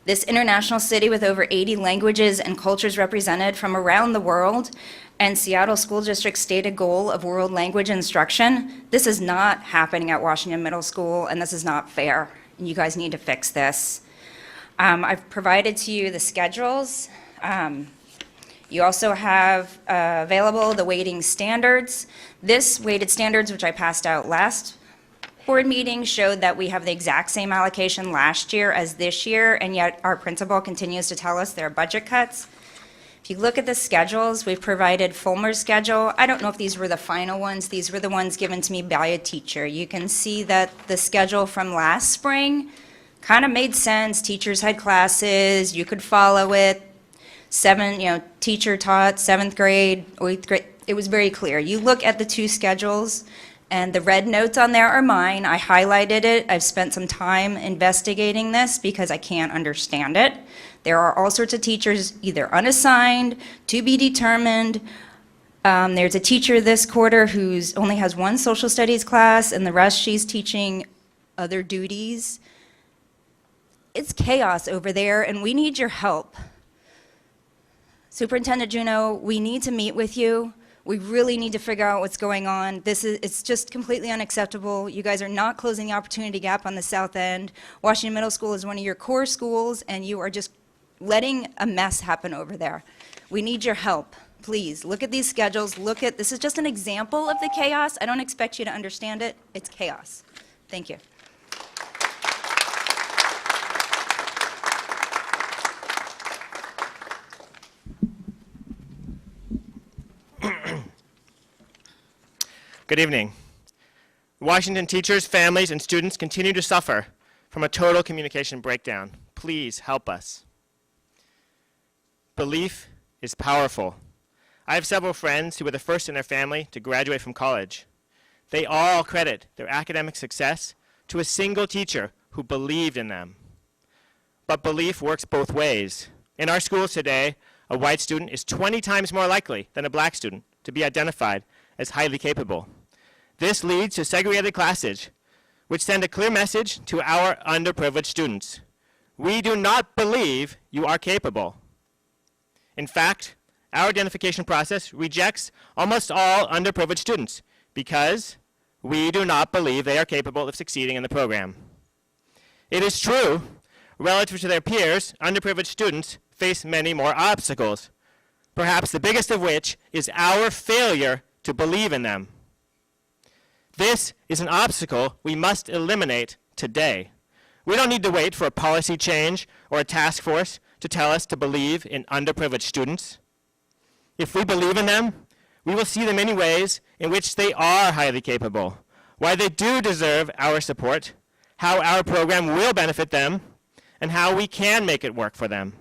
This international city with over 80 languages and cultures represented from around the world, and Seattle School District's stated goal of world language instruction, this is not happening at Washington Middle School, and this is not fair. And you guys need to fix this. I've provided to you the schedules. You also have available the weighting standards. This weighted standards, which I passed out last board meeting, showed that we have the exact same allocation last year as this year, and yet our principal continues to tell us there are budget cuts. If you look at the schedules, we've provided Fulmer's schedule. I don't know if these were the final ones. These were the ones given to me by a teacher. You can see that the schedule from last spring kind of made sense. Teachers had classes, you could follow it. Teacher taught 7th grade, 8th grade. It was very clear. You look at the two schedules, and the red notes on there are mine. I highlighted it. I've spent some time investigating this because I can't understand it. There are all sorts of teachers either unassigned, to be determined. There's a teacher this quarter who only has one social studies class, and the rest she's teaching other duties. It's chaos over there, and we need your help. Superintendent Juneau, we need to meet with you. We really need to figure out what's going on. It's just completely unacceptable. You guys are not closing the opportunity gap on the south end. Washington Middle School is one of your core schools, and you are just letting a mess happen over there. We need your help. Please, look at these schedules. This is just an example of the chaos. I don't expect you to understand it. It's chaos. Thank you. Good evening. Washington teachers, families, and students continue to suffer from a total communication breakdown. Please help us. Belief is powerful. I have several friends who were the first in their family to graduate from college. They all credit their academic success to a single teacher who believed in them. But belief works both ways. In our schools today, a white student is 20 times more likely than a black student to be identified as highly capable. This leads to segregated classes, which send a clear message to our underprivileged students. We do not believe you are capable. In fact, our identification process rejects almost all underprivileged students because we do not believe they are capable of succeeding in the program. It is true, relative to their peers, underprivileged students face many more obstacles, perhaps the biggest of which is our failure to believe in them. This is an obstacle we must eliminate today. We don't need to wait for a policy change or a task force to tell us to believe in underprivileged students. If we believe in them, we will see the many ways in which they are highly capable, why they do deserve our support, how our program will benefit them, and how we can make it work for them.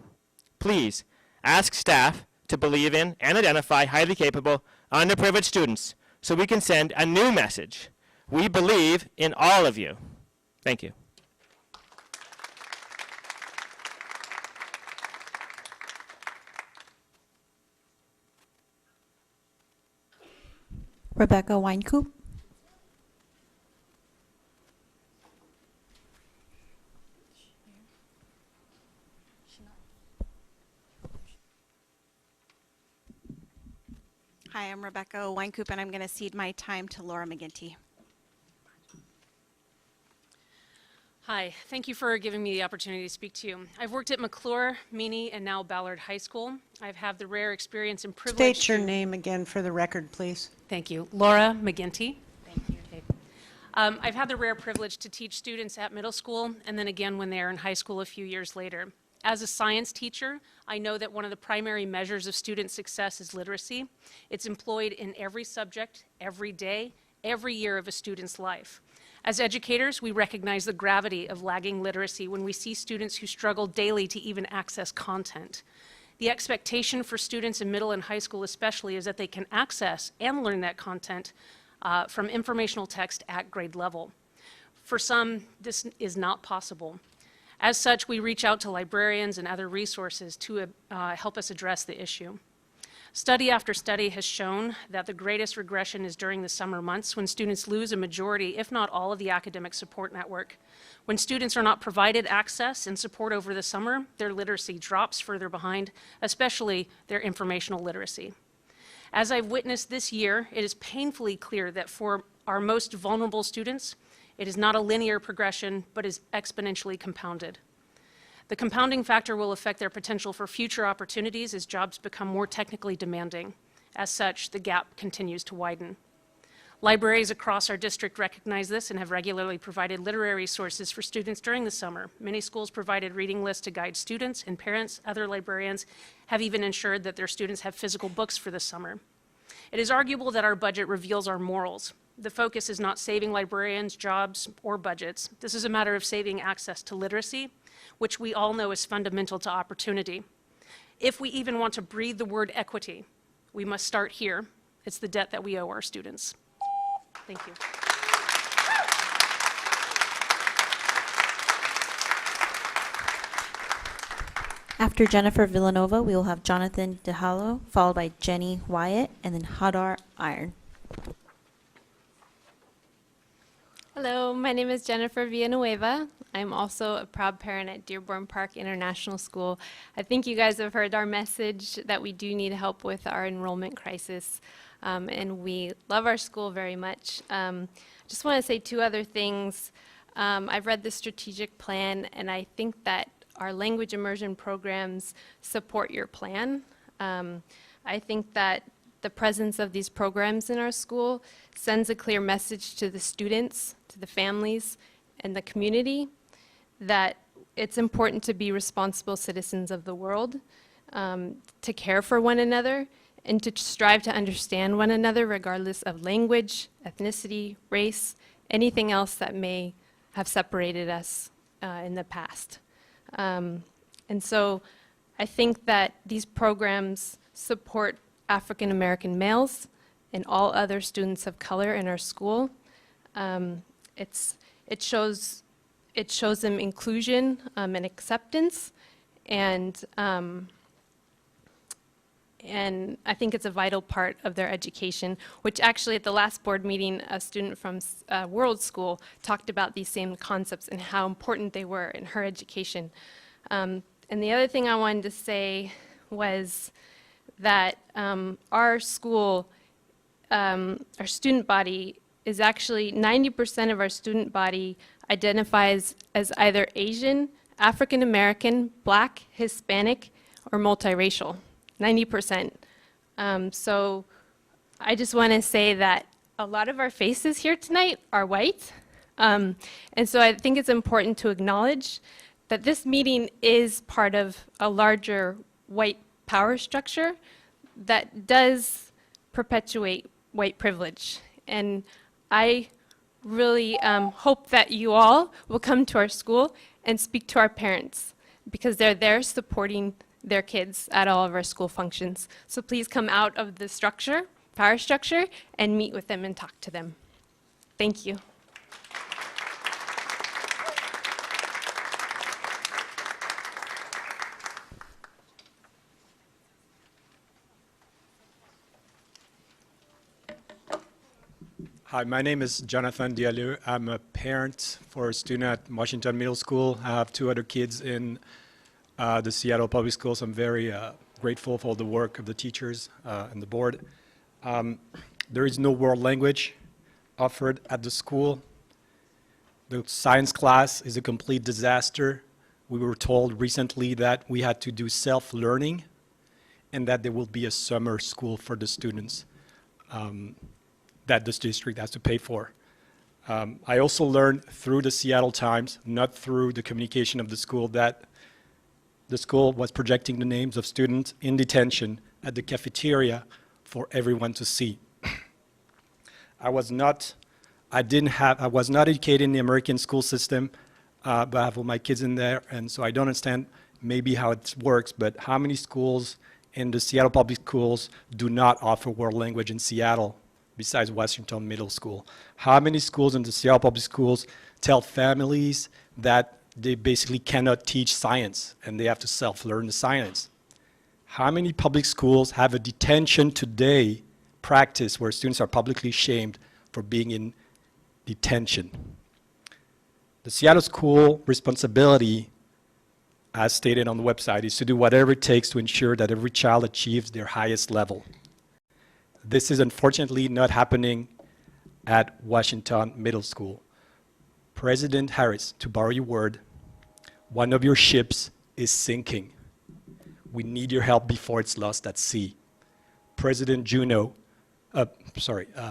Please ask staff to believe in and identify highly capable underprivileged students so we can send a new message. We believe in all of you. Thank you. Rebecca Weinkoop. Hi, I'm Rebecca Weinkoop, and I'm going to cede my time to Laura McGinty. Hi, thank you for giving me the opportunity to speak to you. I've worked at McClure, Meany, and now Ballard High School. I've had the rare experience and privilege. State your name again for the record, please. Thank you. Laura McGinty. Thank you. Okay. I've had the rare privilege to teach students at middle school and then again when they are in high school a few years later. As a science teacher, I know that one of the primary measures of student success is literacy. It's employed in every subject, every day, every year of a student's life. As educators, we recognize the gravity of lagging literacy when we see students who struggle daily to even access content. The expectation for students in middle and high school especially is that they can access and learn that content from informational text at grade level. For some, this is not possible. As such, we reach out to librarians and other resources to help us address the issue. Study after study has shown that the greatest regression is during the summer months when students lose a majority, if not all, of the academic support network. When students are not provided access and support over the summer, their literacy drops further behind, especially their informational literacy. As I've witnessed this year, it is painfully clear that for our most vulnerable students, it is not a linear progression, but is exponentially compounded. The compounding factor will affect their potential for future opportunities as jobs become more technically demanding. As such, the gap continues to widen. Libraries across our district recognize this and have regularly provided literary sources for students during the summer. Many schools provided reading lists to guide students and parents. Other librarians have even ensured that their students have physical books for the summer. It is arguable that our budget reveals our morals. The focus is not saving librarians, jobs, or budgets. This is a matter of saving access to literacy, which we all know is fundamental to opportunity. If we even want to breathe the word equity, we must start here. It's the debt that we owe our students. Thank you. After Jennifer Villanova, we will have Jonathan DeHalo, followed by Jenny Wyatt, and then Hadar Iron. Hello, my name is Jennifer Villanueva. I'm also a proud parent at Dearborn Park International School. I think you guys have heard our message that we do need help with our enrollment crisis, and we love our school very much. Just want to say two other things. I've read the strategic plan, and I think that our language immersion programs support your plan. I think that the presence of these programs in our school sends a clear message to the students, to the families, and the community that it's important to be responsible citizens of the world, to care for one another, and to strive to understand one another regardless of language, ethnicity, race, anything else that may have separated us in the past. And so I think that these programs support African American males and all other students of color in our school. It shows them inclusion and acceptance, and I think it's a vital part of their education, which actually at the last board meeting, a student from World School talked about these same concepts and how important they were in her education. And the other thing I wanted to say was that our school, our student body is actually 90% of our student body identifies as either Asian, African American, Black, Hispanic, or multiracial. 90%. So I just want to say that a lot of our faces here tonight are white. And so I think it's important to acknowledge that this meeting is part of a larger white power structure that does perpetuate white privilege. And I really hope that you all will come to our school and speak to our parents, because they're there supporting their kids at all of our school functions. So please come out of the structure, power structure, and meet with them and talk to them. Thank you. Hi, my name is Jonathan Diallo. I'm a parent for a student at Washington Middle School. I have two other kids in the Seattle Public Schools. I'm very grateful for the work of the teachers and the board. There is no world language offered at the school. The science class is a complete disaster. We were told recently that we had to do self-learning and that there will be a summer school for the students that this district has to pay for. I also learned through the Seattle Times, not through the communication of the school, that the school was projecting the names of students in detention at the cafeteria for everyone to see. I was not educated in the American school system, but I have all my kids in there, and so I don't understand maybe how it works, but how many schools in the Seattle Public Schools do not offer world language in Seattle besides Washington Middle School? How many schools in the Seattle Public Schools tell families that they basically cannot teach science and they have to self-learn the science? How many public schools have a detention today practice where students are publicly shamed for being in detention? The Seattle school responsibility, as stated on the website, is to do whatever it takes to ensure that every child achieves their highest level. This is unfortunately not happening at Washington Middle School. President Harris, to borrow your word, one of your ships is sinking. We need your help before it's lost at sea.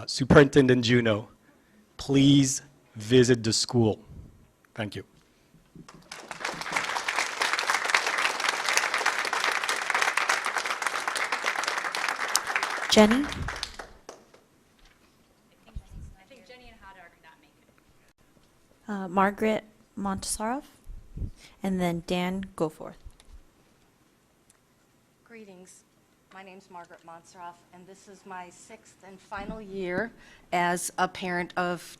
Superintendent Juneau, please visit the school. Thank you. Jenny? Margaret Montesaroff, and then Dan Goforth. Greetings. My name's Margaret Monseroff, and this is my 6th and final year as a parent of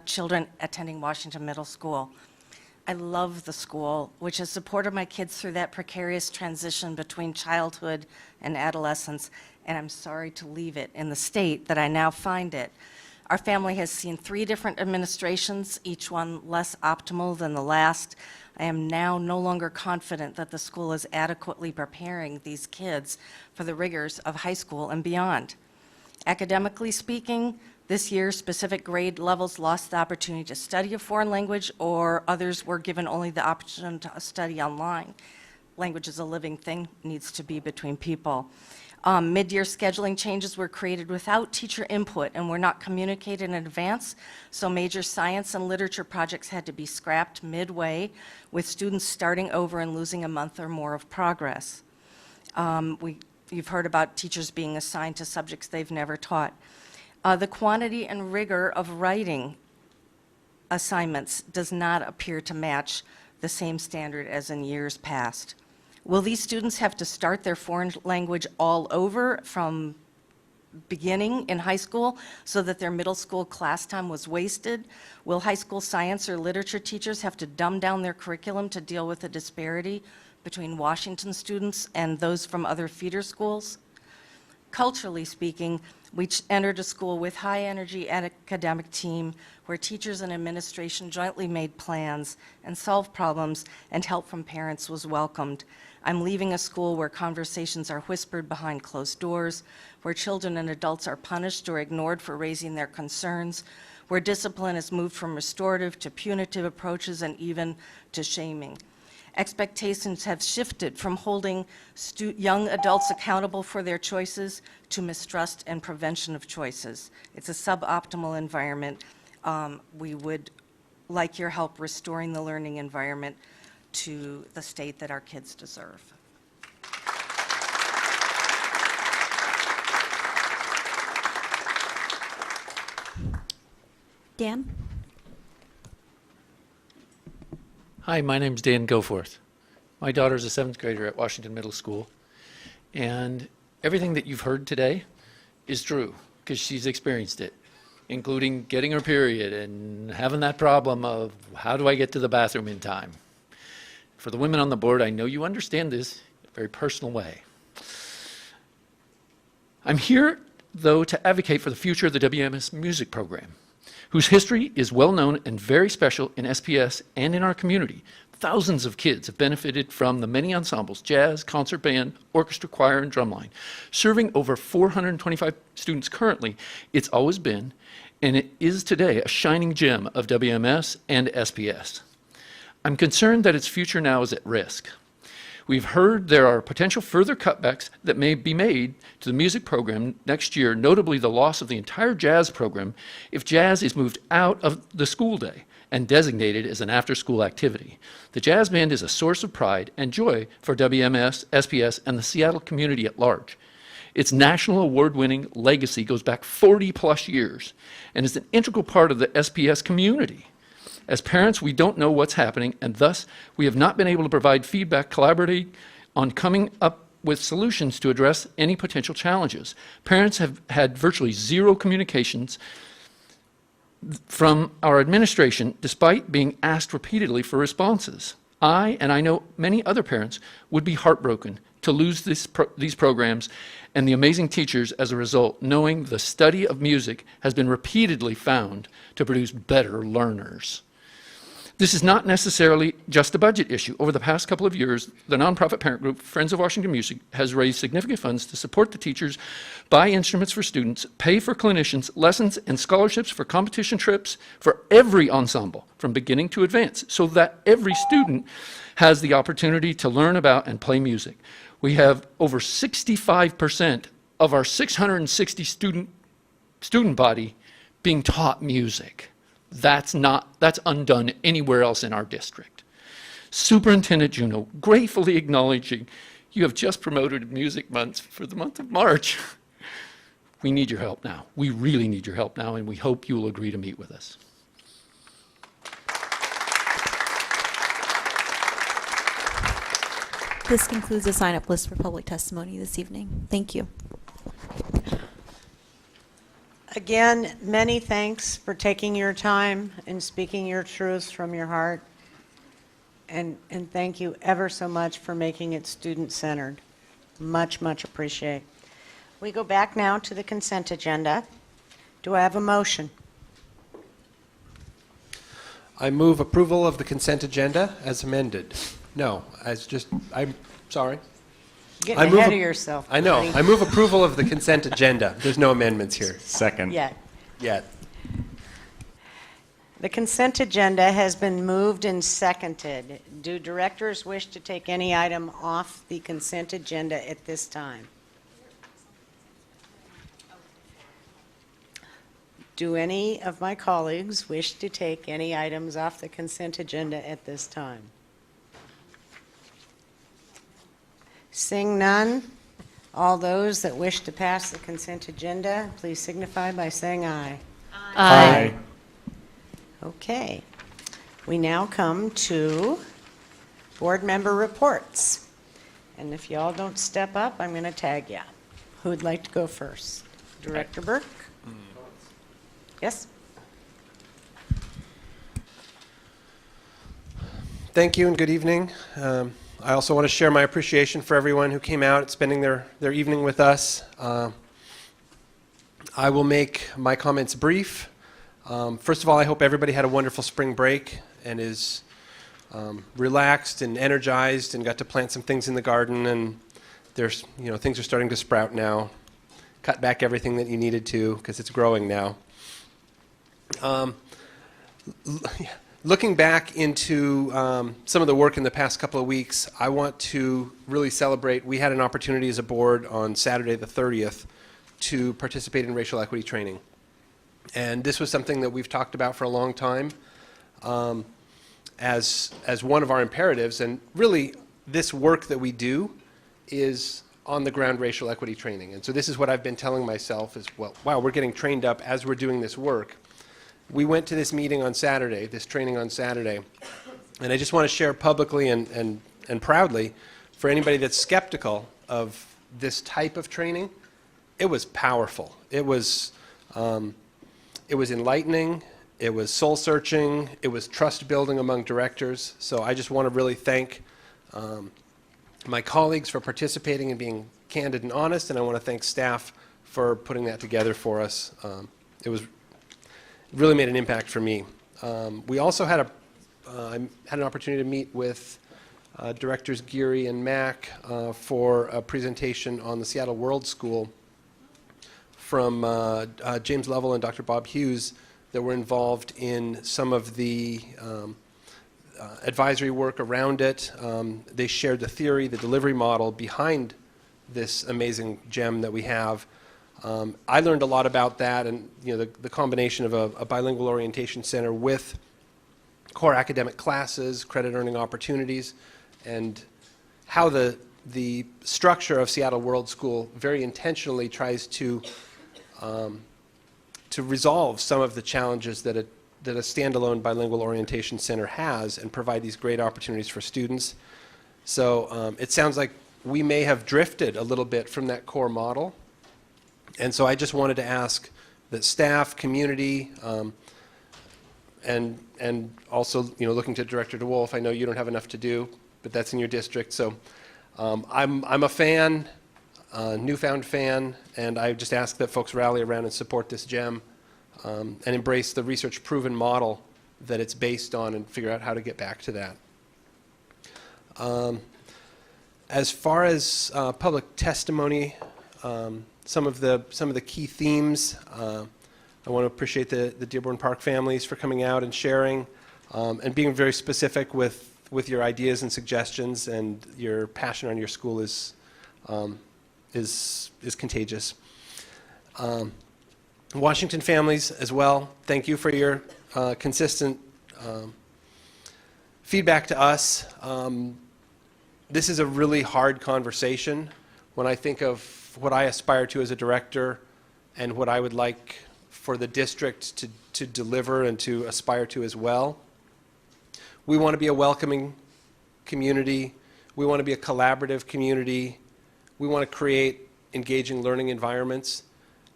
children attending Washington Middle School. I love the school, which has supported my kids through that precarious transition between childhood and adolescence, and I'm sorry to leave it in the state that I now find it. Our family has seen 3 different administrations, each one less optimal than the last. I am now no longer confident that the school is adequately preparing these kids for the rigors of high school and beyond. Academically speaking, this year specific grade levels lost the opportunity to study a foreign language, or others were given only the option to study online. Language is a living thing, needs to be between people. Mid-year scheduling changes were created without teacher input and were not communicated in advance, so major science and literature projects had to be scrapped midway, with students starting over and losing a month or more of progress. You've heard about teachers being assigned to subjects they've never taught. The quantity and rigor of writing assignments does not appear to match the same standard as in years past. Will these students have to start their foreign language all over from beginning in high school so that their middle school class time was wasted? Will high school science or literature teachers have to dumb down their curriculum to deal with the disparity between Washington students and those from other feeder schools? Culturally speaking, we entered a school with high energy academic team where teachers and administration jointly made plans and solved problems, and help from parents was welcomed. I'm leaving a school where conversations are whispered behind closed doors, where children and adults are punished or ignored for raising their concerns, where discipline is moved from restorative to punitive approaches and even to shaming. Expectations have shifted from holding young adults accountable for their choices to mistrust and prevention of choices. It's a suboptimal environment. We would like your help restoring the learning environment to the state that our kids deserve. Dan? Hi, my name's Dan Goforth. My daughter's a 7th grader at Washington Middle School, and everything that you've heard today is true because she's experienced it, including getting her period and having that problem of how do I get to the bathroom in time. For the women on the board, I know you understand this in a very personal way. I'm here, though, to advocate for the future of the WMS music program, whose history is well known and very special in SPS and in our community. Thousands of kids have benefited from the many ensembles, jazz, concert band, orchestra, choir, and drumline. Serving over 425 students currently, it's always been, and it is today, a shining gem of WMS and SPS. I'm concerned that its future now is at risk. We've heard there are potential further cutbacks that may be made to the music program next year, notably the loss of the entire jazz program if jazz is moved out of the school day and designated as an after-school activity. The jazz band is a source of pride and joy for WMS, SPS, and the Seattle community at large. Its national award-winning legacy goes back 40-plus years and is an integral part of the SPS community. As parents, we don't know what's happening, and thus we have not been able to provide feedback, collaborating on coming up with solutions to address any potential challenges. Parents have had virtually zero communications from our administration, despite being asked repeatedly for responses. I, and I know many other parents, would be heartbroken to lose these programs and the amazing teachers as a result, knowing the study of music has been repeatedly found to produce better learners. This is not necessarily just a budget issue. Over the past couple of years, the nonprofit parent group Friends of Washington Music has raised significant funds to support the teachers, buy instruments for students, pay for clinicians, lessons, and scholarships for competition trips for every ensemble from beginning to advance, so that every student has the opportunity to learn about and play music. We have over 65% of our 660 student body being taught music. That's undone anywhere else in our district. Superintendent Juneau, gratefully acknowledging you have just promoted Music Month for the month of March. We need your help now. We really need your help now, and we hope you will agree to meet with us. This concludes the sign-up list for public testimony this evening. Thank you. Again, many thanks for taking your time and speaking your truths from your heart. And thank you ever so much for making it student-centered. Much, much appreciate. We go back now to the consent agenda. Do I have a motion? I move approval of the consent agenda as amended. No, I'm sorry. Getting ahead of yourself. I know. buddy. I move approval of the consent agenda. There's no amendments here. Second. Yet. The consent agenda has been moved and seconded. Do directors wish to take any item off the consent agenda at this time? Do any of my colleagues wish to take any items off the consent agenda at this time? Seeing none, all those that wish to pass the consent agenda, please signify by saying aye. Aye. Okay. We now come to board member reports. And if y'all don't step up, I'm going to tag you. Who would like to go first? Director Burke? Yes? Thank you and good evening. I also want to share my appreciation for everyone who came out spending their evening with us. I will make my comments brief. First of all, I hope everybody had a wonderful spring break and is relaxed and energized and got to plant some things in the garden, and there's, things are starting to sprout now. Cut back everything that you needed to because it's growing now. Looking back into some of the work in the past couple of weeks, I want to really celebrate. We had an opportunity as a board on Saturday the 30th to participate in racial equity training. And this was something that we've talked about for a long time as one of our imperatives. And really, this work that we do is on-the-ground racial equity training. And so this is what I've been telling myself is, well, wow, we're getting trained up as we're doing this work. We went to this meeting on Saturday, this training on Saturday, and I just want to share publicly and proudly for anybody that's skeptical of this type of training, it was powerful. It was enlightening, it was soul-searching, it was trust-building among directors. So I just want to really thank my colleagues for participating and being candid and honest, and I want to thank staff for putting that together for us. It really made an impact for me. We also had I had an opportunity to meet with Directors Geary and Mack for a presentation on the Seattle World School from James Lovell and Dr. Bob Hughes that were involved in some of the advisory work around it. They shared the theory, the delivery model behind this amazing gem that we have. I learned a lot about that, and the combination of a bilingual orientation center with core academic classes, credit earning opportunities, and how the structure of Seattle World School very intentionally tries to resolve some of the challenges that a standalone bilingual orientation center has and provide these great opportunities for students. So it sounds like we may have drifted a little bit from that core model. And so I just wanted to ask that staff, community, and also looking to Director DeWolf, I know you don't have enough to do, but that's in your district. So I'm a fan, newfound fan, and I just ask that folks rally around and support this gem and embrace the research-proven model that it's based on and figure out how to get back to that. As far as public testimony, some of the key themes, I want to appreciate the Dearborn Park families for coming out and sharing and being very specific with your ideas and suggestions, and your passion on your school is contagious. Washington families as well, thank you for your consistent feedback to us. This is a really hard conversation. When I think of what I aspire to as a director and what I would like for the district to deliver and to aspire to as well, we want to be a welcoming community. We want to be a collaborative community. We want to create engaging learning environments.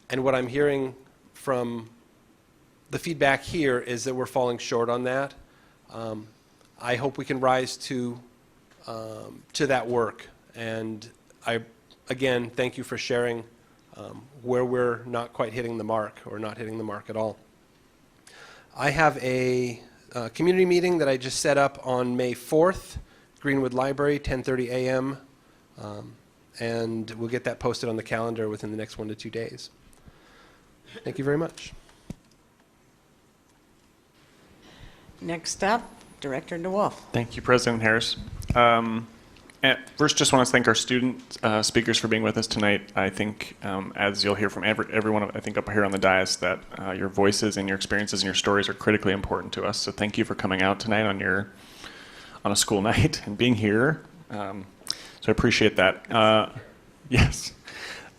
And what I'm hearing from the feedback here is that we're falling short on that. I hope we can rise to that work. And I, again, thank you for sharing where we're not quite hitting the mark or not hitting the mark at all. I have a community meeting that I just set up on May 4th, Greenwood Library, 10:30 a.m. And we'll get that posted on the calendar within the next 1 to 2 days. Thank you very much. Next up, Director DeWolf. Thank you, President Harris. First, just want to thank our student speakers for being with us tonight. I think, as you'll hear from everyone, I think up here on the dais, that your voices and your experiences and your stories are critically important to us. So thank you for coming out tonight on a school night and being here. So I appreciate that. Yes.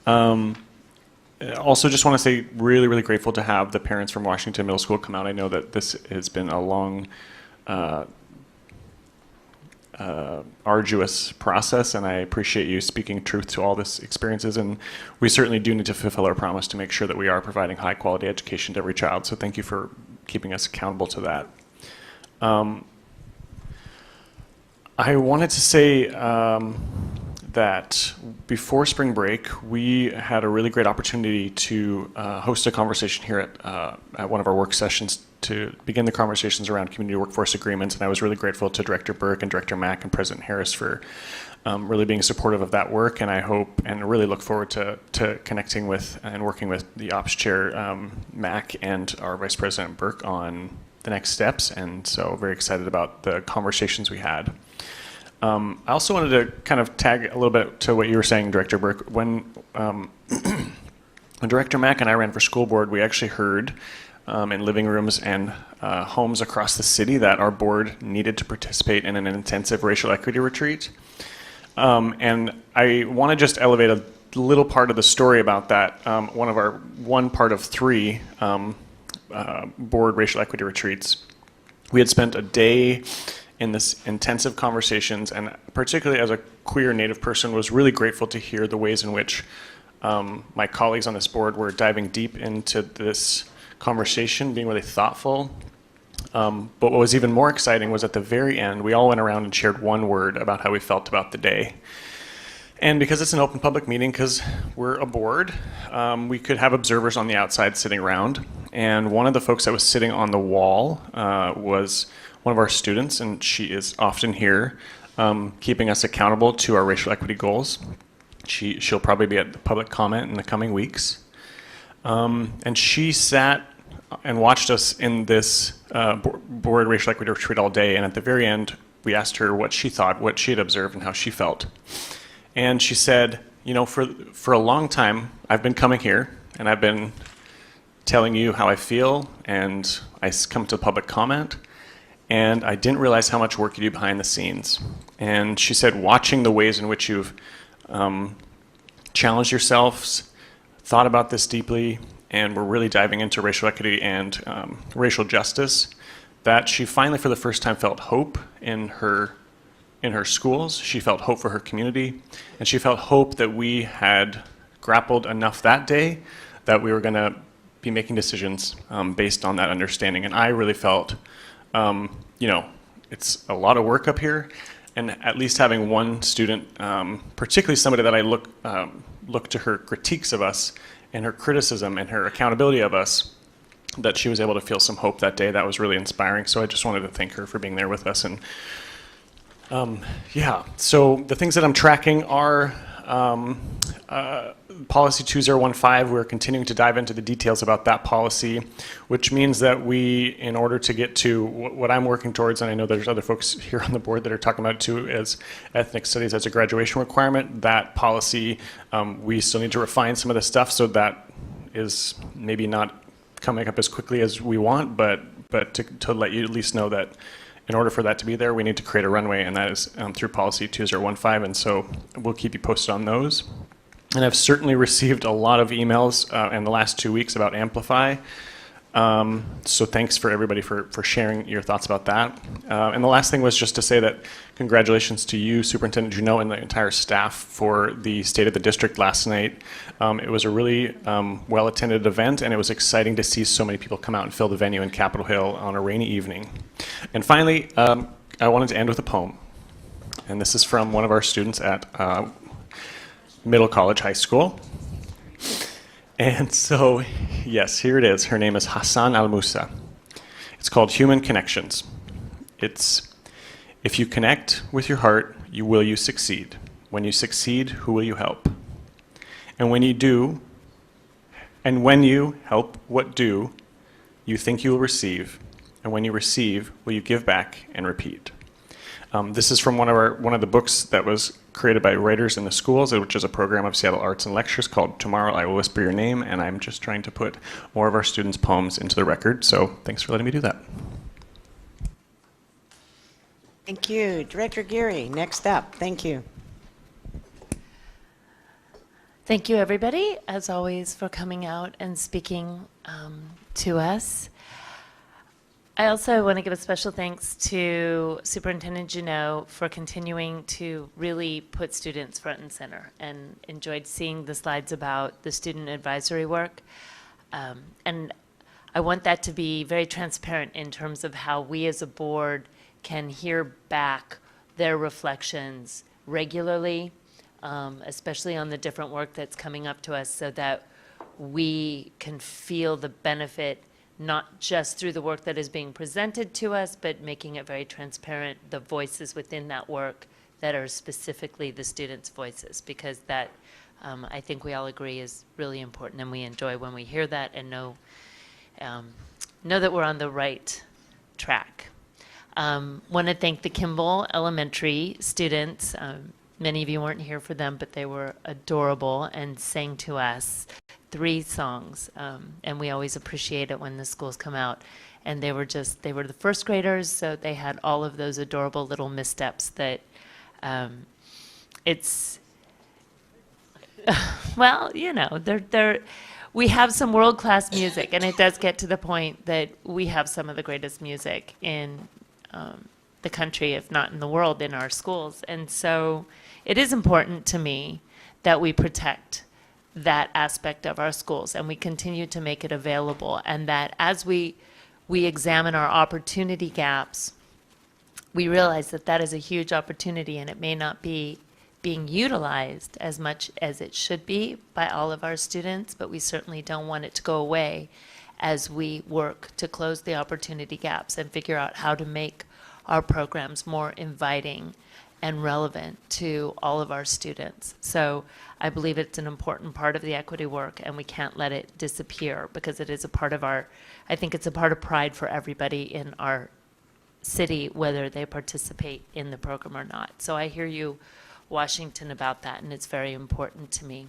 Also, just want to say really, really grateful to have the parents from Washington Middle School come out. I know that this has been a long, arduous process, and I appreciate you speaking truth to all this experiences. And we certainly do need to fulfill our promise to make sure that we are providing high quality education to every child. So thank you for keeping us accountable to that. I wanted to say that before spring break, we had a really great opportunity to host a conversation here at one of our work sessions to begin the conversations around community workforce agreements. And I was really grateful to Director Burke and Director Mack and President Harris for really being supportive of that work. And I hope and really look forward to connecting with and working with the Ops Chair Mack and our Vice President Burke on the next steps. And so very excited about the conversations we had. I also wanted to kind of tag a little bit to what you were saying, Director Burke. When Director Mack and I ran for school board, we actually heard in living rooms and homes across the city that our board needed to participate in an intensive racial equity retreat. And I want to just elevate a little part of the story about that. One part of 3 board racial equity retreats. We had spent a day in this intensive conversations, and particularly as a queer Native person, was really grateful to hear the ways in which my colleagues on this board were diving deep into this conversation, being really thoughtful. But what was even more exciting was at the very end, we all went around and shared one word about how we felt about the day. And because it's an open public meeting, because we're a board, we could have observers on the outside sitting around. And one of the folks that was sitting on the wall was one of our students, and she is often here keeping us accountable to our racial equity goals. She'll probably be at the public comment in the coming weeks. And she sat and watched us in this board racial equity retreat all day, and at the very end, we asked her what she thought, what she had observed, and how she felt. And she said, you know, for a long time, I've been coming here, and I've been telling you how I feel, and I come to public comment, and I didn't realize how much work you do behind the scenes. And she said, watching the ways in which you've challenged yourselves, thought about this deeply, and we're really diving into racial equity and racial justice, that she finally, for the first time, felt hope in her schools. She felt hope for her community, and she felt hope that we had grappled enough that day that we were going to be making decisions based on that understanding. And I really felt, you know, it's a lot of work up here, and at least having one student, particularly somebody that I look to her critiques of us and her criticism and her accountability of us, that she was able to feel some hope that day. That was really inspiring. So I just wanted to thank her for being there with us. And yeah, so the things that I'm tracking are Policy 2015. We're continuing to dive into the details about that policy, which means that we, in order to get to what I'm working towards, and I know there's other folks here on the board that are talking about it too, as ethnic studies as a graduation requirement, that policy, we still need to refine some of the stuff, so that is maybe not coming up as quickly as we want, but to let you at least know that in order for that to be there, we need to create a runway, and that is through Policy 2015, and so we'll keep you posted on those. And I've certainly received a lot of emails in the last 2 weeks about Amplify. So thanks for everybody for sharing your thoughts about that. And the last thing was just to say that congratulations to you, Superintendent Junot, and the entire staff for the State of the District last night. It was a really well-attended event, and it was exciting to see so many people come out and fill the venue in Capitol Hill on a rainy evening. And finally, I wanted to end with a poem. And this is from one of our students at Middle College High School. And so, yes, here it is. Her name is Hassan Al-Musa. It's called Human Connections. It's, if you connect with your heart, will you succeed? When you succeed, who will you help? And when you do, and when you help, what do you think you will receive? And when you receive, will you give back and repeat? This is from one of the books that was created by Writers in the Schools, which is a program of Seattle Arts and Lectures called Tomorrow I Will Whisper Your Name, and I'm just trying to put more of our students' poems into the record, so thanks for letting me do that. Thank you. Director Geary, next up. Thank you. Thank you, everybody, as always, for coming out and speaking to us. I also want to give a special thanks to Superintendent Junot for continuing to really put students front and center, and enjoyed seeing the slides about the student advisory work. And I want that to be very transparent in terms of how we as a board can hear back their reflections regularly, especially on the different work that's coming up to us, so that we can feel the benefit not just through the work that is being presented to us, but making it very transparent, the voices within that work that are specifically the students' voices, because that, I think we all agree, is really important, and we enjoy when we hear that and know that we're on the right track. Want to thank the Kimball Elementary students. Many of you weren't here for them, but they were adorable and sang to us 3 songs, and we always appreciate it when the schools come out. And they were the first graders, so they had all of those adorable little missteps that well, you know, we have some world-class music, and it does get to the point that we have some of the greatest music in the country, if not in the world, in our schools. And so it is important to me that we protect that aspect of our schools, and we continue to make it available, and that as we examine our opportunity gaps, we realize that that is a huge opportunity, and it may not be being utilized as much as it should be by all of our students, but we certainly don't want it to go away as we work to close the opportunity gaps and figure out how to make our programs more inviting and relevant to all of our students. So I believe it's an important part of the equity work, and we can't let it disappear, because it is a part of I think it's a part of pride for everybody in our city, whether they participate in the program or not. So I hear you, Washington, about that, and it's very important to me.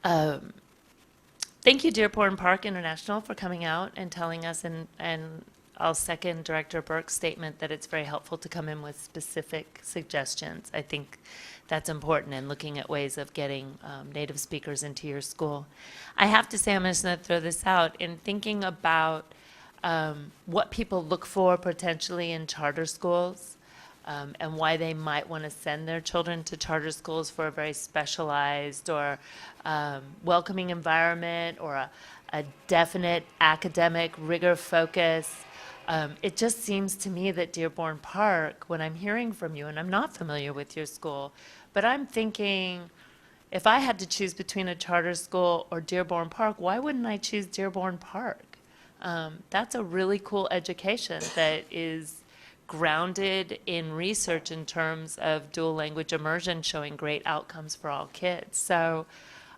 Thank you, Dearborn Park International, for coming out and telling us, and I'll second Director Burke's statement that it's very helpful to come in with specific suggestions. I think that's important in looking at ways of getting native speakers into your school. I have to say, I'm just going to throw this out, in thinking about what people look for potentially in charter schools, and why they might want to send their children to charter schools for a very specialized or welcoming environment, or a definite academic rigor focus. It just seems to me that Dearborn Park, when I'm hearing from you, and I'm not familiar with your school, but I'm thinking, if I had to choose between a charter school or Dearborn Park, why wouldn't I choose Dearborn Park? That's a really cool education that is grounded in research in terms of dual language immersion, showing great outcomes for all kids. So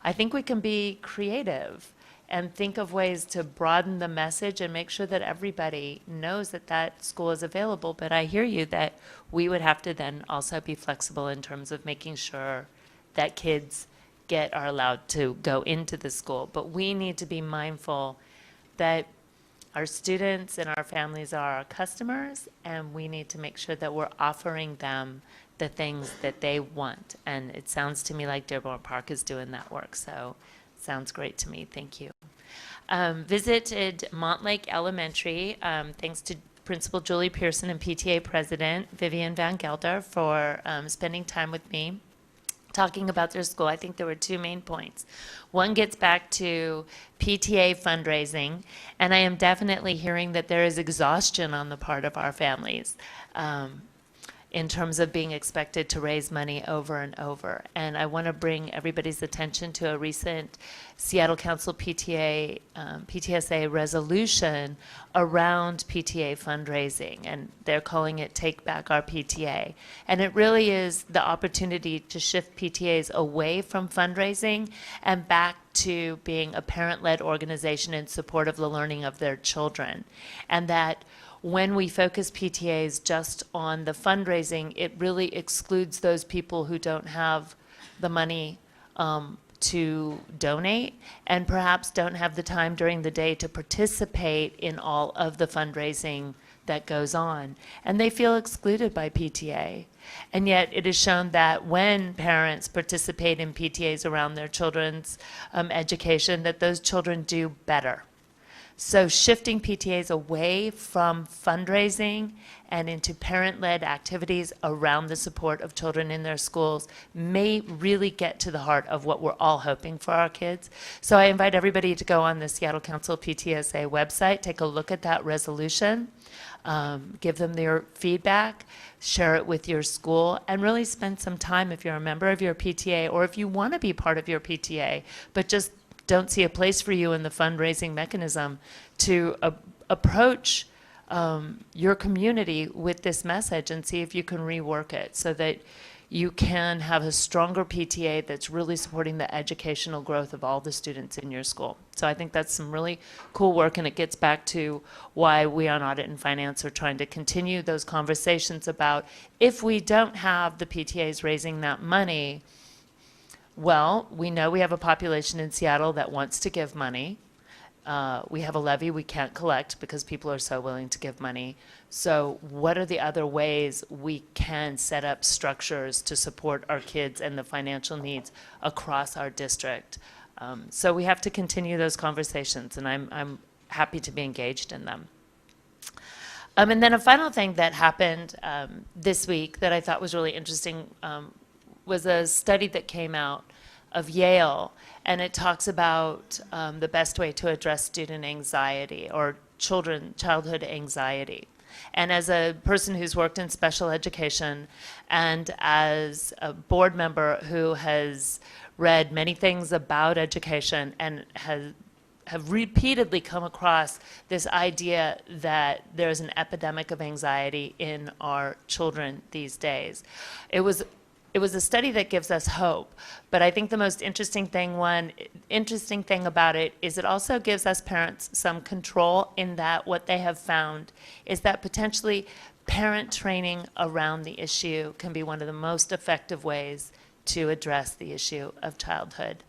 I think we can be creative and think of ways to broaden the message and make sure that everybody knows that that school is available. But I hear you that we would have to then also be flexible in terms of making sure that kids are allowed to go into the school. But we need to be mindful that our students and our families are our customers, and we need to make sure that we're offering them the things that they want. And it sounds to me like Dearborn Park is doing that work, so sounds great to me. Thank you. Visited Montlake Elementary, thanks to Principal Julie Pearson and PTA President Vivian Van Gelder for spending time with me, talking about their school. I think there were two main points. One gets back to PTA fundraising, and I am definitely hearing that there is exhaustion on the part of our families in terms of being expected to raise money over and over. And I want to bring everybody's attention to a recent Seattle Council PTSA resolution around PTA fundraising, and they're calling it Take Back Our PTA. And it really is the opportunity to shift PTAs away from fundraising and back to being a parent-led organization in support of the learning of their children. And that when we focus PTAs just on the fundraising, it really excludes those people who don't have the money to donate and perhaps don't have the time during the day to participate in all of the fundraising that goes on. And they feel excluded by PTA. And yet it is shown that when parents participate in PTAs around their children's education, that those children do better. So shifting PTAs away from fundraising and into parent-led activities around the support of children in their schools may really get to the heart of what we're all hoping for our kids. So I invite everybody to go on the Seattle Council PTSA website, take a look at that resolution, give them their feedback, share it with your school, and really spend some time if you're a member of your PTA or if you want to be part of your PTA, but just don't see a place for you in the fundraising mechanism to approach your community with this message and see if you can rework it so that you can have a stronger PTA that's really supporting the educational growth of all the students in your school. So I think that's some really cool work, and it gets back to why we on Audit and Finance are trying to continue those conversations about if we don't have the PTAs raising that money, well, we know we have a population in Seattle that wants to give money. We have a levy we can't collect because people are so willing to give money. So what are the other ways we can set up structures to support our kids and the financial needs across our district? So we have to continue those conversations, and I'm happy to be engaged in them. And then a final thing that happened this week that I thought was really interesting was a study that came out of Yale, and it talks about the best way to address student anxiety or childhood anxiety. And as a person who's worked in special education and as a board member who has read many things about education and have repeatedly come across this idea that there's an epidemic of anxiety in our children these days. It was a study that gives us hope, but I think the most interesting thing about it is it also gives us parents some control in that what they have found is that potentially parent training around the issue can be one of the most effective ways to address the issue of childhood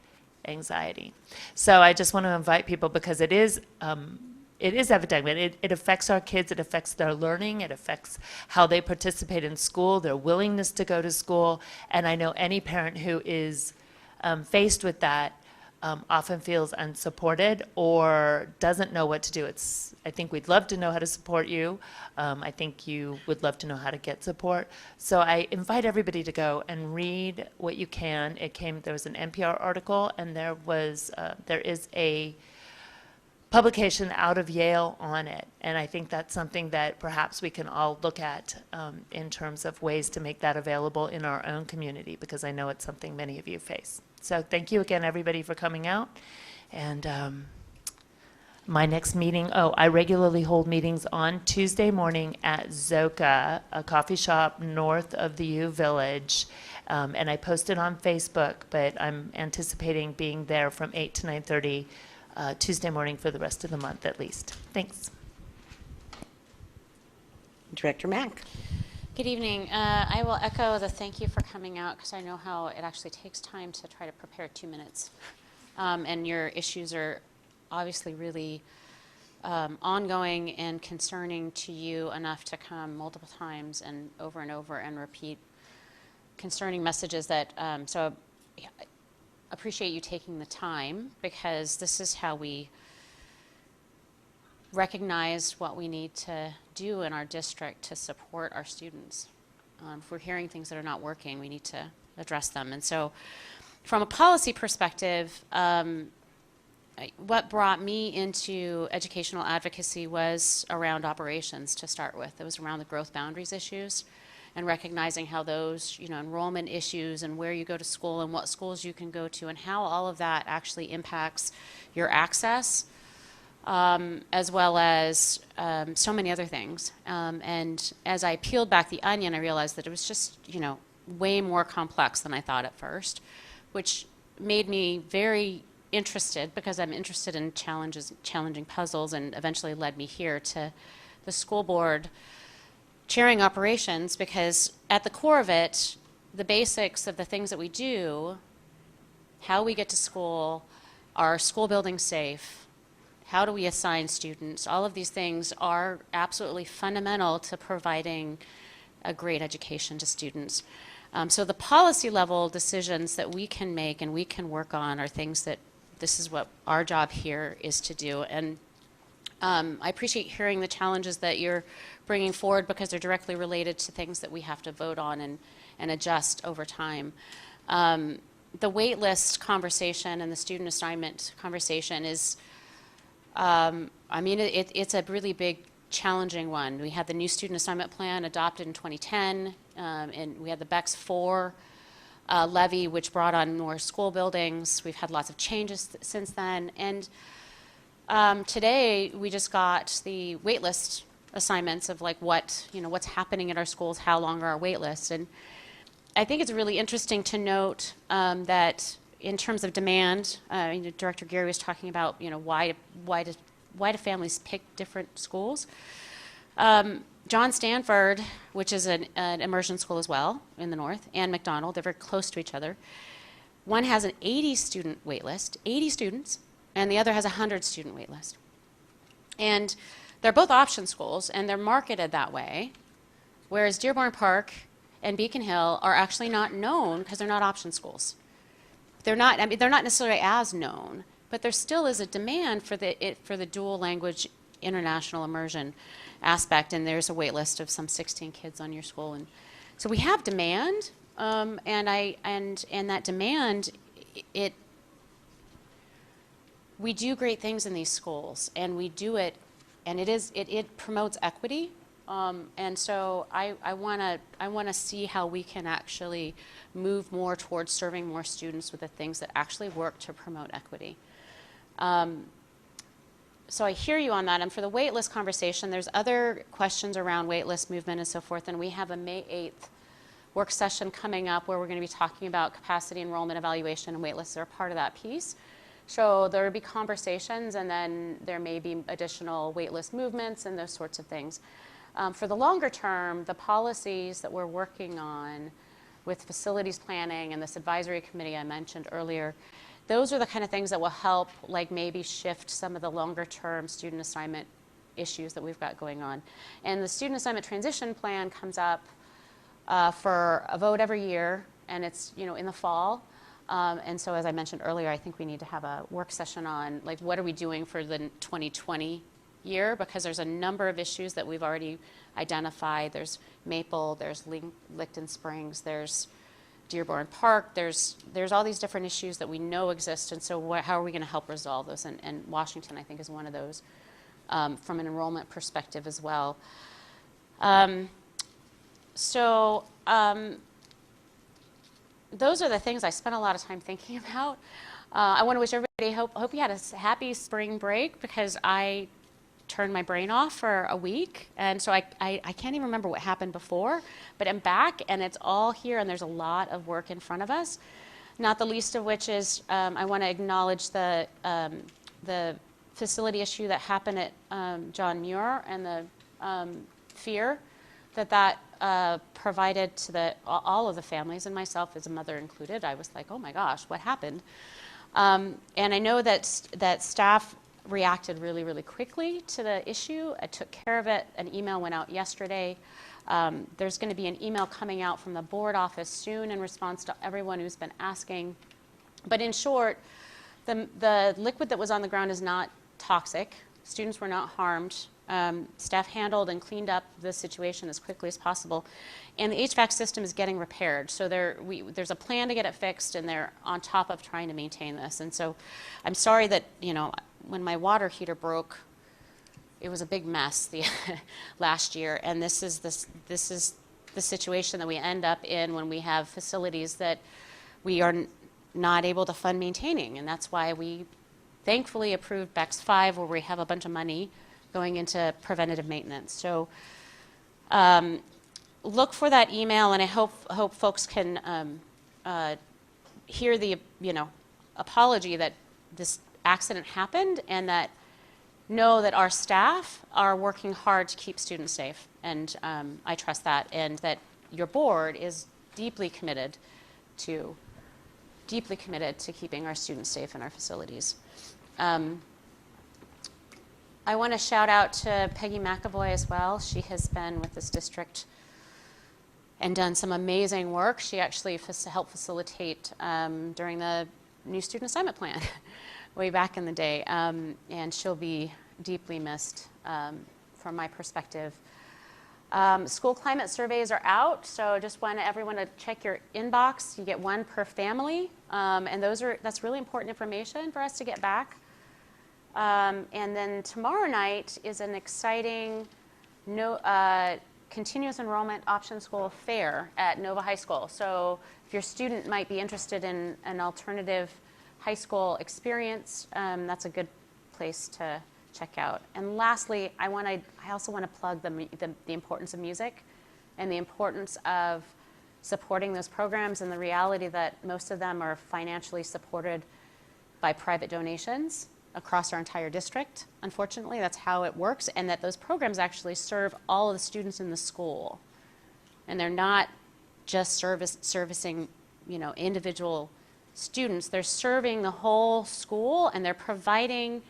anxiety. So I just want to invite people, because it is epidemic. It affects our kids, it affects their learning, it affects how they participate in school, their willingness to go to school, and I know any parent who is faced with that often feels unsupported or doesn't know what to do. I think we'd love to know how to support you. I think you would love to know how to get support. So I invite everybody to go and read what you can. There was an NPR article, and there is a publication out of Yale on it, and I think that's something that perhaps we can all look at in terms of ways to make that available in our own community, because I know it's something many of you face. So thank you again, everybody, for coming out. And my next meeting, I regularly hold meetings on Tuesday morning at Zoka, a coffee shop north of the U Village, and I post it on Facebook, but I'm anticipating being there from 8 to 9:30 Tuesday morning for the rest of the month at least. Thanks. Director Mack. Good evening. I will echo the thank you for coming out, because I know how it actually takes time to try to prepare 2 minutes. And your issues are obviously really ongoing and concerning to you enough to come multiple times and over and repeat concerning messages that, so appreciate you taking the time, because this is how we recognized what we need to do in our district to support our students. If we're hearing things that are not working, we need to address them. And so from a policy perspective, what brought me into educational advocacy was around operations to start with. It was around the growth boundaries issues and recognizing how those, enrollment issues and where you go to school and what schools you can go to and how all of that actually impacts your access, as well as so many other things. And as I peeled back the onion, I realized that it was just, way more complex than I thought at first, which made me very interested, because I'm interested in challenging puzzles, and eventually led me here to the school board chairing operations, because at the core of it, the basics of the things that we do, how we get to school, are school buildings safe, how do we assign students, all of these things are absolutely fundamental to providing a great education to students. So the policy level decisions that we can make and we can work on are things that this is what our job here is to do. And I appreciate hearing the challenges that you're bringing forward, because they're directly related to things that we have to vote on and adjust over time. The wait list conversation and the student assignment conversation is, it's a really big, challenging one. We had the new student assignment plan adopted in 2010, and we had the BEX 4 levy, which brought on more school buildings. We've had lots of changes since then. And today, we just got the wait list assignments of what's happening at our schools, how long are our wait lists. And I think it's really interesting to note that in terms of demand, Director Gary was talking about, why do families pick different schools? John Stanford, which is an immersion school as well in the north, and McDonald, they're very close to each other. One has an 80 student wait list, 80 students, and the other has a 100 student wait list. And they're both option schools, and they're marketed that way, whereas Dearborn Park and Beacon Hill are actually not known because they're not option schools. They're not necessarily as known, but there still is a demand for the dual language international immersion aspect, and there's a wait list of some 16 kids on your school. And so we have demand, and that demand, we do great things in these schools, and we do it, and it promotes equity. And so I want to see how we can actually move more towards serving more students with the things that actually work to promote equity. So I hear you on that. And for the wait list conversation, there's other questions around wait list movement and so forth. And we have a May 8th work session coming up where we're going to be talking about capacity enrollment evaluation, and wait lists are a part of that piece. So there will be conversations, and then there may be additional wait list movements and those sorts of things. For the longer term, the policies that we're working on with facilities planning and this advisory committee I mentioned earlier, those are the kind of things that will help maybe shift some of the longer term student assignment issues that we've got going on. And the student assignment transition plan comes up for a vote every year, and it's in the fall. And so as I mentioned earlier, I think we need to have a work session on what are we doing for the 2020 year, because there's a number of issues that we've already identified. There's Maple, there's Licton Springs, there's Dearborn Park, there's all these different issues that we know exist, and so how are we going to help resolve those? And Washington, I think, is one of those from an enrollment perspective as well. Those are the things I spent a lot of time thinking about. I want to wish everybody, hope you had a happy spring break, because I turned my brain off for a week, and so I can't even remember what happened before, but I'm back, and it's all here, and there's a lot of work in front of us, not the least of which is I want to acknowledge the facility issue that happened at John Muir, and the fear that provided to all of the families, and myself as a mother included. I was like, oh my gosh, what happened? And I know that staff reacted really, really quickly to the issue. I took care of it. An email went out yesterday. There's going to be an email coming out from the board office soon in response to everyone who's been asking. But in short, the liquid that was on the ground is not toxic. Students were not harmed. Staff handled and cleaned up the situation as quickly as possible. And the HVAC system is getting repaired. So there's a plan to get it fixed, and they're on top of trying to maintain this. And so I'm sorry that, you know, when my water heater broke, it was a big mess last year. And this is the situation that we end up in when we have facilities that we are not able to fund maintaining. And that's why we thankfully approved BEX 5, where we have a bunch of money going into preventative maintenance. So look for that email, and I hope folks can hear the, you know, apology that this accident happened, and that know that our staff are working hard to keep students safe. And I trust that, and that your board is deeply committed to keeping our students safe in our facilities. I want to shout out to Peggy McAvoy as well. She has been with this district and done some amazing work. She actually helped facilitate during the new student assignment plan way back in the day, and she'll be deeply missed from my perspective. School climate surveys are out, so just want everyone to check your inbox. You get one per family, and that's really important information for us to get back. And then tomorrow night is an exciting continuous enrollment option school fair at Nova High School. So if your student might be interested in an alternative high school experience, that's a good place to check out. And lastly, I also want to plug the importance of music and the importance of supporting those programs, and the reality that most of them are financially supported by private donations across our entire district. Unfortunately, that's how it works, and that those programs actually serve all of the students in the school. And they're not just servicing, you know, individual students. They're serving the whole school, and they're providing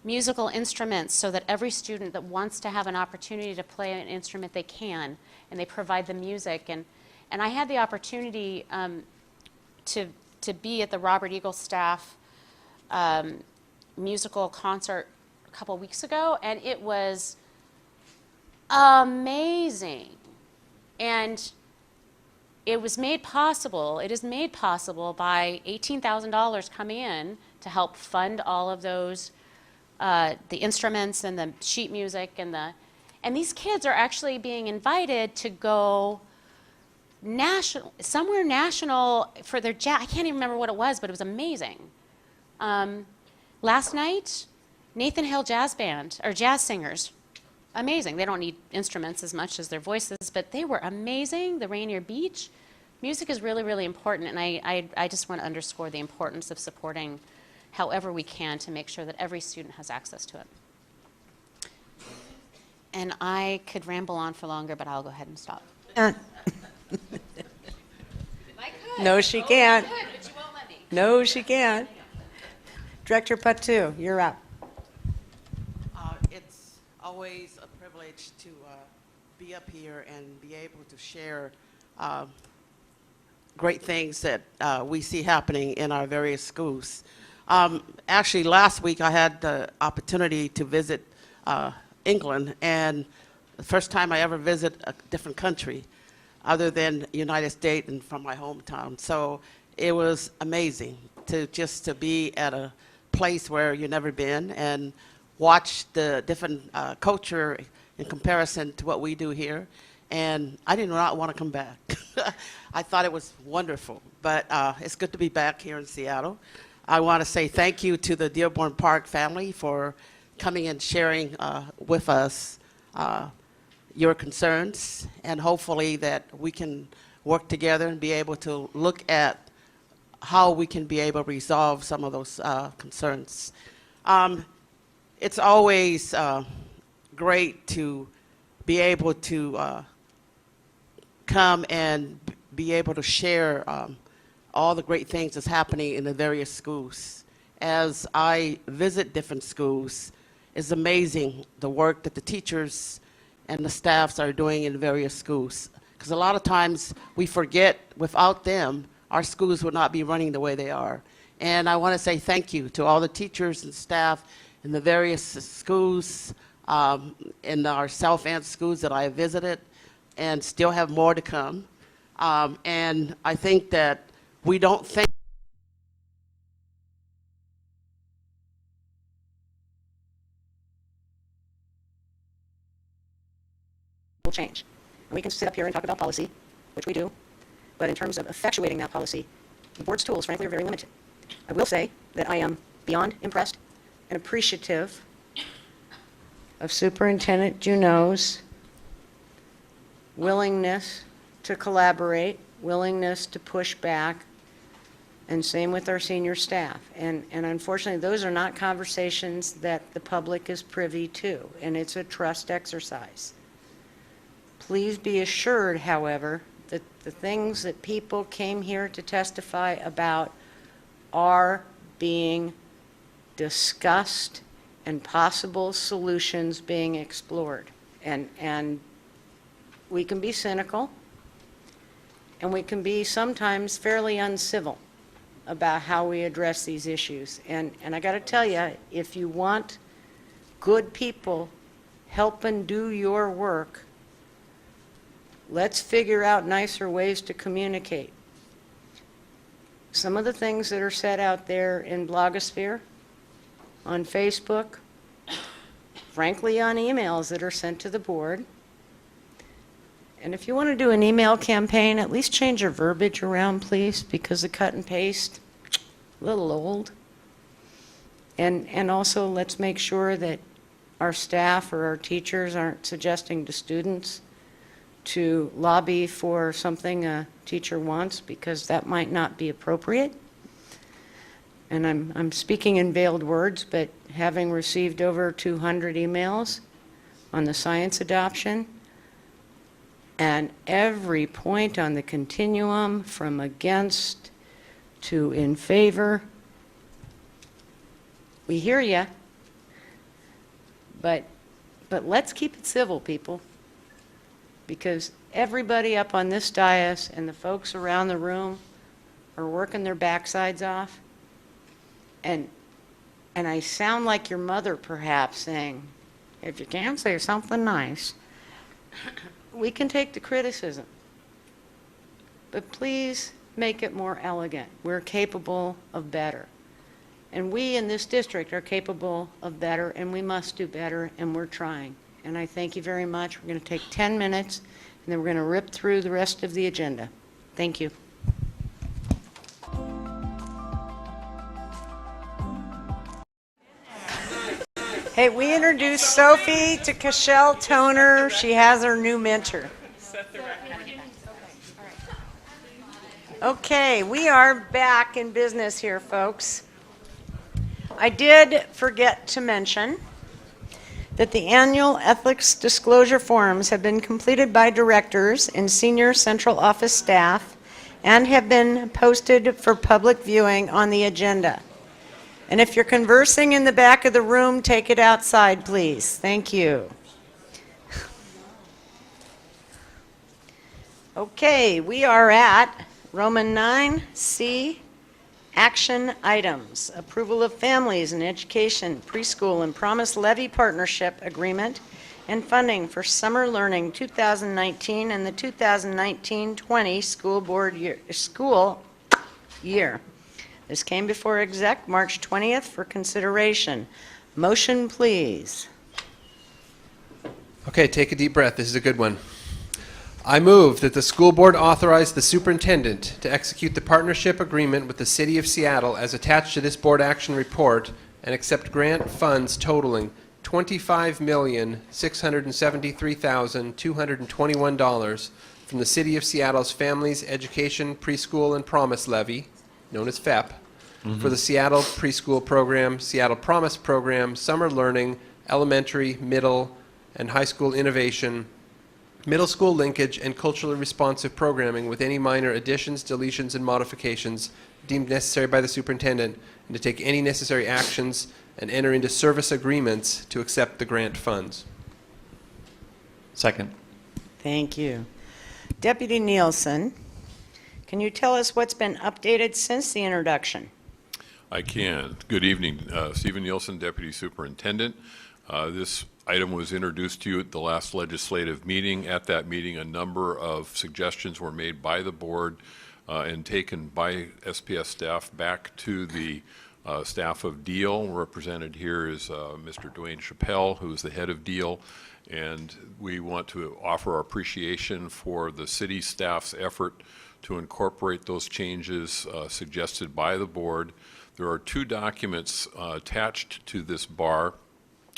musical instruments so that every student that wants to have an opportunity to play an instrument, they can, and they provide the music. And I had the opportunity to be at the Robert Eagle staff musical concert a couple weeks ago, and it was amazing. And it is made possible by $18,000 coming in to help fund all of those, the instruments and the sheet music, and these kids are actually being invited to go somewhere national for their jazz. I can't even remember what it was, but it was amazing. Last night, Nathan Hale Jazz Band, or jazz singers, amazing. They don't need instruments as much as their voices, but they were amazing. The Rainier Beach. Music is really, really important, and I just want to underscore the importance of supporting however we can to make sure that every student has access to it. And I could ramble on for longer, but I'll go ahead and stop. No, she can't. No, she can't. Director Patu, you're up. It's always a privilege to be up here and be able to share great things that we see happening in our various schools. Actually, last week I had the opportunity to visit England, and the first time I ever visit a different country other than the United States and from my hometown. So it was amazing to be at a place where you've never been and watch the different culture in comparison to what we do here. And I did not want to come back. I thought it was wonderful, but it's good to be back here in Seattle. I want to say thank you to the Dearborn Park family for coming and sharing with us your concerns, and hopefully that we can work together and be able to look at how we can be able to resolve some of those concerns. It's always great to be able to come and be able to share all the great things that's happening in the various schools. As I visit different schools, it's amazing the work that the teachers and the staffs are doing in various schools. Because a lot of times we forget, without them, our schools would not be running the way they are. And I want to say thank you to all the teachers and staff in the various schools, in our South End schools that I have visited, and still have more to come. And I think that we don't think will change. And we can sit up here and talk about policy, which we do, but in terms of effectuating that policy, the board's tools, frankly, are very limited. I will say that I am beyond impressed and appreciative of Superintendent Juneau's willingness to collaborate, willingness to push back, and same with our senior staff. And unfortunately, those are not conversations that the public is privy to, and it's a trust exercise. Please be assured, however, that the things that people came here to testify about are being discussed and possible solutions being explored. And we can be cynical, and we can be sometimes fairly uncivil about how we address these issues. And I got to tell you, if you want good people helping do your work, let's figure out nicer ways to communicate. Some of the things that are said out there in blogosphere, on Facebook, frankly on emails that are sent to the board. And if you want to do an email campaign, at least change your verbiage around, please, because the cut and paste, a little old. And also, let's make sure that our staff or our teachers aren't suggesting to students to lobby for something a teacher wants, because that might not be appropriate. And I'm speaking in veiled words, but having received over 200 emails on the science adoption, and every point on the continuum from against to in favor, we hear you, but let's keep it civil, people, because everybody up on this dais and the folks around the room are working their backsides off. And I sound like your mother, perhaps, saying, if you can't say something nice, we can take the criticism. But please make it more elegant. We're capable of better. And we in this district are capable of better, and we must do better, and we're trying. And I thank you very much. We're going to take 10 minutes, and then we're going to rip through the rest of the agenda. Thank you. Hey, we introduced Sophie to Cashel Toner. She has her new mentor. Okay, we are back in business here, folks. I did forget to mention that the annual ethics disclosure forms have been completed by directors and senior central office staff and have been posted for public viewing on the agenda. And if you're conversing in the back of the room, take it outside, please. Thank you. Okay, we are at Roman 9C, action items. Approval of families and education, preschool and promise levy partnership agreement, and funding for summer learning 2019 and the 2019-20 school year. This came before exec March 20th for consideration. Motion, please. Okay, take a deep breath. This is a good one. I move that the school board authorize the superintendent to execute the partnership agreement with the City of Seattle as attached to this board action report and accept grant funds totaling $25,673,221 from the City of Seattle's Families, Education, Preschool, and Promise Levy, known as FEP, for the Seattle Preschool Program, Seattle Promise Program, Summer Learning, Elementary, Middle, and High School Innovation, Middle School Linkage, and Culturally Responsive Programming with any minor additions, deletions, and modifications deemed necessary by the superintendent, and to take any necessary actions and enter into service agreements to accept the grant funds. Second. Thank you. Deputy Nielsen, can you tell us what's been updated since the introduction? I can. Good evening. Stephen Nielsen, Deputy Superintendent. This item was introduced to you at the last legislative meeting. At that meeting, a number of suggestions were made by the board and taken by SPS staff back to the staff of DEAL. Represented here is Mr. Dwayne Chappelle, who is the head of DEAL, and we want to offer our appreciation for the city staff's effort to incorporate those changes suggested by the board. There are two documents attached to this bar.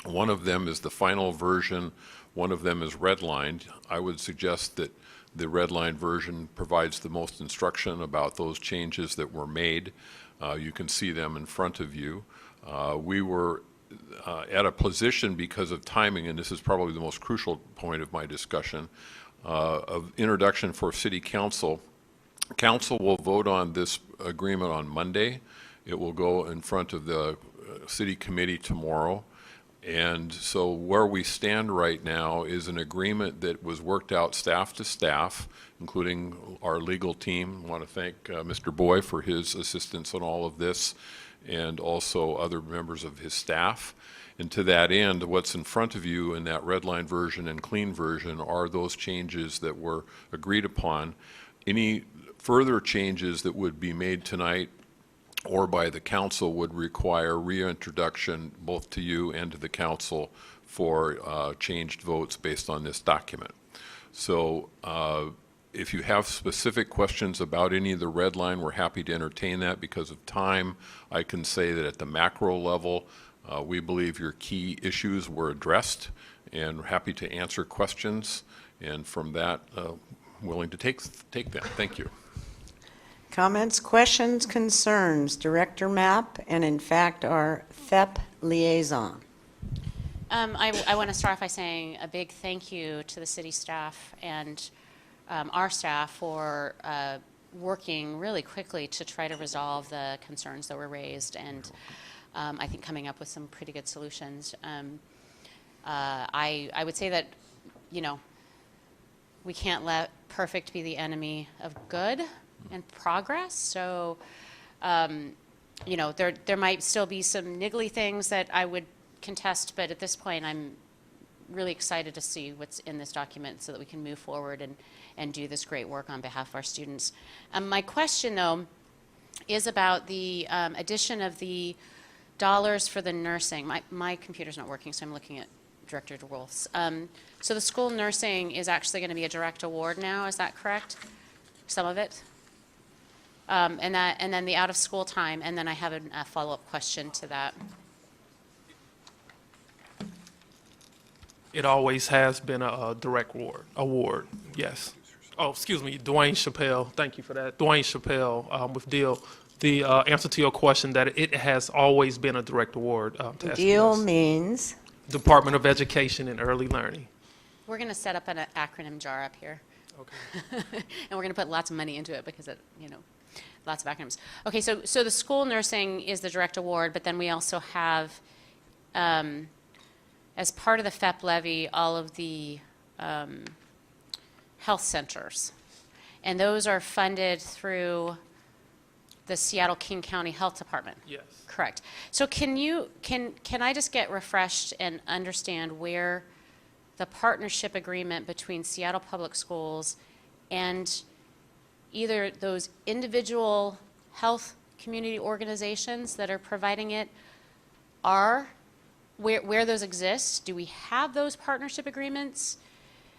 One of them is the final version, one of them is redlined. I would suggest that the redlined version provides the most instruction about those changes that were made. You can see them in front of you. We were at a position, because of timing, and this is probably the most crucial point of my discussion, of introduction for City Council. Council will vote on this agreement on Monday. It will go in front of the City Committee tomorrow. And so where we stand right now is an agreement that was worked out staff to staff, including our legal team. I want to thank Mr. Boy for his assistance on all of this, and also other members of his staff. And to that end, what's in front of you in that red line version and clean version are those changes that were agreed upon. Any further changes that would be made tonight or by the council would require reintroduction both to you and to the council for changed votes based on this document. So if you have specific questions about any of the red line, we're happy to entertain that. Because of time, I can say that at the macro level, we believe your key issues were addressed, and we're happy to answer questions. And from that, willing to take them. Thank you. Comments, questions, concerns? Director Mapp, and in fact, our FEP liaison. I want to start off by saying a big thank you to the city staff and our staff for working really quickly to try to resolve the concerns that were raised, and I think coming up with some pretty good solutions. I would say that, you know, we can't let perfect be the enemy of good and progress. So, you know, there might still be some niggly things that I would contest, but at this point, I'm really excited to see what's in this document so that we can move forward and do this great work on behalf of our students. My question, though, is about the addition of the dollars for the nursing. My computer's not working, so I'm looking at Director DeWolf's. So the school nursing is actually going to be a direct award now, is that correct? Some of it? And then the out-of-school time, and then I have a follow-up question to that. It always has been a direct award, yes. Oh, excuse me, Dwayne Chappelle, thank you for that. Dwayne Chappelle with DEAL. The answer to your question, that it has always been a direct award to SPS. DEAL means? Department of Education and Early Learning. We're going to set up an acronym jar up here. Okay. And we're going to put lots of money into it because it, you know, lots of acronyms. Okay, so the school nursing is the direct award, but then we also have, as part of the FEP levy, all of the health centers. And those are funded through the Seattle King County Health Department. Yes. Correct. So can I just get refreshed and understand where the partnership agreement between Seattle Public Schools and either those individual health community organizations that are providing it are, where those exist? Do we have those partnership agreements?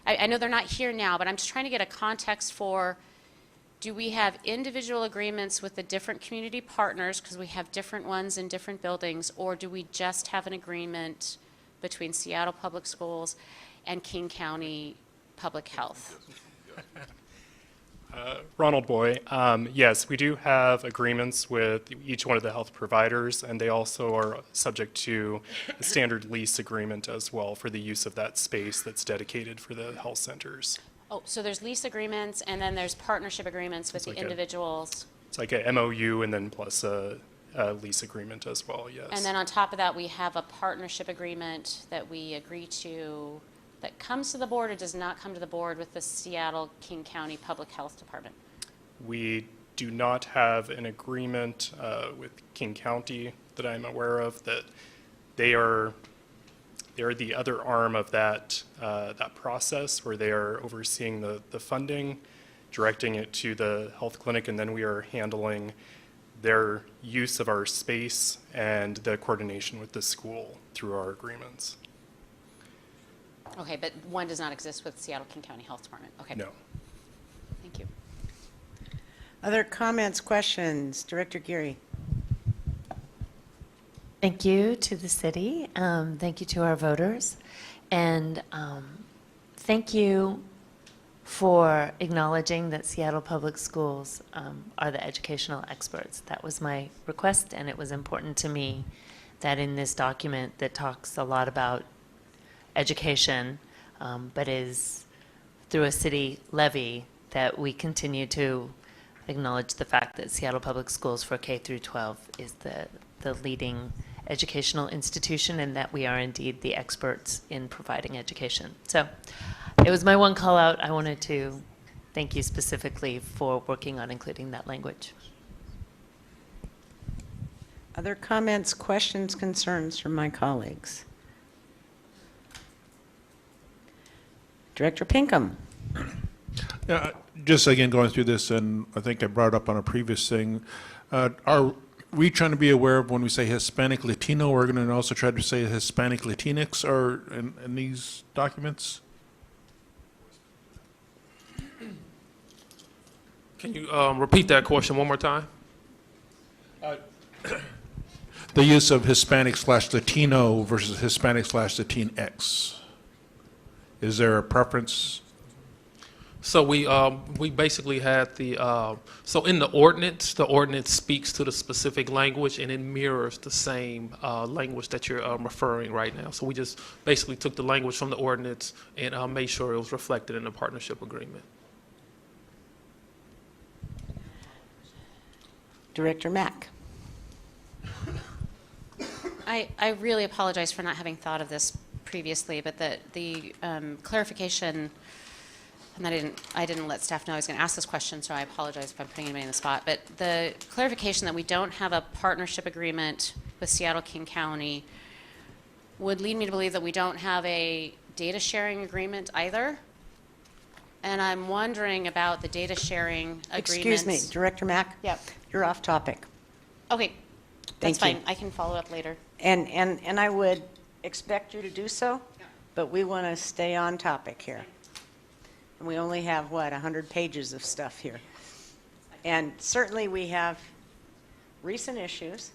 I know they're not here now, but I'm just trying to get a context for, do we have individual agreements with the different community partners, because we have different ones in different buildings, or do we just have an agreement between Seattle Public Schools and King County Public Health? Ronald Boy, yes, we do have agreements with each one of the health providers, and they also are subject to a standard lease agreement as well for the use of that space that's dedicated for the health centers. Oh, so there's lease agreements, and then there's partnership agreements with the individuals. It's like a MOU and then plus a lease agreement as well, yes. And then on top of that, we have a partnership agreement that we agree to that comes to the board or does not come to the board with the Seattle King County Public Health Department? We do not have an agreement with King County that I'm aware of, that they're the other arm of that process, where they are overseeing the funding, directing it to the health clinic, and then we are handling their use of our space and the coordination with the school through our agreements. Okay, but one does not exist with Seattle King County Health Department. Okay. No. Thank you. Other comments, questions? Director Geary. Thank you to the city. Thank you to our voters. And thank you for acknowledging that Seattle Public Schools are the educational experts. That was my request, and it was important to me that in this document that talks a lot about education, but is through a city levy, that we continue to acknowledge the fact that Seattle Public Schools for K through 12 is the leading educational institution, and that we are indeed the experts in providing education. So it was my one call out. I wanted to thank you specifically for working on including that language. Other comments, questions, concerns from my colleagues? Director Pinkham. Yeah, just again going through this, and I think I brought it up on a previous thing. Are we trying to be aware of when we say Hispanic Latino, we're going to also try to say Hispanic Latinx are in these documents? Can you repeat that question one more time? The use of Hispanic/Latino versus Hispanic/Latinx. Is there a preference? So we basically had so in the ordinance speaks to the specific language, and it mirrors the same language that you're referring right now. So we just basically took the language from the ordinance and made sure it was reflected in the partnership agreement. Director Mack. I really apologize for not having thought of this previously, but the clarification, and I didn't let staff know I was going to ask this question, so I apologize if I'm putting anybody in the spot. But the clarification that we don't have a partnership agreement with Seattle King County would lead me to believe that we don't have a data sharing agreement either. And I'm wondering about the data sharing agreements. Excuse me, Director Mack? Yep. You're off topic. Okay, that's Thank fine. you. I can follow up later. And I would expect you to do so, but we want to stay on topic here. And we only have, 100 pages of stuff here. And certainly we have recent issues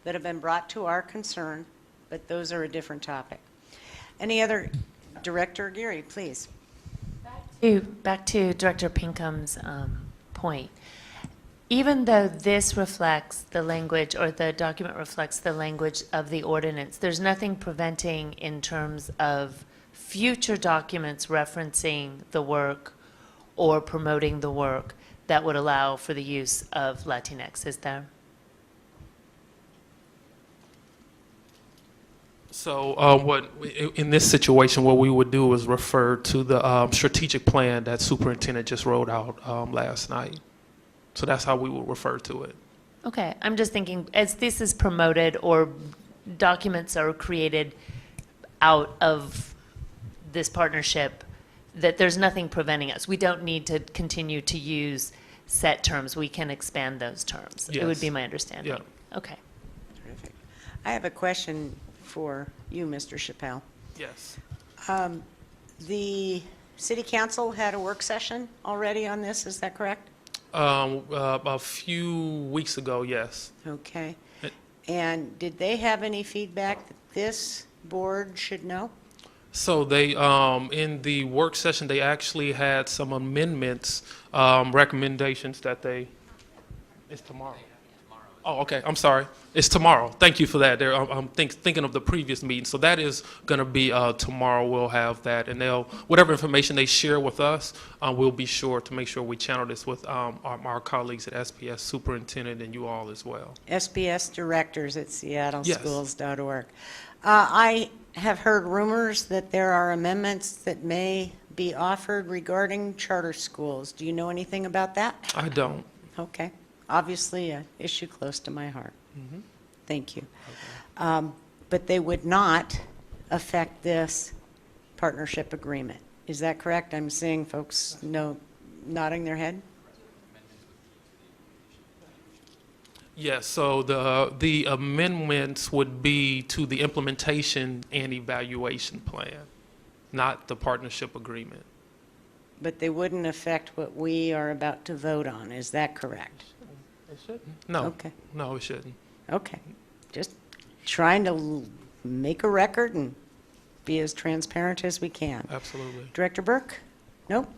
that have been brought to our concern, but those are a different topic. Any other? Director Geary, please. Back to Director Pinkham's point. Even though this reflects the language, or the document reflects the language of the ordinance, there's nothing preventing in terms of future documents referencing the work or promoting the work that would allow for the use of Latinx, is there? So in this situation, what we would do is refer to the strategic plan that superintendent just wrote out last night. So that's how we would refer to it. Okay, I'm just thinking, as this is promoted or documents are created out of this partnership, that there's nothing preventing us. We don't need to continue to use set terms. We can expand those terms. It would Yes. be my understanding. Yeah. Okay. Terrific. I have a question for you, Mr. Chappelle. Yes. The city council had a work session already on this, is that correct? A few weeks ago, yes. Okay. And did they have any feedback that this board should know? So they, in the work session, they actually had some amendments, recommendations that it's tomorrow. Oh, okay, I'm sorry. It's tomorrow. Thank you for that. I'm thinking of the previous meeting. So that is going to be tomorrow. We'll have that, and whatever information they share with us, we'll be sure to make sure we channel this with our colleagues at SPS, superintendent, and you all as well. SPS directors at seattleschools.org. Yes. I have heard rumors that there are amendments that may be offered regarding charter schools. Do you know anything about that? I don't. Okay. Obviously, an issue close to my heart. Thank you. But they would not affect this partnership agreement. Is that correct? I'm seeing folks nodding their head. Yes, so the amendments would be to the implementation and evaluation plan, not the partnership agreement. But they wouldn't affect what we are about to vote on. Is that correct? It shouldn't. No. Okay. No, it shouldn't. Okay. Just trying to make a record and be as transparent as we can. Absolutely. Director Burke? Nope.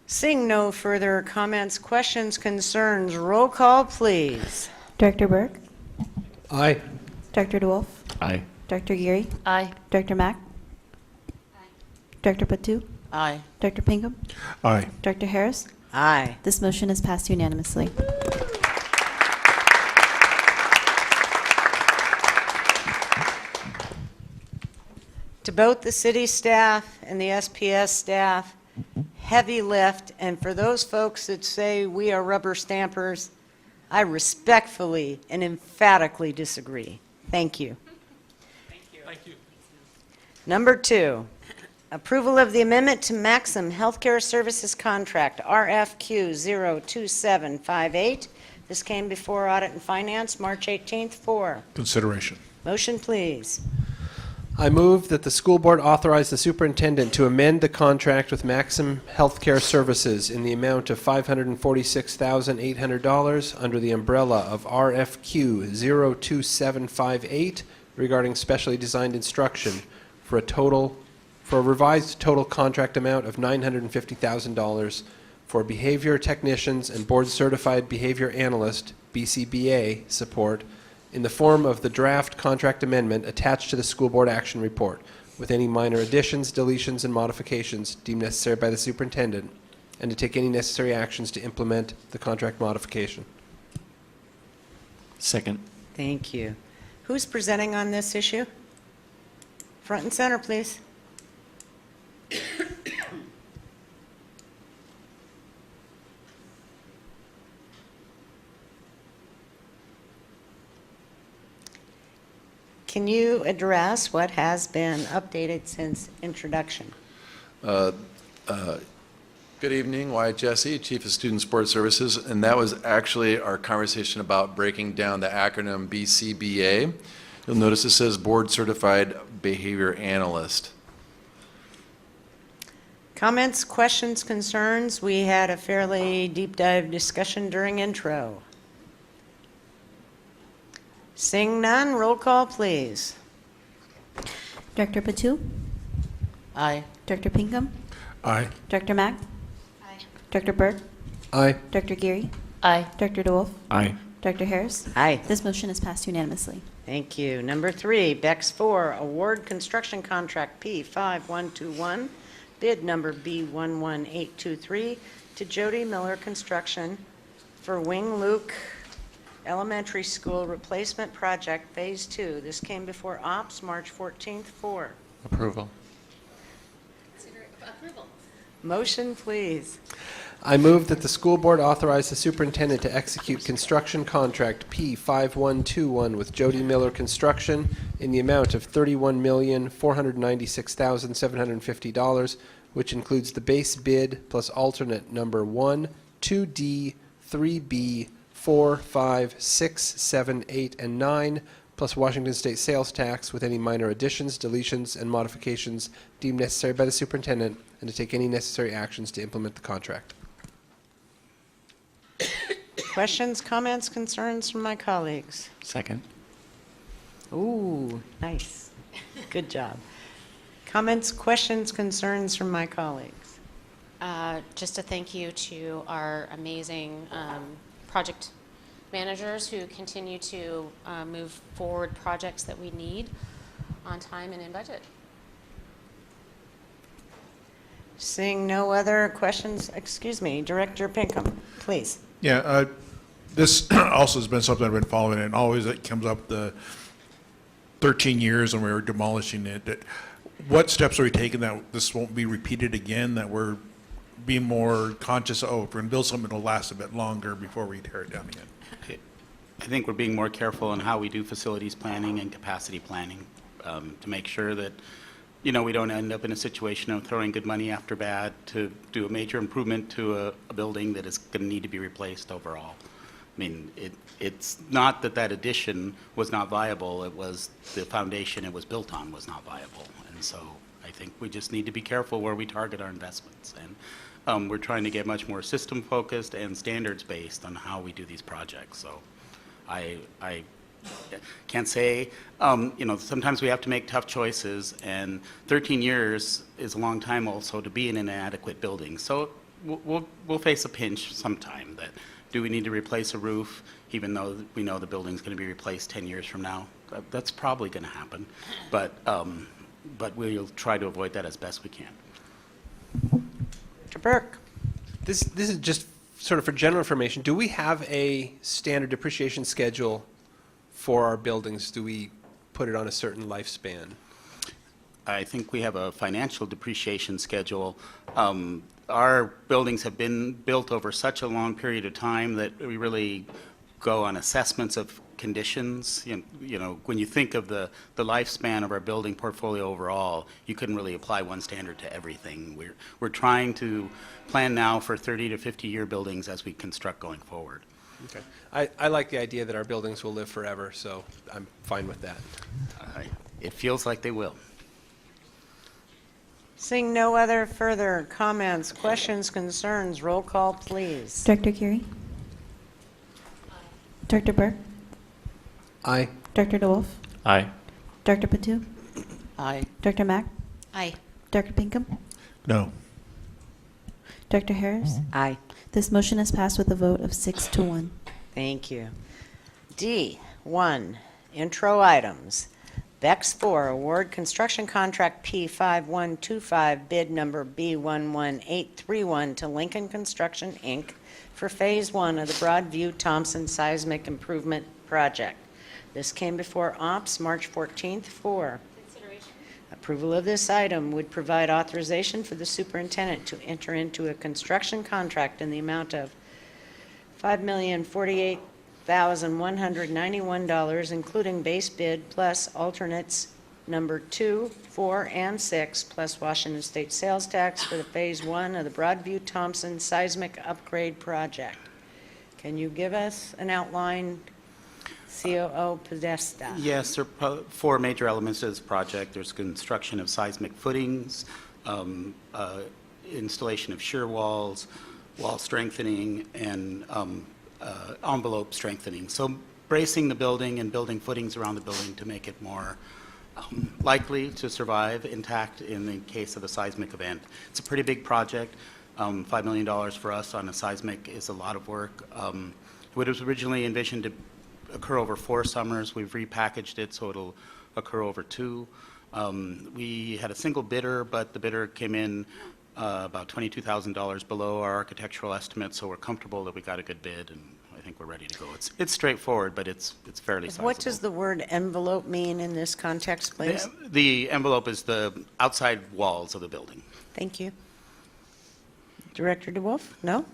Seeing no further comments, questions, concerns, roll call, please. Director Burke? Aye. Director DeWolf? Aye. Director Geary? Aye. Director Mack? Director Patu? Aye. Director Pinkham? Aye. Director Harris? Aye. This motion is passed unanimously. To both the city staff and the SPS staff, heavy lift, and for those folks that say we are rubber stampers, I respectfully and emphatically disagree. Thank you. Thank you. Number 2, approval of the amendment to Maxim Healthcare Services Contract, RFQ 02758. This came before Audit and Finance, March 18th, for Consideration. motion, please. I move that the school board authorize the superintendent to amend the contract with Maxim Healthcare Services in the amount of $546,800 under the umbrella of RFQ 02758 regarding specially designed instruction for a revised total contract amount of $950,000 for behavior technicians and board certified behavior analyst BCBA support in the form of the draft contract amendment attached to the school board action report, with any minor additions, deletions, and modifications deemed necessary by the superintendent, and to take any necessary actions to implement the contract modification. Second. Thank you. Who's presenting on this issue? Front and center, please. Can you address what has been updated since introduction? Good evening, Wyatt Jesse, Chief of Student Support Services, and that was actually our conversation about breaking down the acronym BCBA. You'll notice it says Board Certified Behavior Analyst. Comments, questions, concerns? We had a fairly deep dive discussion during intro. Seeing none, roll call, please. Director Patu? Aye. Director Pinkham? Aye. Director Mack? Aye. Director Burke? Aye. Director Geary? Aye. Director DeWolf? Aye. Director Harris? Aye. This motion is passed unanimously. Thank you. Number 3, BEX 4, award construction contract P5121, bid number B11823 to Jody Miller Construction for Wing Luke Elementary School Replacement Project Phase 2. This came before Ops, March 14th, for Approval. motion, please. I move that the school board authorize the superintendent to execute construction contract P5121 with Jody Miller Construction in the amount of $31,496,750, which includes the base bid plus alternate number 1, 2D, 3B, 4, 5, 6, 7, 8, and 9, plus Washington State sales tax with any minor additions, deletions, and modifications deemed necessary by the superintendent, and to take any necessary actions to implement the contract. Questions, comments, concerns from my colleagues? Second. Ooh, nice. Good job. Comments, questions, concerns from my colleagues? Just a thank you to our amazing project managers who continue to move forward projects that we need on time and in budget. Seeing no other questions, excuse me, Director Pinkham, please. Yeah, this also has been something I've been following, and always it comes up the 13 years when we were demolishing it. What steps are we taking that this won't be repeated again, that we're be more conscious of, oh, we're going to build something that'll last a bit longer before we tear it down again? I think we're being more careful in how we do facilities planning and capacity planning to make sure that, we don't end up in a situation of throwing good money after bad to do a major improvement to a building that is going to need to be replaced overall. I mean, it's not that addition was not viable, it was the foundation it was built on was not viable. And so I think we just need to be careful where we target our investments. And we're trying to get much more system-focused and standards-based on how we do these projects. So I can't say, sometimes we have to make tough choices, and 13 years is a long time also to be in an inadequate building. So we'll face a pinch sometime that, do we need to replace a roof, even though we know the building's going to be replaced 10 years from now? That's probably going to happen, but we'll try to avoid that as best we can. Mr. Burke. This is just sort of for general information. Do we have a standard depreciation schedule for our buildings? Do we put it on a certain lifespan? I think we have a financial depreciation schedule. Our buildings have been built over such a long period of time that we really go on assessments of conditions. When you think of the lifespan of our building portfolio overall, you couldn't really apply one standard to everything. We're trying to plan now for 30 to 50-year buildings as we construct going forward. Okay. I like the idea that our buildings will live forever, so I'm fine with that. It feels like they will. Seeing no other further comments, questions, concerns, roll call, please. Director Curie? Director Burke? Aye. Director DeWolf? Aye. Director Patu? Aye. Director Mack? Aye. Director Pinkham? No. Director Harris? Aye. This motion is passed with a vote of 6-1. Thank you. D1, intro items. Bex 4, award construction contract P5125, bid number B11831 to Lincoln Construction, Inc. for Phase 1 of the Broadview Thompson Seismic Improvement Project. This came before Ops March 14th. 4. Approval of this item would provide authorization for the superintendent to enter into a construction contract in the amount of $5,048,191, including base bid plus alternates number 2, 4, and 6, plus Washington State sales tax for the Phase 1 of the Broadview Thompson Seismic Upgrade Project. Can you give us an outline, COO Podesta? Yes, there are 4 major elements to this project. There's construction of seismic footings, installation of shear walls, wall strengthening, and envelope strengthening. So bracing the building and building footings around the building to make it more likely to survive intact in the case of a seismic event. It's a pretty big project. $5 million for us on a seismic is a lot of work. It was originally envisioned to occur over 4 summers. We've repackaged it so it'll occur over 2. We had a single bidder, but the bidder came in about $22,000 below our architectural estimate, so we're comfortable that we got a good bid, and I think we're ready to go. It's straightforward, but it's fairly sizable. What does the word envelope mean in this context, please? The envelope is the outside walls of the building. Thank you. Director DeWolf? No?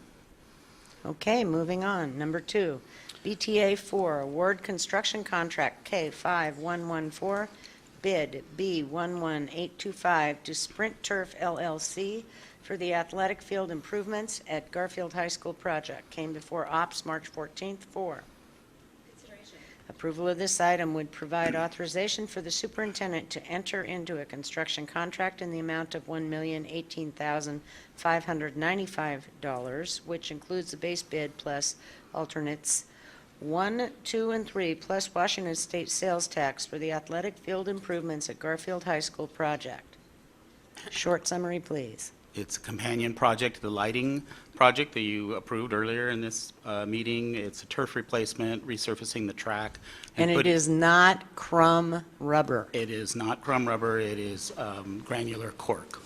Okay, moving on. Number 2, BTA 4, award construction contract K5114, bid B11825 to Sprint Turf LLC for the athletic field improvements at Garfield High School project. Came before Ops March 14th. 4. Approval of this item would provide authorization for the superintendent to enter into a construction contract in the amount of $1,018,595, which includes the base bid plus alternates 1, 2, and 3, plus Washington State sales tax for the athletic field improvements at Garfield High School project. Short summary, please. It's a companion project to the lighting project that you approved earlier in this meeting. It's a turf replacement, resurfacing the track. And it is not crumb rubber. It is not crumb rubber. It is granular cork,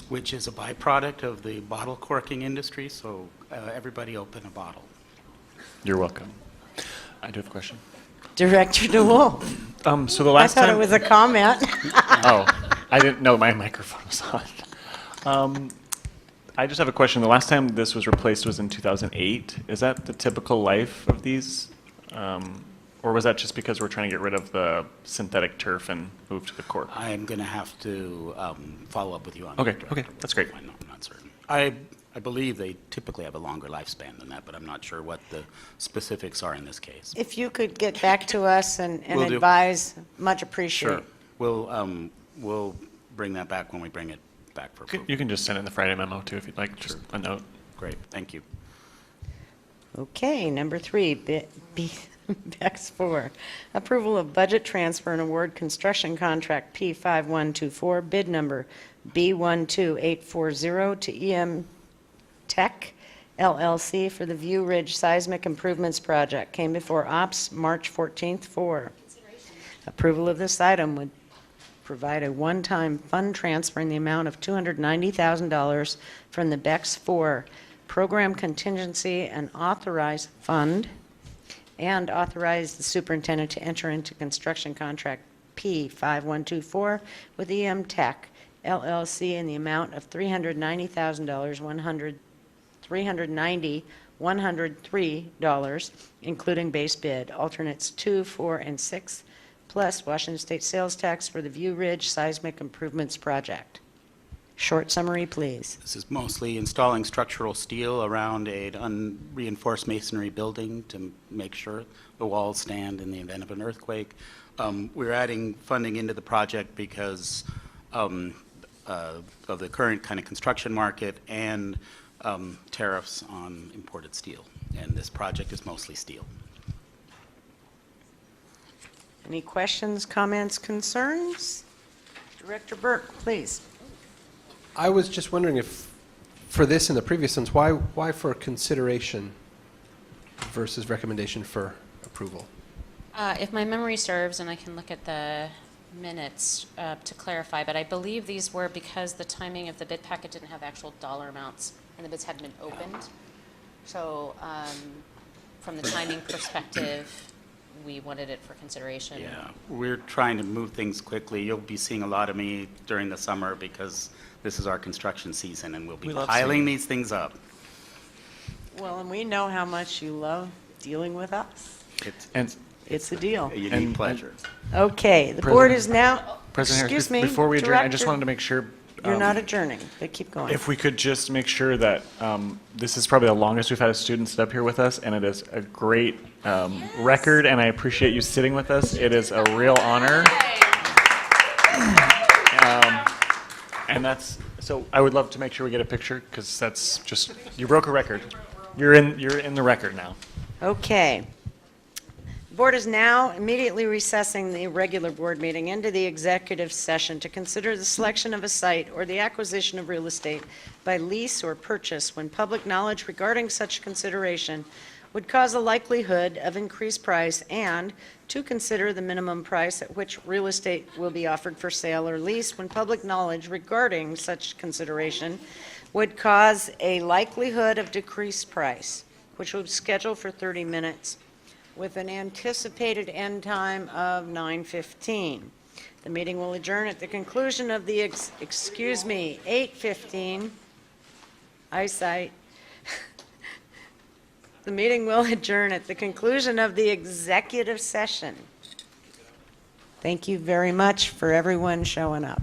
which is a byproduct of the bottle corking industry, so everybody open a bottle. You're welcome. I do have a question. Director DeWolf. So the last I thought time it was a comment. Oh, I didn't know my microphone was on. I just have a question. The last time this was replaced was in 2008. Is that the typical life of these? Or was that just because we're trying to get rid of the synthetic turf and move to the court? I'm going to have to follow up with you on Okay, that. okay, that's great. I'm not certain. I believe they typically have a longer lifespan than that, but I'm not sure what the specifics are in this case. If you could get back to us and Will do. advise, much appreciated. Sure. We'll bring that back when we bring it back for approval. You can just send in the Friday memo too if you'd like, just a note. Great, thank you. Okay, number 3, BEX 4, approval of budget transfer and award construction contract P5124, bid number B12840 to EM Tech LLC for the View Ridge Seismic Improvements Project. Came before Ops March 14th 4. Approval of this item would provide a one-time fund transfer in the amount of $290,000 from the BEX 4 Program Contingency and Authorize Fund, and authorize the superintendent to enter into construction contract P5124 with EM Tech LLC in the amount of $390,000, $103, including base bid, alternates 2, 4, and 6, plus Washington State sales tax for the View Ridge Seismic Improvements Project. Short summary, please. This is mostly installing structural steel around an unreinforced masonry building to make sure the walls stand in the event of an earthquake. We're adding funding into the project because of the current kind of construction market and tariffs on imported steel. And this project is mostly steel. Any questions, comments, concerns? Director Burke, please. I was just wondering if, for this and the previous ones, why for consideration versus recommendation for approval? If my memory serves, and I can look at the minutes to clarify, but I believe these were because the timing of the bid packet didn't have actual dollar amounts and the bids hadn't been opened. So from the timing perspective, we wanted it for consideration. Yeah, we're trying to move things quickly. You'll be seeing a lot of me during the summer because this is our construction season and we'll be piling these things up. Well, and we know how much you love dealing with us. It's a deal. A unique pleasure. Okay, the board is now, President Harris, excuse me, before we adjourn, I just Director, wanted to make sure. You're not adjourning, but keep going. If we could just make sure that this is probably the longest we've had a student sit up here with us, and it is a great record, and I appreciate you sitting with us. It is a real honor. And that's, so I would love to make sure we get a picture, because that's just, you broke a record. You're in the record now. Okay. The board is now immediately recessing the regular board meeting into the executive session to consider the selection of a site or the acquisition of real estate by lease or purchase when public knowledge regarding such consideration would cause a likelihood of increased price, and to consider the minimum price at which real estate will be offered for sale or lease when public knowledge regarding such consideration would cause a likelihood of decreased price, which would schedule for 30 minutes with an anticipated end time of 9:15. The meeting will adjourn at the conclusion of the, 8:15, eyesight. The meeting will adjourn at the conclusion of the executive session. Thank you very much for everyone showing up.